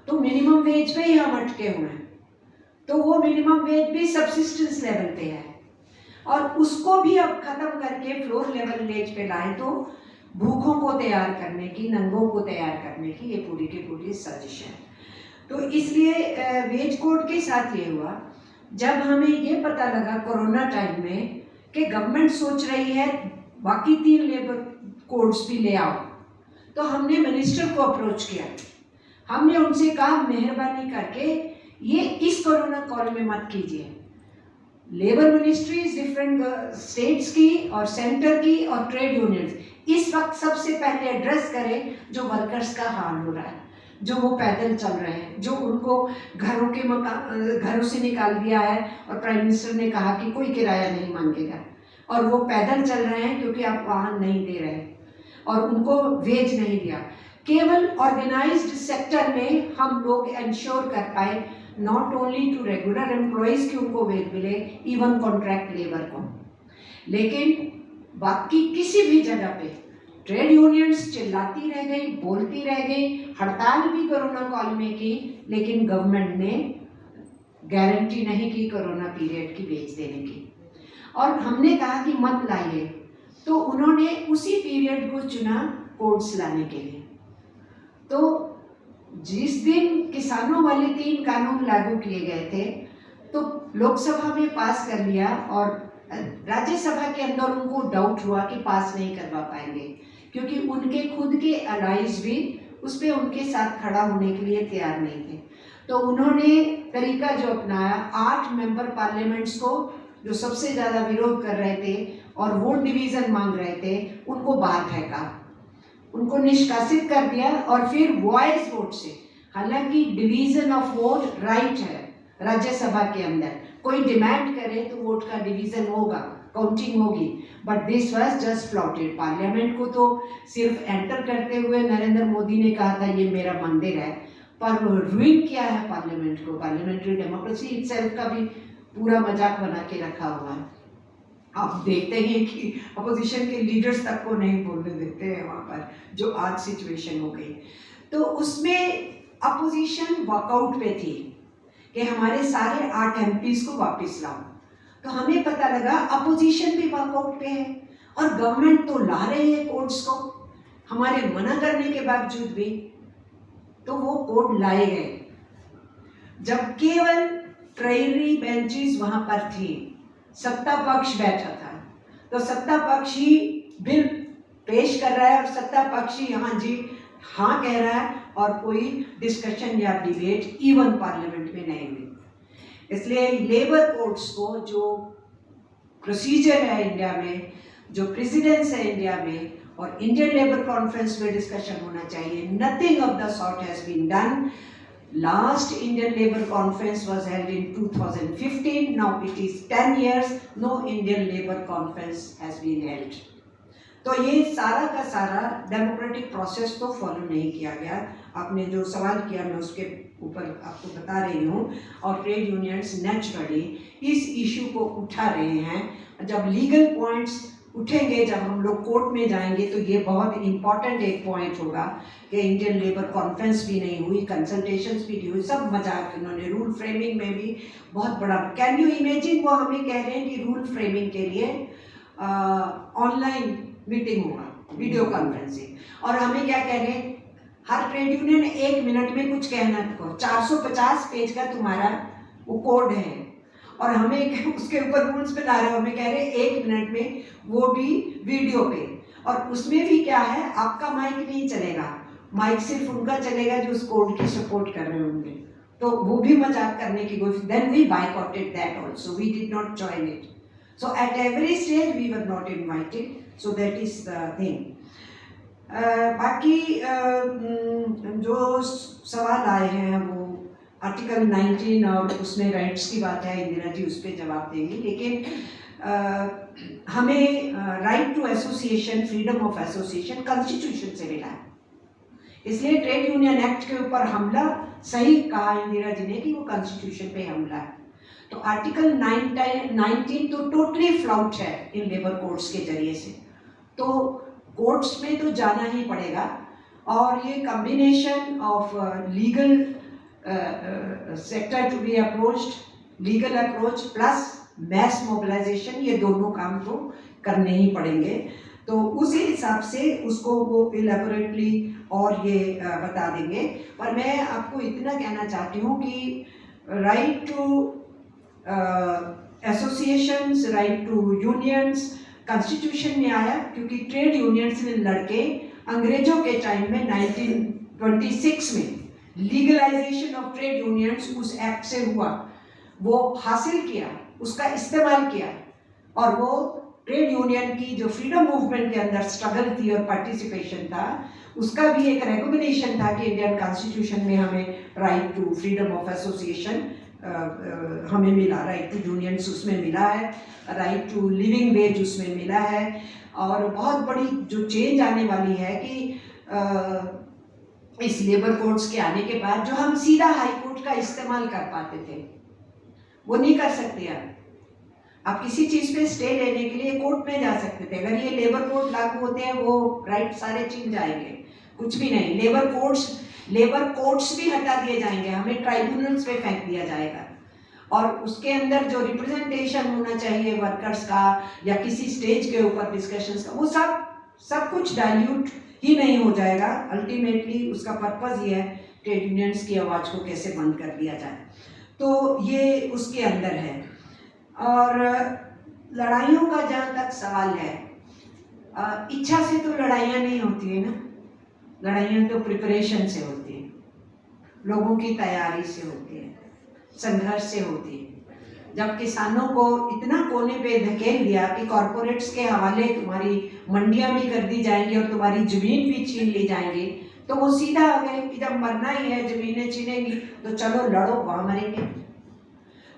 Speaker 4: तो मिनिमम वेज पे ही हम अटके हुए हैं. तो वो मिनिमम वेज भी सबसिस्टेंस लेवल पे है और उसको भी अब खत्म करके फ्लोर लेवल वेज पे लाए तो भूखों को तैयार करने की, नंगों को तैयार करने की ये पूरी की पूरी साजिश है. तो इसलिए वेज कोड के साथ ये हुआ, जब हमें ये पता लगा कोरोना टाइम में कि गवर्नमेंट सोच रही है बाकी 3 लेबर कोड्स भी ले आओ, तो हमने मिनिस्टर को अप्रोच किया. हमने उनसे कहा मेहरबानी करके ये इस कोरोना कॉल में मत कीजिए. लेबर मिनिस्ट्रीज डिफरेंट स्टेट्स की और सेंटर की और ट्रेड यूनियंस इस वक्त सबसे पहले एड्रेस करें जो वर्कर्स का हाल हो रहा है, जो वो पैदल चल रहे हैं, जो उनको घरों से निकाल दिया है और प्राइम मिनिस्टर ने कहा कि कोई किराया नहीं मांगेगा, और वो पैदल चल रहे हैं क्योंकि आप वाहन नहीं दे रहे और उनको वेज नहीं दिया. केवल ऑर्गेनाइज्ड सेक्टर में हम लोग इंश्योर कर पाए, not only to regular employees कि उनको वेज मिले, इवन कॉन्ट्रैक्ट लेबर को. लेकिन बाकी किसी भी जगह पे ट्रेड यूनियंस चिल्लाती रह गई, बोलती रह गई, हड़ताल भी कोरोना कॉल में की, लेकिन गवर्नमेंट ने गारंटी नहीं की कोरोना पीरियड की वेज देने की. और हमने कहा कि मत लाइए, तो उन्होंने उसी पीरियड को चुना कोड्स लाने के लिए. तो जिस दिन किसानों वाले 3 कानून लागू किए गए थे तो लोकसभा में पास कर लिया और राज्यसभा के अंदर उनको डाउट हुआ कि पास नहीं करवा पाएंगे, क्योंकि उनके खुद के अलाइज भी उस पर उनके साथ खड़ा होने के लिए तैयार नहीं थे. तो उन्होंने तरीका जो अपनाया, 8 मेंबर पार्लियामेंट्स को जो सबसे ज़्यादा विरोध कर रहे थे और वोट डिवीज़न मांग रहे थे, उनको बाहर फेंका. उनको निष्कासित कर दिया और फिर वॉइस वोट से, हालांकि डिवीजन ऑफ वोट राइट है राज्यसभा के अंदर, कोई डिमांड करे तो वोट का डिवीजन होगा, काउंटिंग होगी, but this was just floated. Parliament को तो सिर्फ एंटर करते हुए नरेंद्र मोदी ने कहा था ये मेरा मंदिर है, पर रूइन किया है पार्लियामेंट को, पार्लियामेंट्री डेमोक्रेसी इटसेल्फ का भी पूरा मजाक बना के रखा हुआ है। आप देखते हैं कि अपोजिशन के लीडर्स तक को नहीं बोलने देते हैं वहाँ पर, जो आज सिचुएशन हो गई। तो उसमें अपोजिशन वॉकआउट पे थी कि हमारे सारे 8 MPs को वापस लाओ। तो हमें पता लगा अपोजिशन भी वॉकआउट पे है और गवर्नमेंट तो ला रही है कोर्ट्स को, हमारे मना करने के बावजूद भी, तो वो कोर्ट लाए गए। जब केवल ट्रायरी बेंचेस वहां पर थी, सत्ता पक्ष बैठा था, तो सत्ता पक्ष ही बिल पेश कर रहा है और सत्ता पक्ष ही हाँ जी हाँ कह रहा है, और कोई डिस्कशन या डिबेट इवन पार्लियामेंट में नहीं हुई। इसलिए लेबर कोर्ट्स को जो प्रोसीजर है इंडिया में, जो प्रेसिडेंस है इंडिया में, और इंडियन लेबर कॉन्फ्रेंस में डिस्कशन होना चाहिए, nothing of the sort has been done. Last Indian Labour Conference was held in 2015. Now it is 10 years. No Indian Labour Conference has been held. तो ये सारा का सारा डेमोक्रेटिक प्रोसेस तो follow नहीं किया गया। आपने जो सवाल किया मैं उसके ऊपर आपको बता रही हूँ। और ट्रेड यूनियंस नेचुरली इस इशू को उठा रहे हैं। जब लीगल पॉइंट्स उठेंगे, जब हम लोग कोर्ट में जाएंगे, तो ये बहुत इम्पॉर्टेंट एक पॉइंट होगा कि इंडियन लेबर कॉन्फ्रेंस भी नहीं हुई, कंसल्टेशंस भी नहीं हुई, सब मजाक। इन्होंने रूल फ्रेमिंग में भी बहुत बड़ा, कैन यू इमेजिन, वो हमें कह रहे हैं कि रूल फ्रेमिंग के लिए ऑनलाइन मीटिंग होगा, वीडियो कॉन्फ्रेंसिंग, और हमें क्या कह रहे हैं, हर ट्रेड यूनियन 1 मिनट में कुछ कहना को, 450 पेज का तुम्हारा वो कोड है, और हमें उसके ऊपर रूल्स बना रहे हो, हमें कह रहे हैं 1 मिनट में, वो भी वीडियो पे। और उसमें भी क्या है, आपका माइक नहीं चलेगा, माइक सिर्फ उनका चलेगा जो उस कोड की सपोर्ट कर रहे होंगे। तो वो भी मजाक करने की कोशिश। Then we boycotted that also, we did not join it. So at every stage we were not invited, so that is the thing. बाकी जो सवाल आए हैं वो आर्टिकल 19 और उसमें राइट्स की बात है, इंदिरा जी उस पर जवाब देंगी। लेकिन हमें right to association, freedom of association constitution से मिला है, इसलिए ट्रेड यूनियन एक्ट के ऊपर हमला, सही कहा इंदिरा जी ने कि वो कॉन्स्टिट्यूशन पे हमला है। तो आर्टिकल 19 तो टोटली फ्लाउट है इन लेबर कोर्ट्स के जरिए से, तो कोर्ट्स में तो जाना ही पड़ेगा। और ये combination of legal sector to be approached, legal approach plus mass mobilisation, ये दोनों काम तो करने ही पड़ेंगे। तो उसी हिसाब से उसको वो इलेबोरेटली और ये बता देंगे। पर मैं आपको इतना कहना चाहती हूँ कि right to associations, right to unions constitution में आया, क्योंकि ट्रेड यूनियंस ने लड़के अंग्रेजों के टाइम में 1926 में लीगलाइजेशन ऑफ ट्रेड यूनियंस उस एक्ट से हुआ, वो हासिल किया, उसका इस्तेमाल किया, और वो ट्रेड यूनियन की जो फ्रीडम मूवमेंट के अंदर स्ट्रगल थी और पार्टिसिपेशन था, उसका भी एक रिकॉग्निशन था कि इंडियन कॉन्स्टिट्यूशन में हमें right to freedom of association हमें मिला, राइट टू यूनियंस उसमें मिला है, राइट टू लिविंग वेज उसमें मिला है। और बहुत बड़ी जो चेंज आने वाली है कि इस लेबर कोर्ट्स के आने के बाद जो हम सीधा हाई कोर्ट का इस्तेमाल कर पाते थे, वो नहीं कर सकते अब। आप किसी चीज़ पे स्टे लेने के लिए कोर्ट में जा सकते थे, अगर ये लेबर कोर्ट लागू होते हैं वो राइट सारे छीन जाएंगे, कुछ भी नहीं। लेबर कोर्ट्स भी हटा दिए जाएंगे, हमें ट्राइब्यूनल्स पे फेंक दिया जाएगा, और उसके अंदर जो रिप्रेजेंटेशन होना चाहिए वर्कर्स का या किसी स्टेज के ऊपर डिस्कशंस का, वो सब कुछ डाइल्यूट ही नहीं हो जाएगा। अल्टीमेटली उसका पर्पज़ ये है ट्रेड यूनियंस की आवाज़ को कैसे बंद कर दिया जाए, तो ये उसके अंदर है। और लड़ाइयों का जहाँ तक सवाल है, इच्छा से तो लड़ाइयाँ नहीं होती है ना, लड़ाइयाँ तो प्रिपरेशन से होती है, लोगों की तैयारी से होती है, संघर्ष से होती है। जब किसानों को इतना कोने पे धकेल दिया कि कॉरपोरेट्स के हवाले तुम्हारी मंडियां भी कर दी जाएंगी और तुम्हारी जमीन भी छीन ली जाएंगी, तो वो सीधा आ गए कि जब मरना ही है, जमीनें छीनेंगी तो चलो लड़ो, वहां मरेंगे।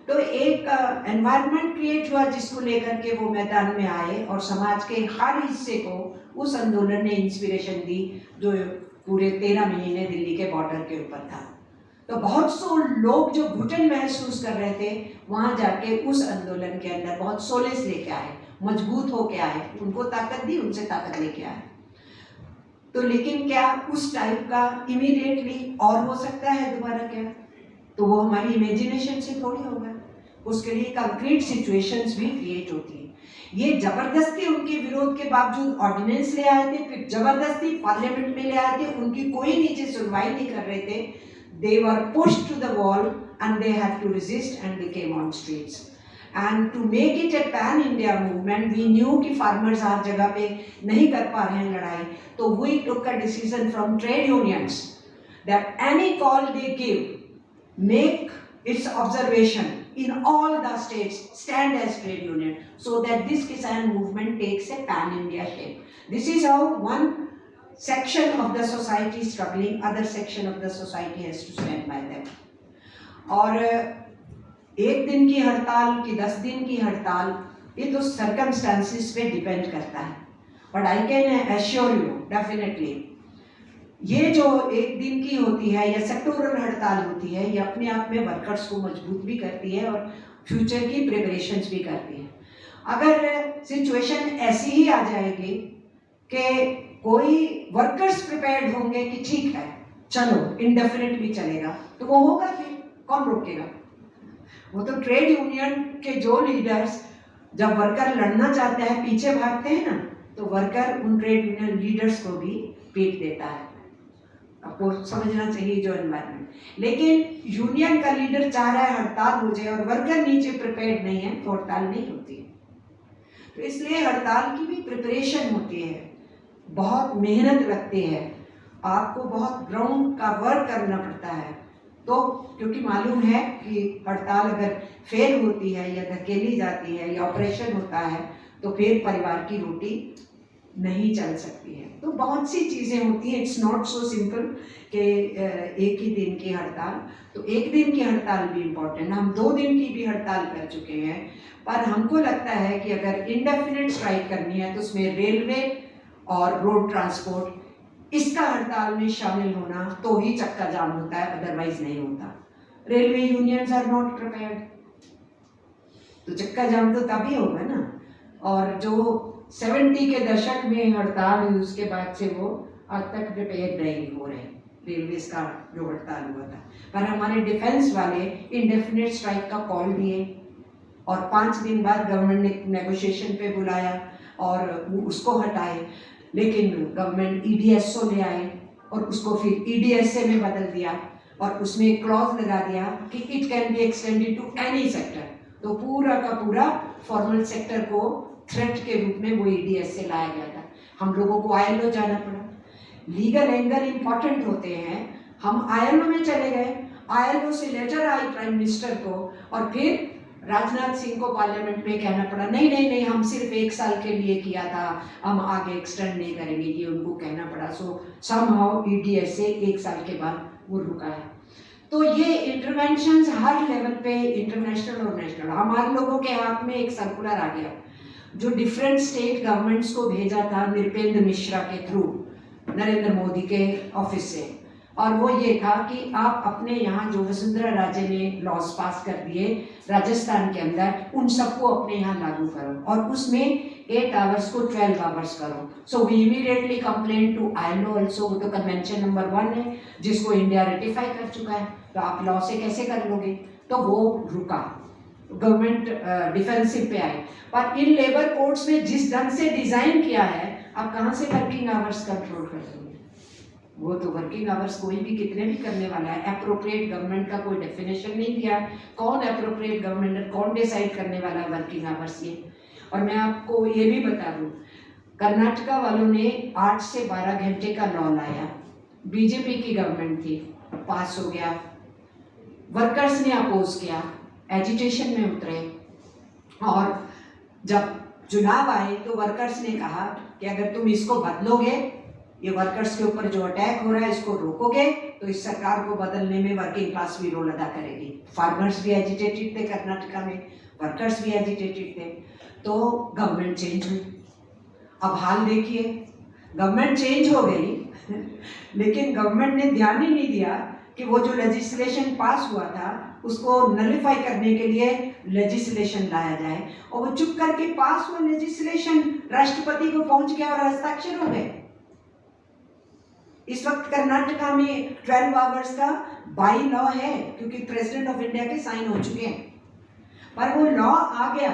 Speaker 4: तो एक एनवायरनमेंट क्रिएट हुआ जिसको लेकर के वो मैदान में आए और समाज के हर हिस्से को उस आंदोलन ने इंस्पिरेशन दी, जो पूरे 13 महीने दिल्ली के बॉर्डर के ऊपर था। तो बहुत सो लोग जो घुटन महसूस कर रहे थे, वहां जाके उस आंदोलन के अंदर बहुत सोलेस लेके आए, मजबूत होके आए, उनको ताकत दी, उनसे ताकत लेके आए। तो लेकिन क्या उस टाइप का इमीडिएटली और हो सकता है दोबारा? क्या तो वो हमारी इमेजिनेशन से थोड़ी होगा, उसके लिए कंक्रीट सिचुएशंस भी क्रिएट होती है। ये जबरदस्ती उनके विरोध के बावजूद ऑर्डिनेंस ले आए थे, फिर जबरदस्ती पार्लियामेंट में ले आए थे, उनकी कोई नीचे सुनवाई नहीं कर रहे थे। They were pushed to the wall and they had to resist and they came on streets. And to make it a pan-India movement, we knew कि farmers हर जगह पे नहीं कर पा रहे हैं लड़ाई, तो we took a decision from trade unions that any call they give, make its observation in all the states, stand as trade union, so that this Kisan movement takes a pan-India shape. This is how one section of the society is struggling, other section of the society has to stand by them. और एक दिन की हड़ताल कि 10 दिन की हड़ताल, ये तो सर्कमस्टांसिस पे डिपेंड करता है, but I can assure you definitely ये जो एक दिन की होती है या सेक्टोरल हड़ताल होती है, ये अपने आप में वर्कर्स को मजबूत भी करती है और फ्यूचर की प्रिपरेशंस भी करती है। अगर सिचुएशन ऐसी ही आ जाएगी कि कोई वर्कर्स प्रिपेयर्ड होंगे कि ठीक है चलो इंडेफिनिट भी चलेगा, तो वो होगा, फिर कौन रोकेगा? वो तो ट्रेड यूनियन के जो लीडर्स जब वर्कर लड़ना चाहते हैं पीछे भागते हैं ना, तो वर्कर उन ट्रेड यूनियन लीडर्स को भी पीट देता है। आपको समझना चाहिए जो एनवायरनमेंट। लेकिन यूनियन का लीडर चाह रहा है हड़ताल हो जाए और वर्कर नीचे प्रिपेयर्ड नहीं है, तो हड़ताल नहीं होती है। तो इसलिए हड़ताल की भी प्रिपरेशन होती है, बहुत मेहनत लगती है, आपको बहुत ग्राउंड का वर्क करना पड़ता है। तो क्योंकि मालूम है कि हड़ताल अगर फेल होती है या धकेली जाती है या ऑपरेशन होता है, तो फिर परिवार की रोटी नहीं चल सकती है। तो बहुत सी चीज़ें होती हैं, इट्स नॉट सो सिंपल कि एक ही दिन की हड़ताल। तो एक दिन की हड़ताल भी इम्पोर्टेंट, हम 2 दिन की भी हड़ताल कर चुके हैं, पर हमको लगता है कि अगर इंडेफिनिट स्ट्राइक करनी है तो उसमें रेलवे और रोड ट्रांसपोर्ट, इसका हड़ताल में शामिल होना तो ही चक्का जाम होता है, अदरवाइज नहीं होता। Railway unions are not prepared, तो चक्का जाम तो तभी होगा ना। और जो 70 के दशक में हड़ताल हुई, उसके बाद से वो आज तक प्रिपेयर नहीं हो रहे, रेलवे का जो हड़ताल हुआ था। पर हमारे डिफेंस वाले इंडेफिनिट स्ट्राइक का कॉल दिए और 5 दिन बाद गवर्नमेंट ने नेगोशिएशन पे बुलाया और उसको हटाए, लेकिन गवर्नमेंट EDSO ले आए और उसको फिर EDSA में बदल दिया और उसमें एक क्लॉज लगा दिया कि it can be extended to any sector. तो पूरा का पूरा फॉर्मल सेक्टर को थ्रेट के रूप में वो EDSA लाया गया था। हम लोगों को ILO जाना पड़ा, लीगल एंगल इम्पॉर्टेंट होते हैं। हम ILO में चले गए, ILO से लेटर आई प्राइम मिनिस्टर को और फिर राजनाथ सिंह को पार्लियामेंट में कहना पड़ा नहीं नहीं नहीं, हम सिर्फ 1 साल के लिए किया था, हम आगे एक्सटेंड नहीं करेंगे, ये उनको कहना पड़ा। सो समहाउ EDSA 1 साल के बाद वो रुका है। तो ये इंटरवेंशंस हर लेवल पे, इंटरनेशनल और नेशनल। हमारे लोगों के हाथ में एक सर्कुलर आ गया जो डिफरेंट स्टेट गवर्नमेंट्स को भेजा था नृपेंद्र मिश्रा के थ्रू, नरेंद्र मोदी के ऑफिस से, और वो ये था कि आप अपने यहाँ जो वसुंधरा राजे ने लॉज पास कर दिए राजस्थान के अंदर, उन सबको अपने यहाँ लागू करो और उसमें 8 आवर्स को 12 आवर्स करो। So we immediately complain to ILO also, वो तो कन्वेंशन नंबर 1 है जिसको इंडिया रेटिफाई कर चुका है, तो आप लॉ से कैसे कर लोगे? तो वो रुका, गवर्नमेंट डिफेंसिव पे आई। पर इन लेबर कोड्स में जिस ढंग से डिजाइन किया है, आप कहाँ से वर्किंग आवर्स कंट्रोल कर दोगे? वो तो वर्किंग आवर्स कोई भी कितने भी करने वाला है। एप्रोप्रिएट गवर्नमेंट का कोई डेफिनेशन नहीं दिया, कौन एप्रोप्रिएट गवर्नमेंट, कौन डिसाइड करने वाला है वर्किंग आवर्स ये? और मैं आपको ये भी बता दूं, कर्नाटका वालों ने 8 से 12 घंटे का लॉ लाया, बीजेपी की गवर्नमेंट थी, पास हो गया, वर्कर्स ने अपोज किया, एजिटेशन में उतरे, और जब चुनाव आए तो वर्कर्स ने कहा कि अगर तुम इसको बदलोगे, ये वर्कर्स के ऊपर जो अटैक हो रहा है इसको रोकोगे, तो इस सरकार को बदलने में वर्किंग क्लास भी रोल अदा करेगी। फार्मर्स भी एजिटेटेड थे कर्नाटका में, वर्कर्स भी एजिटेटेड थे, तो गवर्नमेंट चेंज हुई। अब हाल देखिए, गवर्नमेंट चेंज हो गई लेकिन गवर्नमेंट ने ध्यान ही नहीं दिया कि वो जो लेजिस्लेशन पास हुआ था उसको नलिफाई करने के लिए लेजिस्लेशन लाया जाए, और वो चुप करके पास हुआ लेजिस्लेशन राष्ट्रपति को पहुंच गया और हस्ताक्षर हो गए। इस वक्त कर्नाटका में 12 आवर्स का बाई लॉ है, क्योंकि प्रेसिडेंट ऑफ इंडिया के साइन हो चुके हैं, पर वो लॉ आ गया,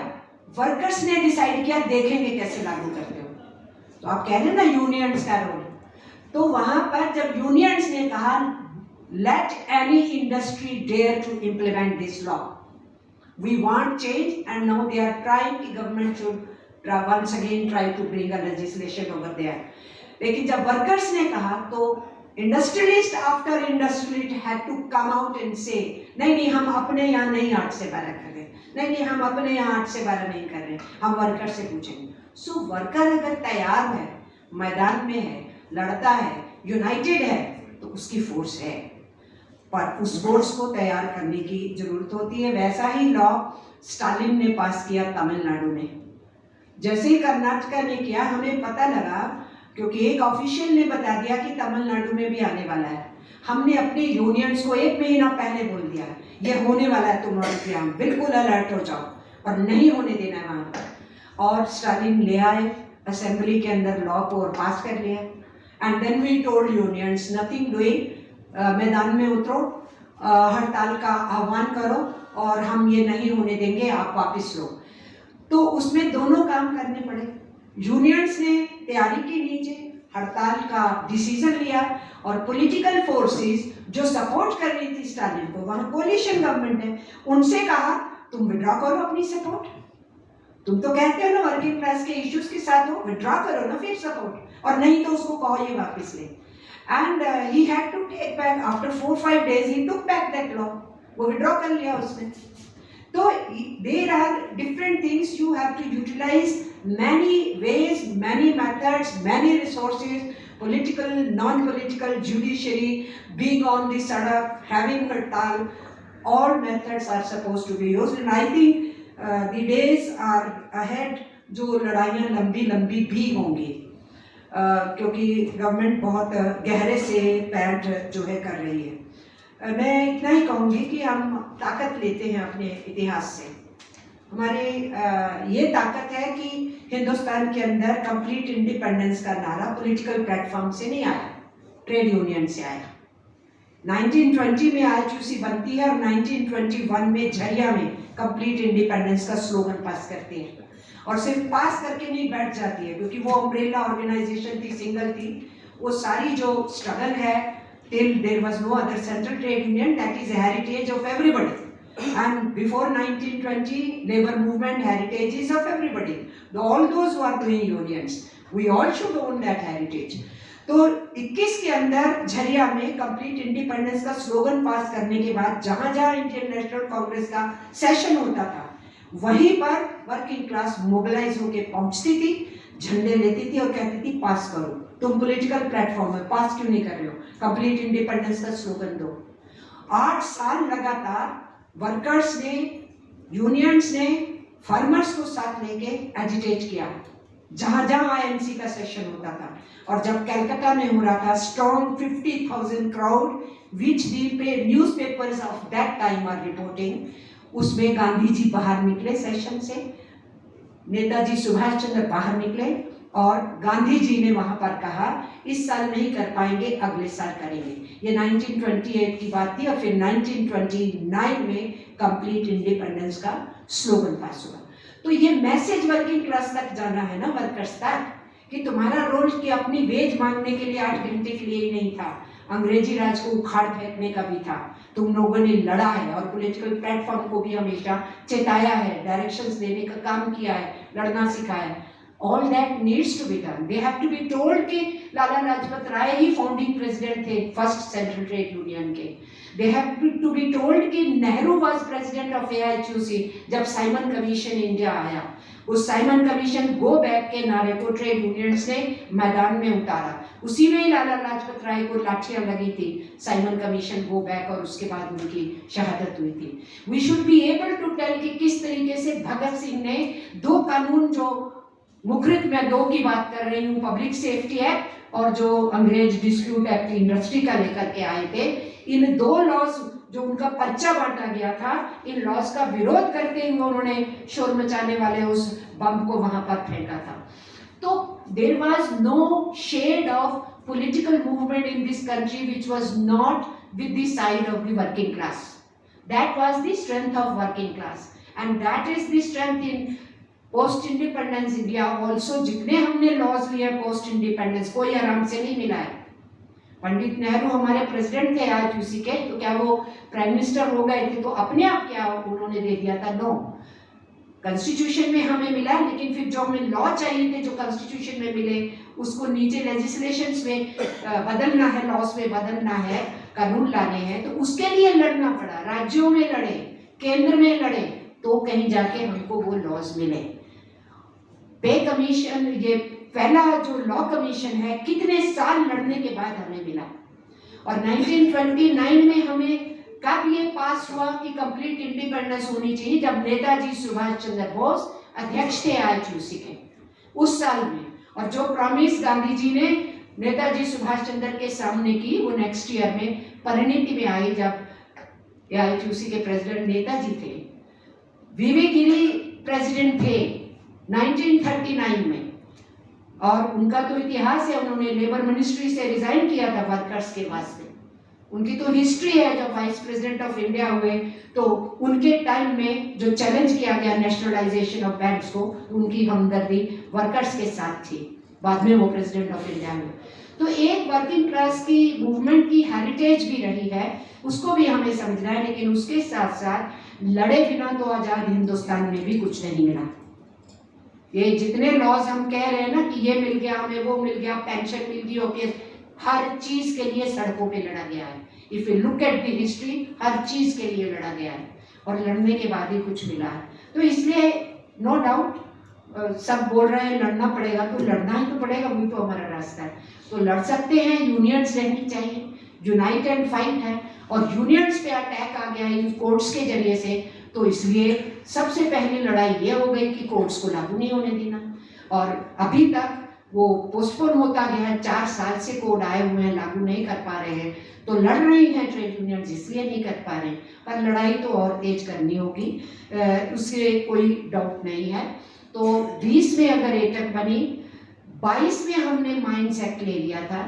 Speaker 4: वर्कर्स ने डिसाइड किया देखेंगे कैसे लागू करते हो। तो आप कह रहे हैं ना यूनियंस का रोल, तो वहां पर जब यूनियंस ने कहा let any industry dare to implement this law, we want change, and now they are trying, the government should once again try to bring a legislation over there. लेकिन जब workers ने कहा तो industrialist after industrialist had to come out and say नहीं हम अपने यहाँ नहीं 8 से 12 कर रहे, नहीं हम अपने यहाँ 8 से 12 नहीं कर रहे, हम वर्कर से पूछेंगे। सो वर्कर अगर तैयार है, मैदान में है, लड़ता है, यूनाइटेड है, तो उसकी फोर्स है, पर उस फोर्स को तैयार करने की जरूरत होती है। वैसा ही लॉ स्टालिन ने पास किया तमिलनाडु में। जैसे ही कर्नाटका ने किया, हमें पता लगा, क्योंकि एक ऑफिशियल ने बता दिया कि तमिलनाडु में भी आने वाला है। हमने अपने यूनियंस को 1 महीना पहले बोल दिया ये होने वाला है तुम्हारे एग्जाम, बिल्कुल अलर्ट हो जाओ, और नहीं होने देना है वहाँ पर। और स्टालिन ले आए असेंबली के अंदर लॉ को और पास कर लिया। And then we told unions nothing doing, मैदान में उतरो, हड़ताल का आह्वान करो, और हम ये नहीं होने देंगे, आप वापस लो। तो उसमें दोनों काम करने पड़े। यूनियंस ने तैयारी की नीचे, हड़ताल का डिसीजन लिया, और पॉलिटिकल फोर्सेस जो सपोर्ट कर रही थी स्टालिन को, वहां कोलिशन गवर्नमेंट है, उनसे कहा तुम विड्रॉ करो अपनी सपोर्ट, तुम तो कहते हो ना वर्किंग क्लास के इश्यूज के साथ हो, विड्रॉ करो ना फिर सपोर्ट, और नहीं तो उसको कहो ये वापस ले। And he had to take back after 4-5 days. He took back that law. वो withdraw कर लिया उसने। तो there are different things, you have to utilize many ways, many methods, many resources, political, non-political, judiciary, being on the sadak, having hartal, all methods are supposed to be used. And I think the days are ahead जो लड़ाइयाँ लंबी भी होंगी, क्योंकि government बहुत गहरे से पैठ जो है कर रही है। मैं इतना ही कहूँगी कि हम ताकत लेते हैं अपने इतिहास से। हमारे ये ताकत है कि हिंदुस्तान के अंदर कंप्लीट इंडिपेंडेंस का नारा पॉलिटिकल प्लेटफॉर्म से नहीं आया, ट्रेड यूनियन से आया। 1920 में ITUC बनती है, और 1921 में झरिया में कंप्लीट इंडिपेंडेंस का स्लोगन पास करते हैं, और सिर्फ पास करके नहीं बैठ जाती है, क्योंकि वो अम्ब्रेला ऑर्गेनाइजेशन थी, सिंगल थी। वो सारी जो स्ट्रगल है, till there was no other central trade union, that is heritage of everybody, and before 1920 labour movement heritage is of everybody, all those who are doing unions, we all should own that heritage. तो 21 के अंदर झरिया में complete independence का slogan पास करने के बाद जहां जहां इंडियन नेशनल कांग्रेस का सेशन होता था, वहीं पर वर्किंग क्लास मोबिलाइज होकर पहुंचती थी, झंडे लेती थी और कहती थी पास करो, तुम पॉलिटिकल प्लेटफॉर्म है, पास क्यों नहीं कर रहे हो, कंप्लीट इंडिपेंडेंस का स्लोगन दो। 8 साल लगातार वर्कर्स ने, यूनियंस ने फार्मर्स को साथ लेके एजिटेट किया, जहां जहां INC का सेशन होता था। और जब कलकत्ता में हो रहा था, strong 50,000 crowd which the newspapers of that time are reporting, उसमें गांधी जी बाहर निकले सेशन से, नेताजी सुभाष चंद्र बाहर निकले, और गांधी जी ने वहां पर कहा इस साल नहीं कर पाएंगे, अगले साल करेंगे। ये 1928 की बात थी, और फिर 1929 में कंप्लीट इंडिपेंडेंस का स्लोगन पास हुआ। तो ये मैसेज वर्किंग क्लास तक जाना है ना, वर्कर्स तक, कि तुम्हारा रोल कि अपनी वेज मांगने के लिए 8 घंटे के लिए ही नहीं था, अंग्रेजी राज को उखाड़ फेंकने का भी था। तुम लोगों ने लड़ा है, और पॉलिटिकल प्लेटफॉर्म को भी हमेशा चेताया है, डायरेक्शंस देने का काम किया है, लड़ना सिखाया है, All that needs to be done. They have to be told कि लाला लाजपत राय ही फाउंडिंग प्रेसिडेंट थे फर्स्ट सेंट्रल ट्रेड यूनियन के. They have to be told कि Nehru was president of AITUC जब साइमन कमीशन इंडिया आया. उस साइमन कमीशन गो बैक के नारे को ट्रेड यूनियंस ने मैदान में उतारा. उसी में ही लाला लाजपत राय को लाठियां लगी थी. साइमन कमीशन गो बैक और उसके बाद उनकी शहादत हुई थी. We should be able to tell कि किस तरीके से भगत सिंह ने दो कानून, जो मुखरित मैं दो की बात कर रही हूँ, पब्लिक सेफ्टी एक्ट और जो अंग्रेज डिस्प्यूट एक्ट इंडस्ट्री का लेकर के आए थे, इन दो लॉज जो उनका पर्चा बांटा गया था, इन लॉज का विरोध करते हुए उन्होंने शोर मचाने वाले उस बम को वहां पर फेंका था. तो there was no shade of political movement in this country which was not with the side of the working class. That was the strength of working class, and that is the strength in post independence India also. जितने हमने laws लिए post independence, कोई आराम से नहीं मिला है. पंडित नेहरू हमारे प्रेसिडेंट थे आईटीयूसी के, तो क्या वो प्राइम मिनिस्टर हो गए थे तो अपने आप क्या उन्होंने दे दिया था? नो. कॉन्स्टिट्यूशन में हमें मिला, लेकिन फिर जो हमें लॉ चाहिए थे जो कॉन्स्टिट्यूशन में मिले, उसको नीचे लेजिस्लेशंस में बदलना है, लॉस में बदलना है, कानून लाने हैं, तो उसके लिए लड़ना पड़ा. राज्यों में लड़े, केंद्र में लड़े, तो कहीं जाके हमको वो लॉज मिले. पे कमीशन, ये पहला जो लॉ कमीशन है, कितने साल लड़ने के बाद हमें मिला. और 1929 में हमें कब ये पास हुआ कि कंप्लीट इंडिपेंडेंस होनी चाहिए? जब नेताजी सुभाष चंद्र बोस अध्यक्ष थे आईटीयूसी के, उस साल में. और जो प्रॉमिस गांधी जी ने नेताजी सुभाष चंद्र के सामने की, वो नेक्स्ट ईयर में परिणति में आई जब आईटीयूसी के प्रेसिडेंट नेताजी थे. वीवी गिरी प्रेसिडेंट थे 1939 में, और उनका तो इतिहास है, उन्होंने लेबर मिनिस्ट्री से रिजाइन किया था वर्कर्स के वास्ते. उनकी तो हिस्ट्री है. जब वाइस प्रेसिडेंट ऑफ इंडिया हुए तो उनके टाइम में जो चैलेंज किया गया नेशनलाइजेशन ऑफ बैंक्स को, उनकी हमदर्दी वर्कर्स के साथ थी. बाद में वो प्रेसिडेंट ऑफ इंडिया हुए. तो एक वर्किंग क्लास की मूवमेंट की हेरिटेज भी रही है, उसको भी हमें समझना है. लेकिन उसके साथ साथ लड़े बिना तो आजाद हिंदुस्तान में भी कुछ नहीं मिला. ये जितने लॉज हम कह रहे हैं ना कि ये मिल गया हमें, वो मिल गया, पेंशन मिल गई, ओके, हर चीज के लिए सड़कों पे लड़ा गया है. If you look at the history, हर चीज के लिए लड़ा गया है, और लड़ने के बाद ही कुछ मिला है. तो इसलिए नो डाउट सब बोल रहे हैं लड़ना पड़ेगा, तो लड़ना ही तो पड़ेगा, वही तो हमारा रास्ता है. तो लड़ सकते हैं, यूनियंस रहनी चाहिए, यूनाइट एंड फाइट है. और यूनियंस पे अटैक आ गया है कोर्ट्स के जरिए से, तो इसलिए सबसे पहली लड़ाई ये हो गई कि कोर्ट्स को लागू नहीं होने देना. और अभी तक वो पोस्टपोन होता गया है. 4 साल से कोड आए हुए हैं, लागू नहीं कर पा रहे हैं. तो लड़ रही हैं ट्रेड यूनियन, इसलिए नहीं कर पा रहे, पर लड़ाई तो और तेज करनी होगी, उससे कोई डाउट नहीं है. तो 20 में अगर एटक बनी, 22 में हमने माइंस एक्ट ले लिया था,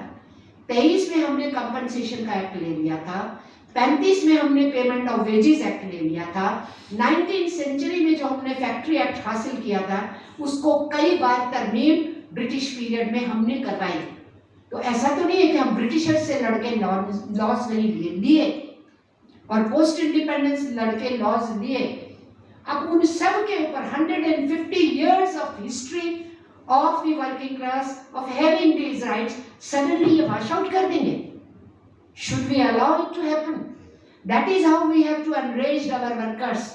Speaker 4: 23 में हमने कंपनसेशन का एक्ट ले लिया था, 35 में हमने पेमेंट ऑफ वेजेस एक्ट ले लिया था, 19th सेंचुरी में जो हमने फैक्ट्री एक्ट हासिल किया था, उसको कई बार तरमीम ब्रिटिश पीरियड में हमने करवाई. तो ऐसा तो नहीं है कि हम ब्रिटिशर्स से लड़के लॉज नहीं लिए, और पोस्ट इंडिपेंडेंस लड़के लॉज लिए. अब उन सब के ऊपर 150 years of history of the working class of having these rights, suddenly ये wash out कर देंगे. Should we allow it to happen? That is how we have to enrage our workers,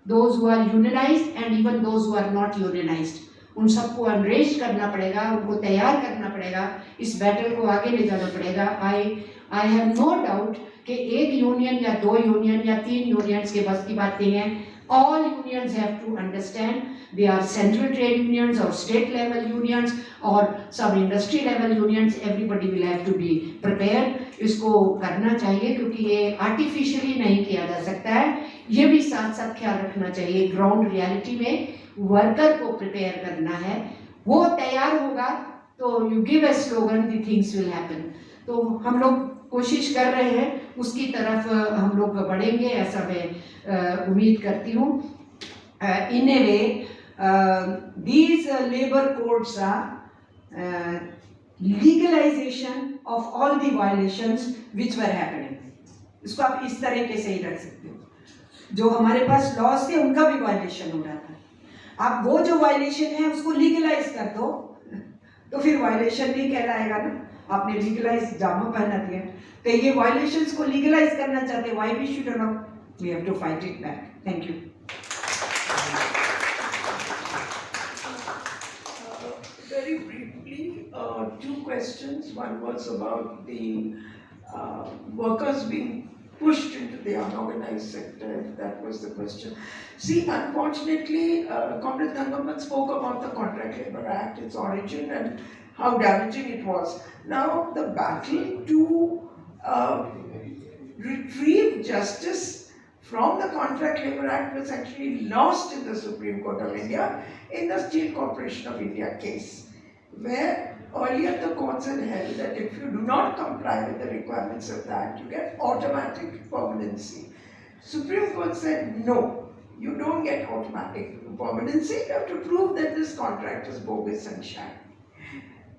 Speaker 4: those who are unionized and even those who are not unionized. उन सबको अनरेज करना पड़ेगा, उनको तैयार करना पड़ेगा, इस बैटल को आगे ले जाना पड़ेगा. आई हैव नो डाउट कि एक यूनियन या 2 यूनियन या 3 यूनियंस के बस की बातें हैं. All unions have to understand they are central trade unions और स्टेट लेवल यूनियंस और सब industry level unions. Everybody will have to be prepared. इसको करना चाहिए, क्योंकि ये आर्टिफिशियली नहीं किया जा सकता है. ये भी साथ साथ ख्याल रखना चाहिए, ग्राउंड रियलिटी में वर्कर को प्रिपेयर करना है. वो तैयार होगा तो you give a slogan, the things will happen. तो हम लोग कोशिश कर रहे हैं, उसकी तरफ हम लोग बढ़ेंगे, ऐसा मैं उम्मीद करती हूँ. In a way these labour codes are legalisation of all the violations which were happening. इसको आप इस तरीके से ही रख सकते हो. जो हमारे पास लॉज थे उनका भी वायलेशन हो रहा था. आप वो जो वायलेशन है उसको लीगलाइज कर दो, तो फिर वायलेशन नहीं कहलाएगा ना, आपने लीगलाइज जामा पहना दिया। तो ये वायलेशंस को लीगलाइज करना चाहते हैं, why we should not, we have to fight it back. Thank you.
Speaker 5: Very briefly, two questions. One was about the workers being pushed into the unorganized sector, if that was the question. See, unfortunately, Comrade Thankappan spoke about the Contract Labour Act, its origin, and how damaging it was. Now, the battle to retrieve justice from the Contract Labour Act was actually lost in the Supreme Court of India in the Steel Corporation of India case, where earlier the courts had held that if you do not comply with the requirements of the Act, you get automatic permanency. Supreme Court said no, you don't get automatic permanency, you have to prove that this contract is bogus and sham.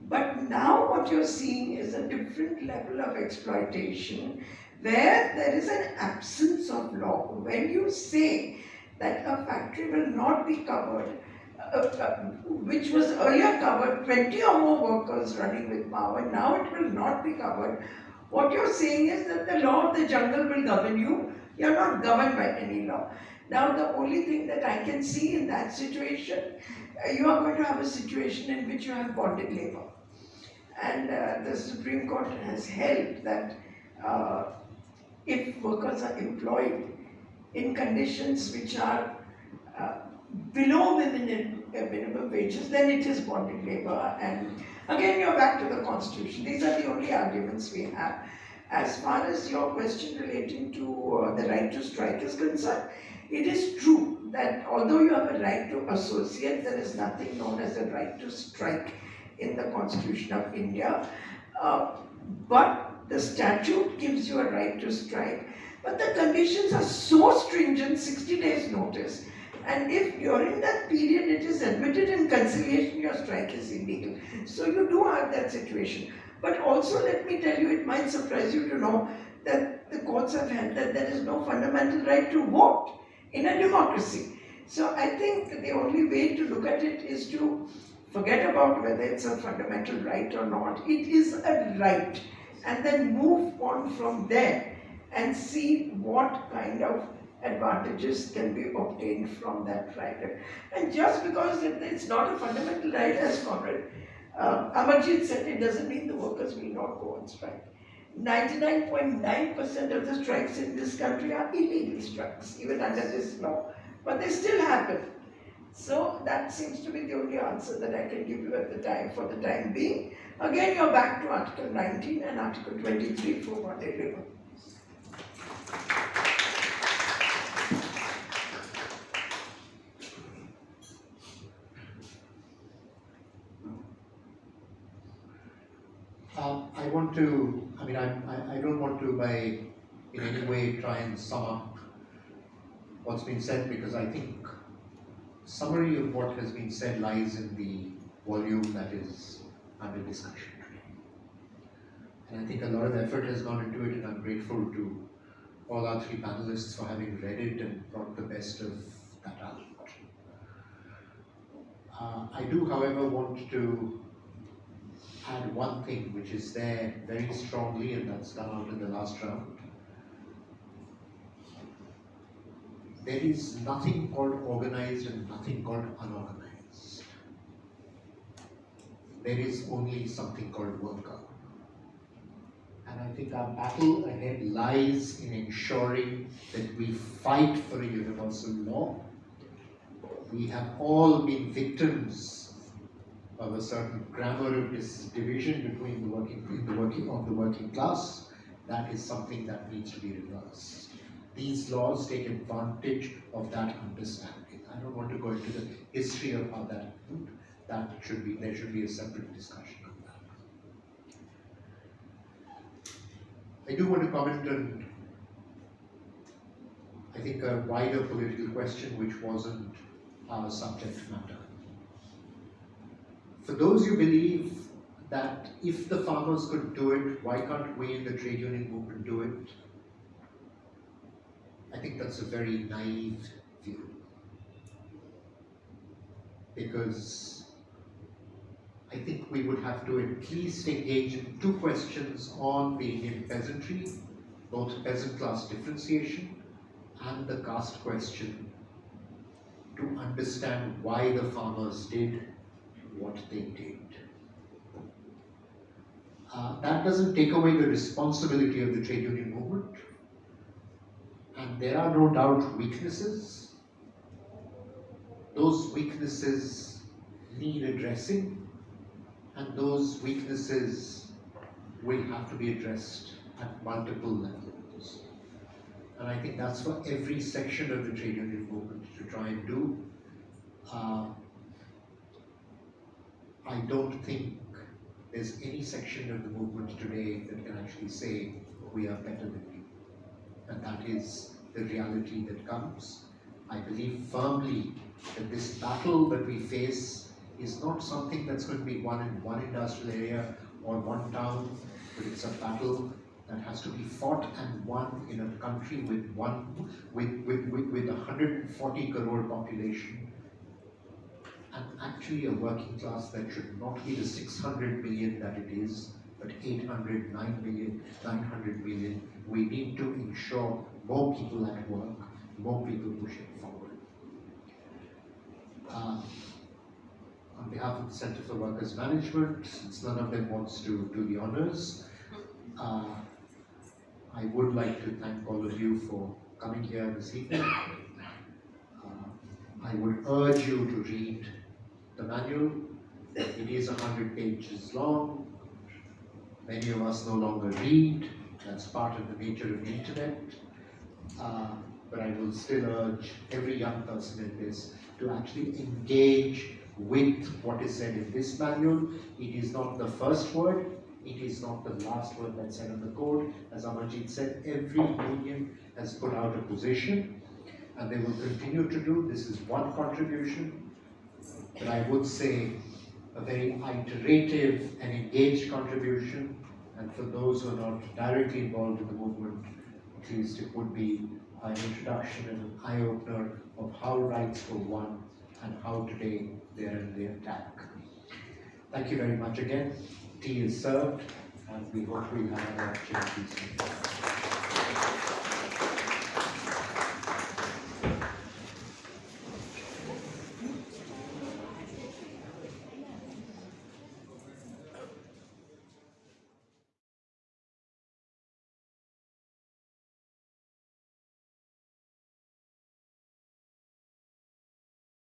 Speaker 5: But now what you're seeing is a different level of exploitation where there is an absence of law. When you say that a factory will not be covered, which was earlier covered, 20 or more workers running with power, now it will not be covered. What you're saying is that the law of the jungle will govern you. You're not governed by any law. Now the only thing that I can see in that situation, you are going to have a situation in which you have bonded labor. And the Supreme Court has held that if workers are employed in conditions which are below minimum wages, then it is bonded labor. And again, you're back to the Constitution. These are the only arguments we have. As far as your question relating to the right to strike is concerned, it is true that although you have a right to associate, there is nothing known as a right to strike in the Constitution of India. But the statute gives you a right to strike. But the conditions are so stringent, 60 days notice. And if during that period it is admitted in conciliation, your strike is illegal. So you do have that situation. But also let me tell you, it might surprise you to know that the courts have held that there is no fundamental right to vote in a democracy. So I think the only way to look at it is to forget about whether it's a fundamental right or not. It is a right. And then move on from there and see what kind of advantages can be obtained from that right. And just because it's not a fundamental right, as Comrade Amarjeet said, it doesn't mean the workers will not go on strike. 99.9% of the strikes in this country are illegal strikes, even under this law. But they still happen. So that seems to be the only answer that I can give you at the time, for the time being. Again, you're back to Article 19 and Article 23 for bonded labor.
Speaker 3: I don't want to in any way try and sum up what's been said, because I think summary of what has been said lies in the volume that is under discussion today. And I think a lot of effort has gone into it, and I'm grateful to all our three panelists for having read it and brought the best of that out. I do, however, want to add one thing which is there very strongly, and that's come out in the last round. There is nothing called organized and nothing called unorganized. There is only something called worker. And I think our battle ahead lies in ensuring that we fight for a universal law. We have all been victims of a certain grammar of division between the working class. That is something that needs to be reversed. These laws take advantage of that understanding. I don't want to go into the history of how that happened. There should be a separate discussion on that. I do want to comment on, I think, a wider political question which wasn't our subject matter. For those who believe that if the farmers could do it, why can't we in the trade union movement do it? I think that's a very naive view. because I think we would have to at least engage in two questions on the Indian peasantry, both peasant class differentiation and the caste question, to understand why the farmers did what they did. That doesn't take away the responsibility of the trade union movement, and there are no doubt weaknesses. Those weaknesses need addressing, and those weaknesses will have to be addressed at multiple levels. And I think that's for every section of the trade union movement to try and do. I don't think there's any section of the movement today that can actually say we are better than you. And that is the reality that comes. I believe firmly that this battle that we face is not something that's going to be won in one industrial area or one town, but it's a battle that has to be fought and won in a country with 140 crore population, and actually a working class that should not be the 600 million that it is, but 800, 9 million, 900 million. We need to ensure more people at work, more people pushing forward. On behalf of the Center for Workers' Management, since none of them wants to do the honors, I would like to thank all of you for coming here this evening. I would urge you to read the manual. It is 100 pages long. Many of us no longer read. That's part of the nature of the internet. But I will still urge every young person in this to actually engage with what is said in this manual. It is not the first word. It is not the last word that's said in the code. As Amarjeet said, every union has put out a position, and they will continue to do. This is one contribution, but I would say a very iterative and engaged contribution. And for those who are not directly involved in the movement, at least it would be an introduction and an eye-opener of how rights were won and how today they are in the attack. Thank you very much again. Tea is served, and we hope we have an opportunity soon.